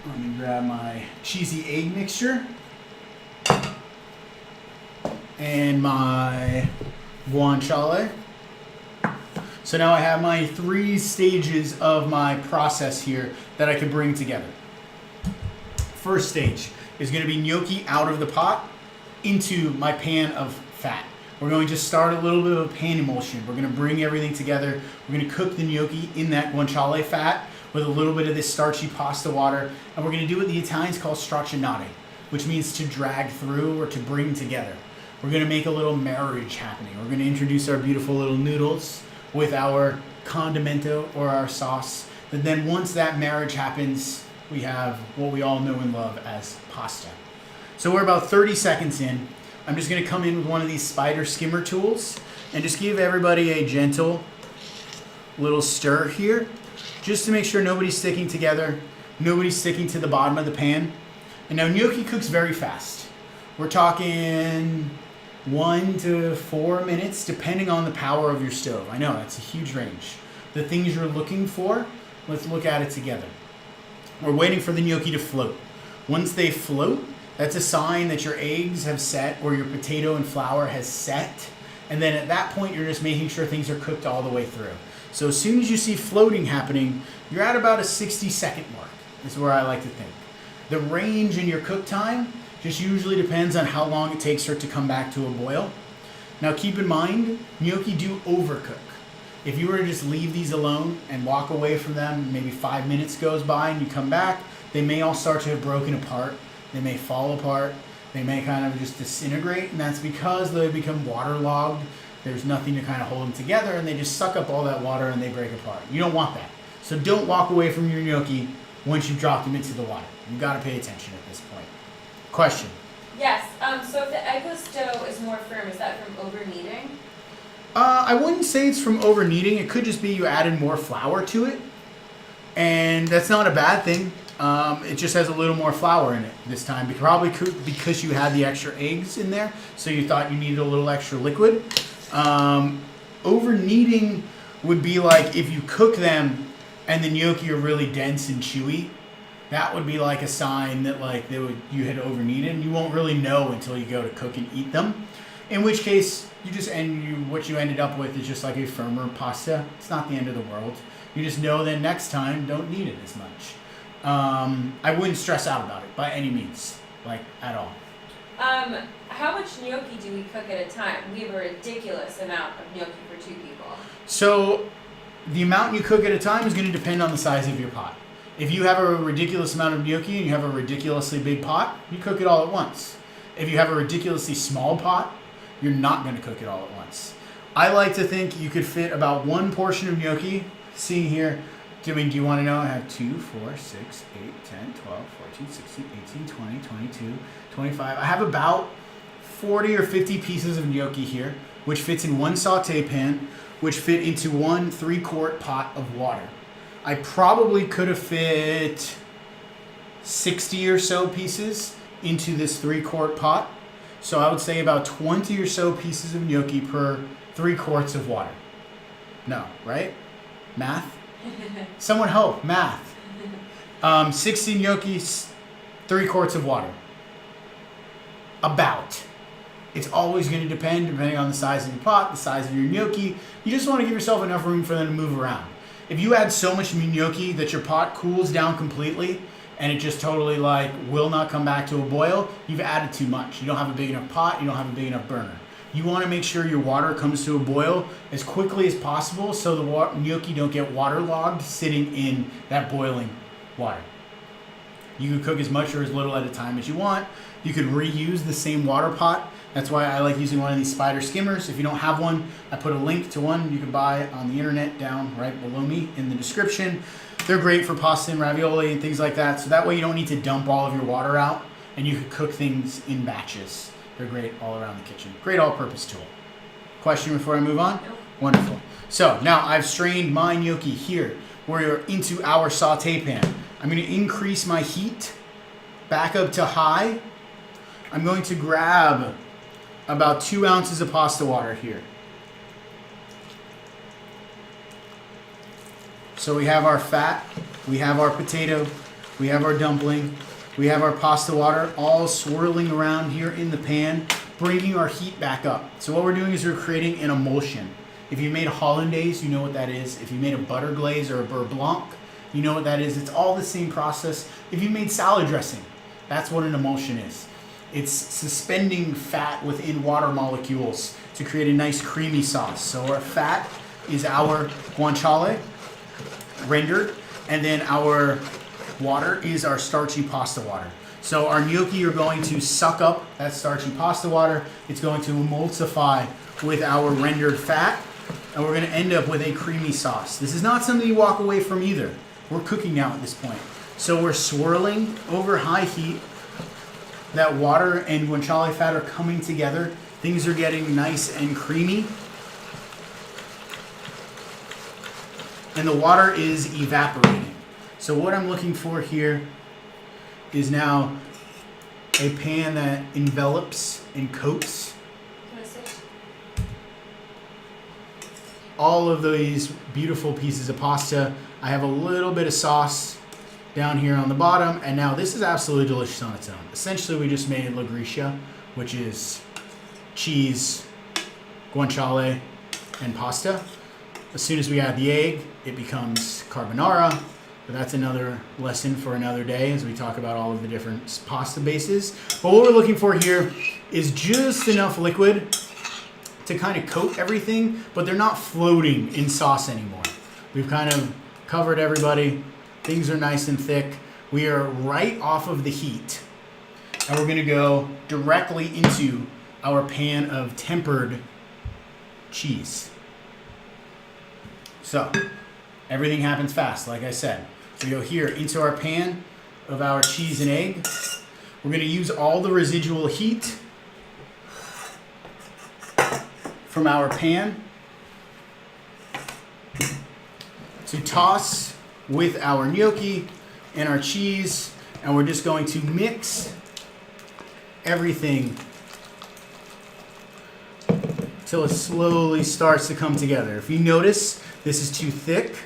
Let me grab my cheesy egg mixture and my guanciale. So now I have my 3 stages of my process here that I can bring together. First stage is going to be gnocchi out of the pot into my pan of fat. We're going to start a little bit of a pan emulsion. We're going to bring everything together. We're going to cook the gnocchi in that guanciale fat with a little bit of this starchy pasta water. And we're going to do what the Italians call stracciare, which means to drag through or to bring together. We're going to make a little marriage happening. We're going to introduce our beautiful little noodles with our condimento or our sauce. And then once that marriage happens, we have what we all know and love as pasta. So we're about 30 seconds in. I'm just going to come in with one of these spider skimmer tools and just give everybody a gentle little stir here, just to make sure nobody's sticking together, nobody's sticking to the bottom of the pan. And now gnocchi cooks very fast. We're talking 1 to 4 minutes, depending on the power of your stove. I know, that's a huge range. The things you're looking for, let's look at it together. We're waiting for the gnocchi to float. Once they float, that's a sign that your eggs have set or your potato and flour has set. And then at that point, you're just making sure things are cooked all the way through. So as soon as you see floating happening, you're at about a 60-second mark, is where I like to think. The range in your cook time just usually depends on how long it takes for it to come back to a boil. Now keep in mind, gnocchi do overcook. If you were to just leave these alone and walk away from them, maybe 5 minutes goes by and you come back, they may all start to have broken apart. They may fall apart. They may kind of just disintegrate, and that's because they become waterlogged. There's nothing to kind of hold them together, and they just suck up all that water and they break apart. You don't want that. So don't walk away from your gnocchi once you've dropped them into the water. You've got to pay attention at this point. Question? Yes. So if the eggless dough is more firm, is that from over kneading? I wouldn't say it's from over kneading. It could just be you added more flour to it, and that's not a bad thing. It just has a little more flour in it this time, probably because you had the extra eggs in there, so you thought you needed a little extra liquid. Over kneading would be like if you cook them and the gnocchi are really dense and chewy. That would be like a sign that like you had over kneaded, and you won't really know until you go to cook and eat them. In which case, what you ended up with is just like a firmer pasta. It's not the end of the world. You just know that next time, don't knead it as much. I wouldn't stress out about it by any means, like at all. How much gnocchi do we cook at a time? We have a ridiculous amount of gnocchi for 2 people. So the amount you cook at a time is going to depend on the size of your pot. If you have a ridiculous amount of gnocchi and you have a ridiculously big pot, you cook it all at once. If you have a ridiculously small pot, you're not going to cook it all at once. I like to think you could fit about 1 portion of gnocchi, seeing here, Do you want to know? I have 2, 4, 6, 8, 10, 12, 14, 16, 18, 20, 22, 25. I have about 40 or 50 pieces of gnocchi here, which fits in one saute pan, which fit into one 3-quart pot of water. I probably could have fit 60 or so pieces into this 3-quart pot. So I would say about 20 or so pieces of gnocchi per 3 quarts of water. No, right? Math? Someone help, math. 60 gnocchis, 3 quarts of water. About. It's always going to depend, depending on the size of your pot, the size of your gnocchi. You just want to give yourself enough room for them to move around. If you add so much gnocchi that your pot cools down completely and it just totally will not come back to a boil, you've added too much. You don't have a big enough pot, you don't have a big enough burner. You want to make sure your water comes to a boil as quickly as possible so the gnocchi don't get waterlogged sitting in that boiling water. You can cook as much or as little at a time as you want. You could reuse the same water pot. That's why I like using one of these spider skimmers. If you don't have one, I put a link to one you can buy on the internet down right below me in the description. They're great for pasta and ravioli and things like that. So that way you don't need to dump all of your water out and you can cook things in batches. They're great all around the kitchen. Great all-purpose tool. Question before I move on? Nope. Wonderful. So now I've strained my gnocchi here. We're into our saute pan. I'm going to increase my heat back up to high. I'm going to grab about 2 ounces of pasta water here. So we have our fat, we have our potato, we have our dumpling, we have our pasta water all swirling around here in the pan, bringing our heat back up. So what we're doing is we're creating an emulsion. If you made a hollandaise, you know what that is. If you made a butter glaze or a beurre blanc, you know what that is. It's all the same process. If you made salad dressing, that's what an emulsion is. It's suspending fat within water molecules to create a nice creamy sauce. So our fat is our guanciale rendered, and then our water is our starchy pasta water. So our gnocchi are going to suck up that starchy pasta water. It's going to emulsify with our rendered fat, and we're going to end up with a creamy sauce. This is not something you walk away from either. We're cooking now at this point. So we're swirling over high heat. That water and guanciale fat are coming together. Things are getting nice and creamy. And the water is evaporating. So what I'm looking for here is now a pan that envelops and coats all of these beautiful pieces of pasta. I have a little bit of sauce down here on the bottom, and now this is absolutely delicious on its own. Essentially, we just made la gricia, which is cheese, guanciale, and pasta. As soon as we add the egg, it becomes carbonara, but that's another lesson for another day as we talk about all of the different pasta bases. But what we're looking for here is just enough liquid to kind of coat everything, but they're not floating in sauce anymore. We've kind of covered everybody. Things are nice and thick. We are right off of the heat, and we're going to go directly into our pan of tempered cheese. So everything happens fast, like I said. We go here into our pan of our cheese and egg. We're going to use all the residual heat from our pan to toss with our gnocchi and our cheese, and we're just going to mix everything till it slowly starts to come together. If you notice this is too thick,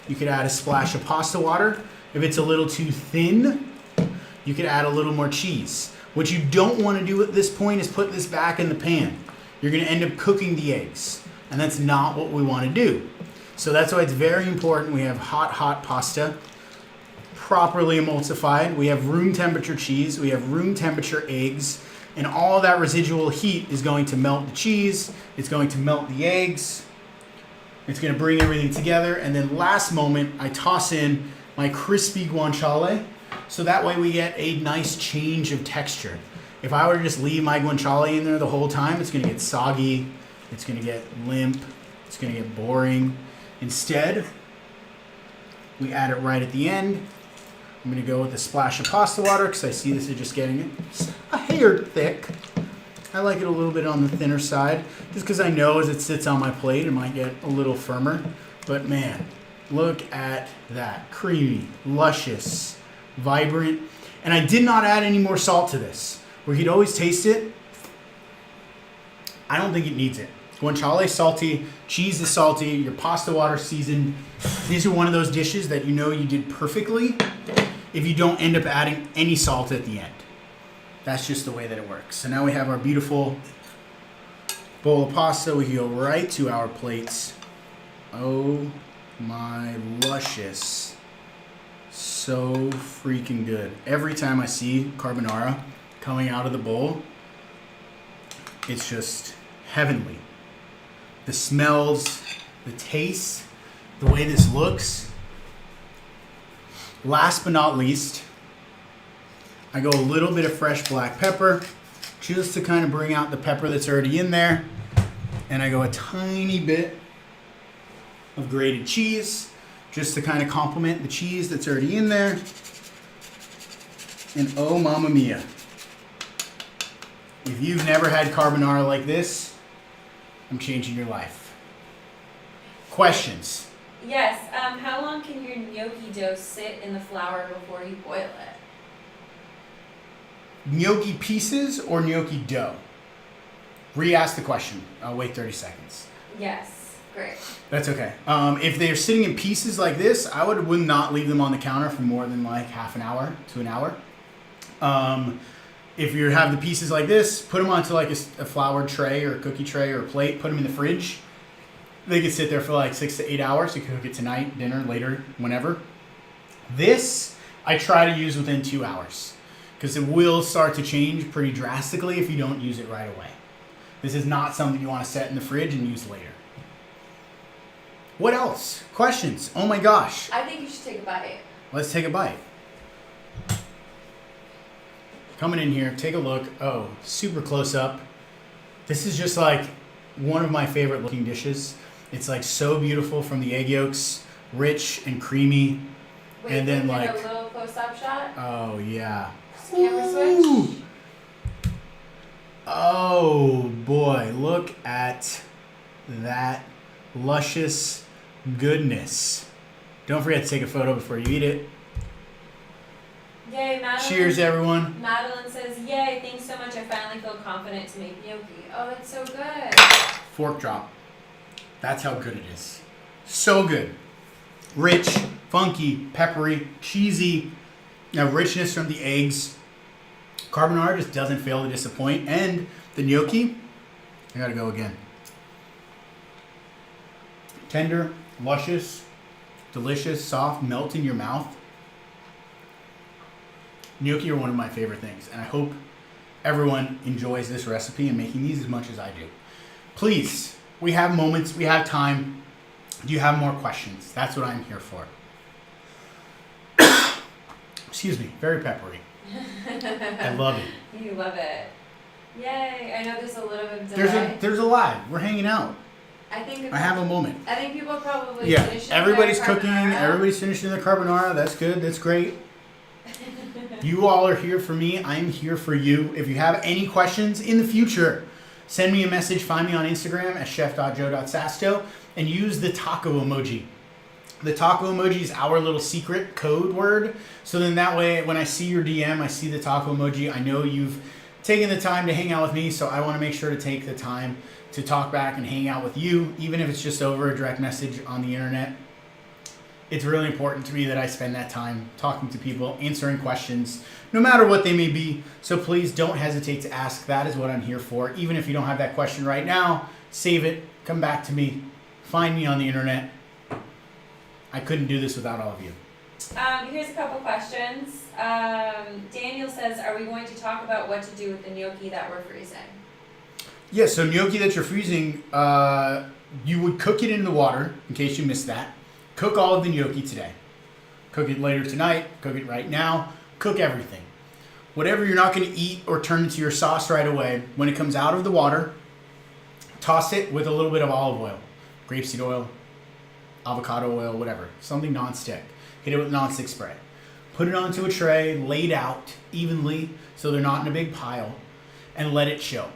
you could add a splash of pasta water. If it's a little too thin, you could add a little more cheese. What you don't want to do at this point is put this back in the pan. You're going to end up cooking the eggs, and that's not what we want to do. So that's why it's very important we have hot pasta, properly emulsified. We have room temperature cheese, we have room temperature eggs, and all that residual heat is going to melt the cheese, it's going to melt the eggs, it's going to bring everything together, and then last moment I toss in my crispy guanciale, so that way we get a nice change of texture. If I were to just leave my guanciale in there the whole time, it's going to get soggy, it's going to get limp, it's going to get boring. Instead, We add it right at the end. I'm going to go with a splash of pasta water because I see this is just getting it a hair thick. I like it a little bit on the thinner side just because I know as it sits on my plate it might get a little firmer. But man, look at that. Creamy, luscious, vibrant. And I did not add any more salt to this. Where you'd always taste it, I don't think it needs it. Guanciale is salty, cheese is salty, your pasta water seasoned. These are one of those dishes that you know you did perfectly if you don't end up adding any salt at the end. That's just the way that it works. So now we have our beautiful bowl of pasta. We can go right to our plates. Oh my luscious. So freaking good. Every time I see carbonara coming out of the bowl, it's just heavenly. The smells, the taste, the way this looks. Last but not least, I go a little bit of fresh black pepper just to kind of bring out the pepper that's already in there. And I go a tiny bit of grated cheese just to kind of complement the cheese that's already in there. And oh, mamma mia. If you've never had carbonara like this, I'm changing your life. Questions? Yes. How long can your gnocchi dough sit in the flour before you boil it? Gnocchi pieces or gnocchi dough? Re-ask the question. I'll wait 30 seconds. Yes. Great. That's okay. If they're sitting in pieces like this, I would not leave them on the counter for more than like half an hour to an hour. If you have the pieces like this, put them onto like a floured tray or a cookie tray or a plate. Put them in the fridge. They could sit there for like 6 to 8 hours. You can cook it tonight, dinner, later, whenever. This, I try to use within 2 hours because it will start to change pretty drastically if you don't use it right away. This is not something you want to set in the fridge and use later. What else? Questions? Oh my gosh. I think you should take a bite. Let's take a bite. Coming in here, take a look. Oh, super close up. This is just like one of my favorite looking dishes. It's like so beautiful from the egg yolks, rich and creamy. Wait, and then can we like get a little close-up shot? oh yeah. Camera Ooh. switch. Oh boy, look at that luscious goodness. Don't forget to take a photo before you eat it. Yay, Madeline. Cheers, everyone. Madeline says, "Yay! Thanks so much. I finally feel confident to make gnocchi." Oh, that's so good. Fork drop. That's how good it is. So good. Rich, funky, peppery, cheesy. Now richness from the eggs. Carbonara just doesn't fail to disappoint. And the gnocchi, I gotta go again. Tender, luscious, delicious, soft, melt in your mouth. Gnocchi are one of my favorite things, and I hope everyone enjoys this recipe and making these as much as I do. Please, we have moments, we have time. Do you have more questions? That's what I'm here for. Excuse me, very peppery. I love it. You love it. Yay! I know there's a little bit of delay. There's a lag. We're hanging out. I think I have a moment. I think people probably Yeah, finishing everybody's their cooking. carbonara. Everybody's finishing their carbonara. That's good. That's great. You all are here for me. I'm here for you. If you have any questions in the future, send me a message. Find me on Instagram at chef.joe.sasto and use the taco emoji. The taco emoji is our little secret code word. So then that way, when I see your DM, I see the taco emoji. I know you've taken the time to hang out with me. So I want to make sure to take the time to talk back and hang out with you, even if it's just over a direct message on the internet. It's really important to me that I spend that time talking to people, answering questions, no matter what they may be. So please don't hesitate to ask. That is what I'm here for. Even if you don't have that question right now, save it, come back to me, find me on the internet. I couldn't do this without all of you. Here's a couple questions. Daniel says, "Are we going to talk about what to do with the gnocchi that we're freezing?" Yeah, so gnocchi that you're freezing, you would cook it in the water, in case you missed that. Cook all of the gnocchi today. Cook it later tonight. Cook it right now. Cook everything. Whatever you're not going to eat or turn into your sauce right away, when it comes out of the water, toss it with a little bit of olive oil, grapeseed oil, avocado oil, whatever. Something non-stick. hit it with nonstick spray. Put it onto a tray, laid out evenly so they're not in a big pile, and let it chill.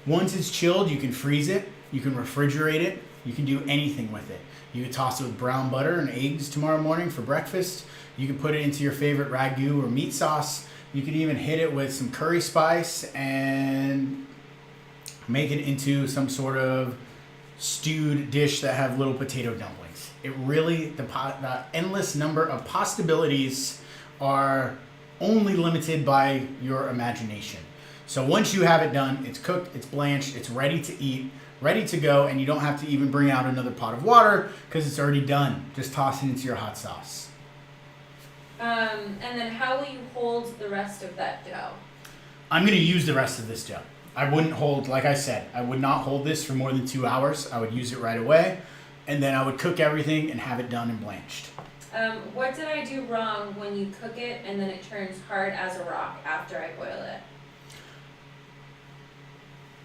Once it's chilled, you can freeze it, you can refrigerate it, you can do anything with it. You can toss it with brown butter and eggs tomorrow morning for breakfast. You can put it into your favorite ragu or meat sauce. You can even hit it with some curry spice and make it into some sort of stewed dish that have little potato dumplings. It really, the endless number of possibilities are only limited by your imagination. So once you have it done, it's cooked, it's blanched, it's ready to eat, ready to go, and you don't have to even bring out another pot of water because it's already done. Just toss it into your hot sauce. And then how will you hold the rest of that dough? I'm going to use the rest of this dough. I wouldn't hold, like I said, I would not hold this for more than 2 hours. I would use it right away, and then I would cook everything and have it done and blanched. What did I do wrong when you cook it and then it turns hard as a rock after I boil it?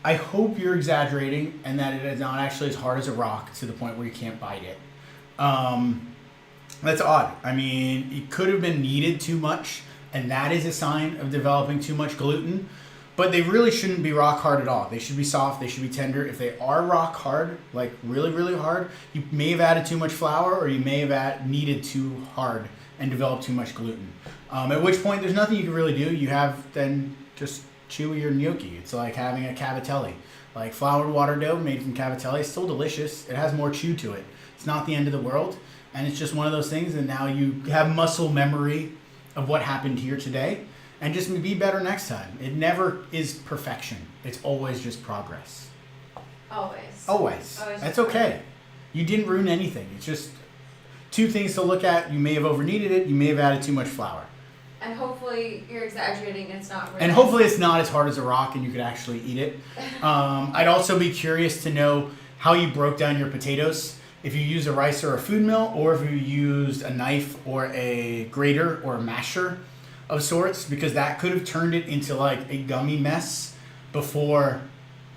I hope you're exaggerating and that it is not actually as hard as a rock to the point where you can't bite it. That's odd. I mean, it could have been kneaded too much, and that is a sign of developing too much gluten. But they really shouldn't be rock hard at all. They should be soft. They should be tender. If they are rock hard, like really, really hard, you may have added too much flour, or you may have kneaded too hard and developed too much gluten. At which point, there's nothing you can really do. You have then just chew your gnocchi. It's like having a cavatelli. Like floured water dough made from cavatelli. It's still delicious. It has more chew to it. It's not the end of the world. And it's just one of those things. And now you have muscle memory of what happened here today. And just be better next time. It never is perfection. It's always just progress. Always. Always. That's okay. You didn't ruin anything. It's just two things to look at. You may have over-kneaded it. You may have added too much flour. And hopefully you're exaggerating. It's not really. And hopefully it's not as hard as a rock and you could actually eat it. I'd also be curious to know how you broke down your potatoes. If you used a rice or a food mill, or if you used a knife or a grater or a masher of sorts, because that could have turned it into like a gummy mess before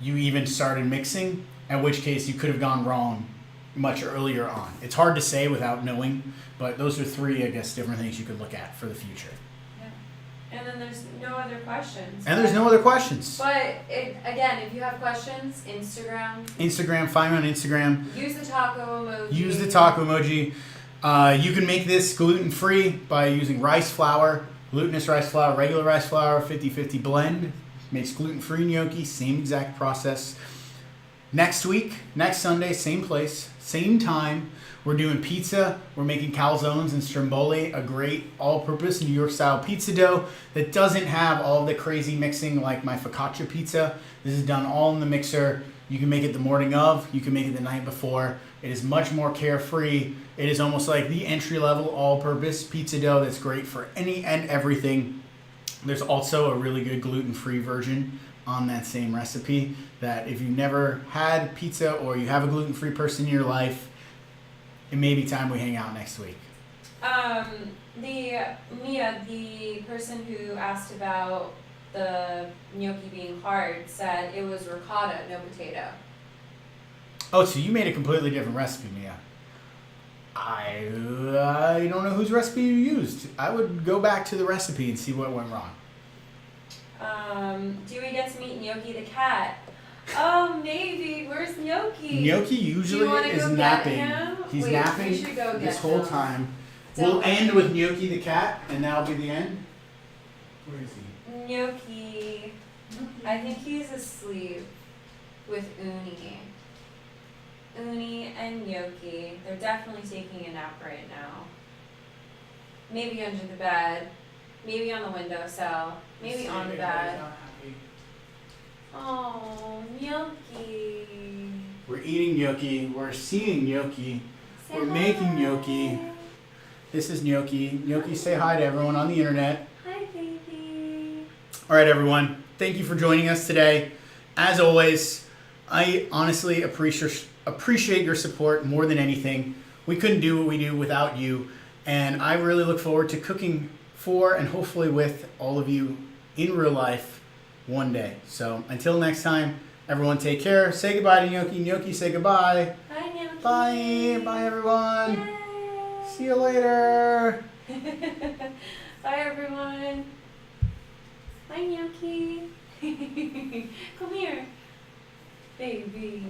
you even started mixing, in which case you could have gone wrong much earlier on. It's hard to say without knowing, but those are three, I guess, different things you could look at for the future. And then there's no other questions. And there's no other questions. But again, if you have questions, Instagram, find me on Instagram. Use the taco emoji. Use the taco emoji. You can make this gluten-free by using rice flour, glutinous rice flour, regular rice flour, 50-50 blend. Makes gluten-free gnocchi, same exact process. Next week, next Sunday, same place, same time. We're doing pizza. We're making calzones and stromboli, a great all-purpose New York-style pizza dough that doesn't have all the crazy mixing like my focaccia pizza. This is done all in the mixer. You can make it the morning of. You can make it the night before. It is much more carefree. It is almost like the entry-level all-purpose pizza dough that's great for any and everything. There's also a really good gluten-free version on that same recipe that if you've never had pizza or you have a gluten-free person in your life, it may be time we hang out next week. The person who asked about the gnocchi being hard said it was ricotta, no potato. Oh, so you made a completely different recipe, Mia. I don't know whose recipe you used. I would go back to the recipe and see what went wrong. Do we get to meet Gnocchi the cat? Oh, maybe. Where's Gnocchi? Gnocchi usually is napping. He's napping this whole time. We'll end with Gnocchi the cat, and that'll be the end. Where is he? Gnocchi. I think he's asleep with Uni. Uni and Gnocchi. They're definitely taking a nap right now. Maybe under the bed. Maybe on the windowsill. Maybe on the bed. Oh, gnocchi. We're eating gnocchi. We're seeing gnocchi. We're making gnocchi. This is gnocchi. Gnocchi, say hi to everyone on the internet. Hi, baby. All right, everyone. Thank you for joining us today. As always, I honestly appreciate your support more than anything. We couldn't do what we do without you. And I really look forward to cooking for and hopefully with all of you in real life one day. So until next time, everyone take care. Say goodbye to Gnocchi. Gnocchi, say goodbye. Hi, Gnocchi. Bye. Bye, everyone. Yay. See you later. Bye, everyone. Bye, Gnocchi. Come here, baby.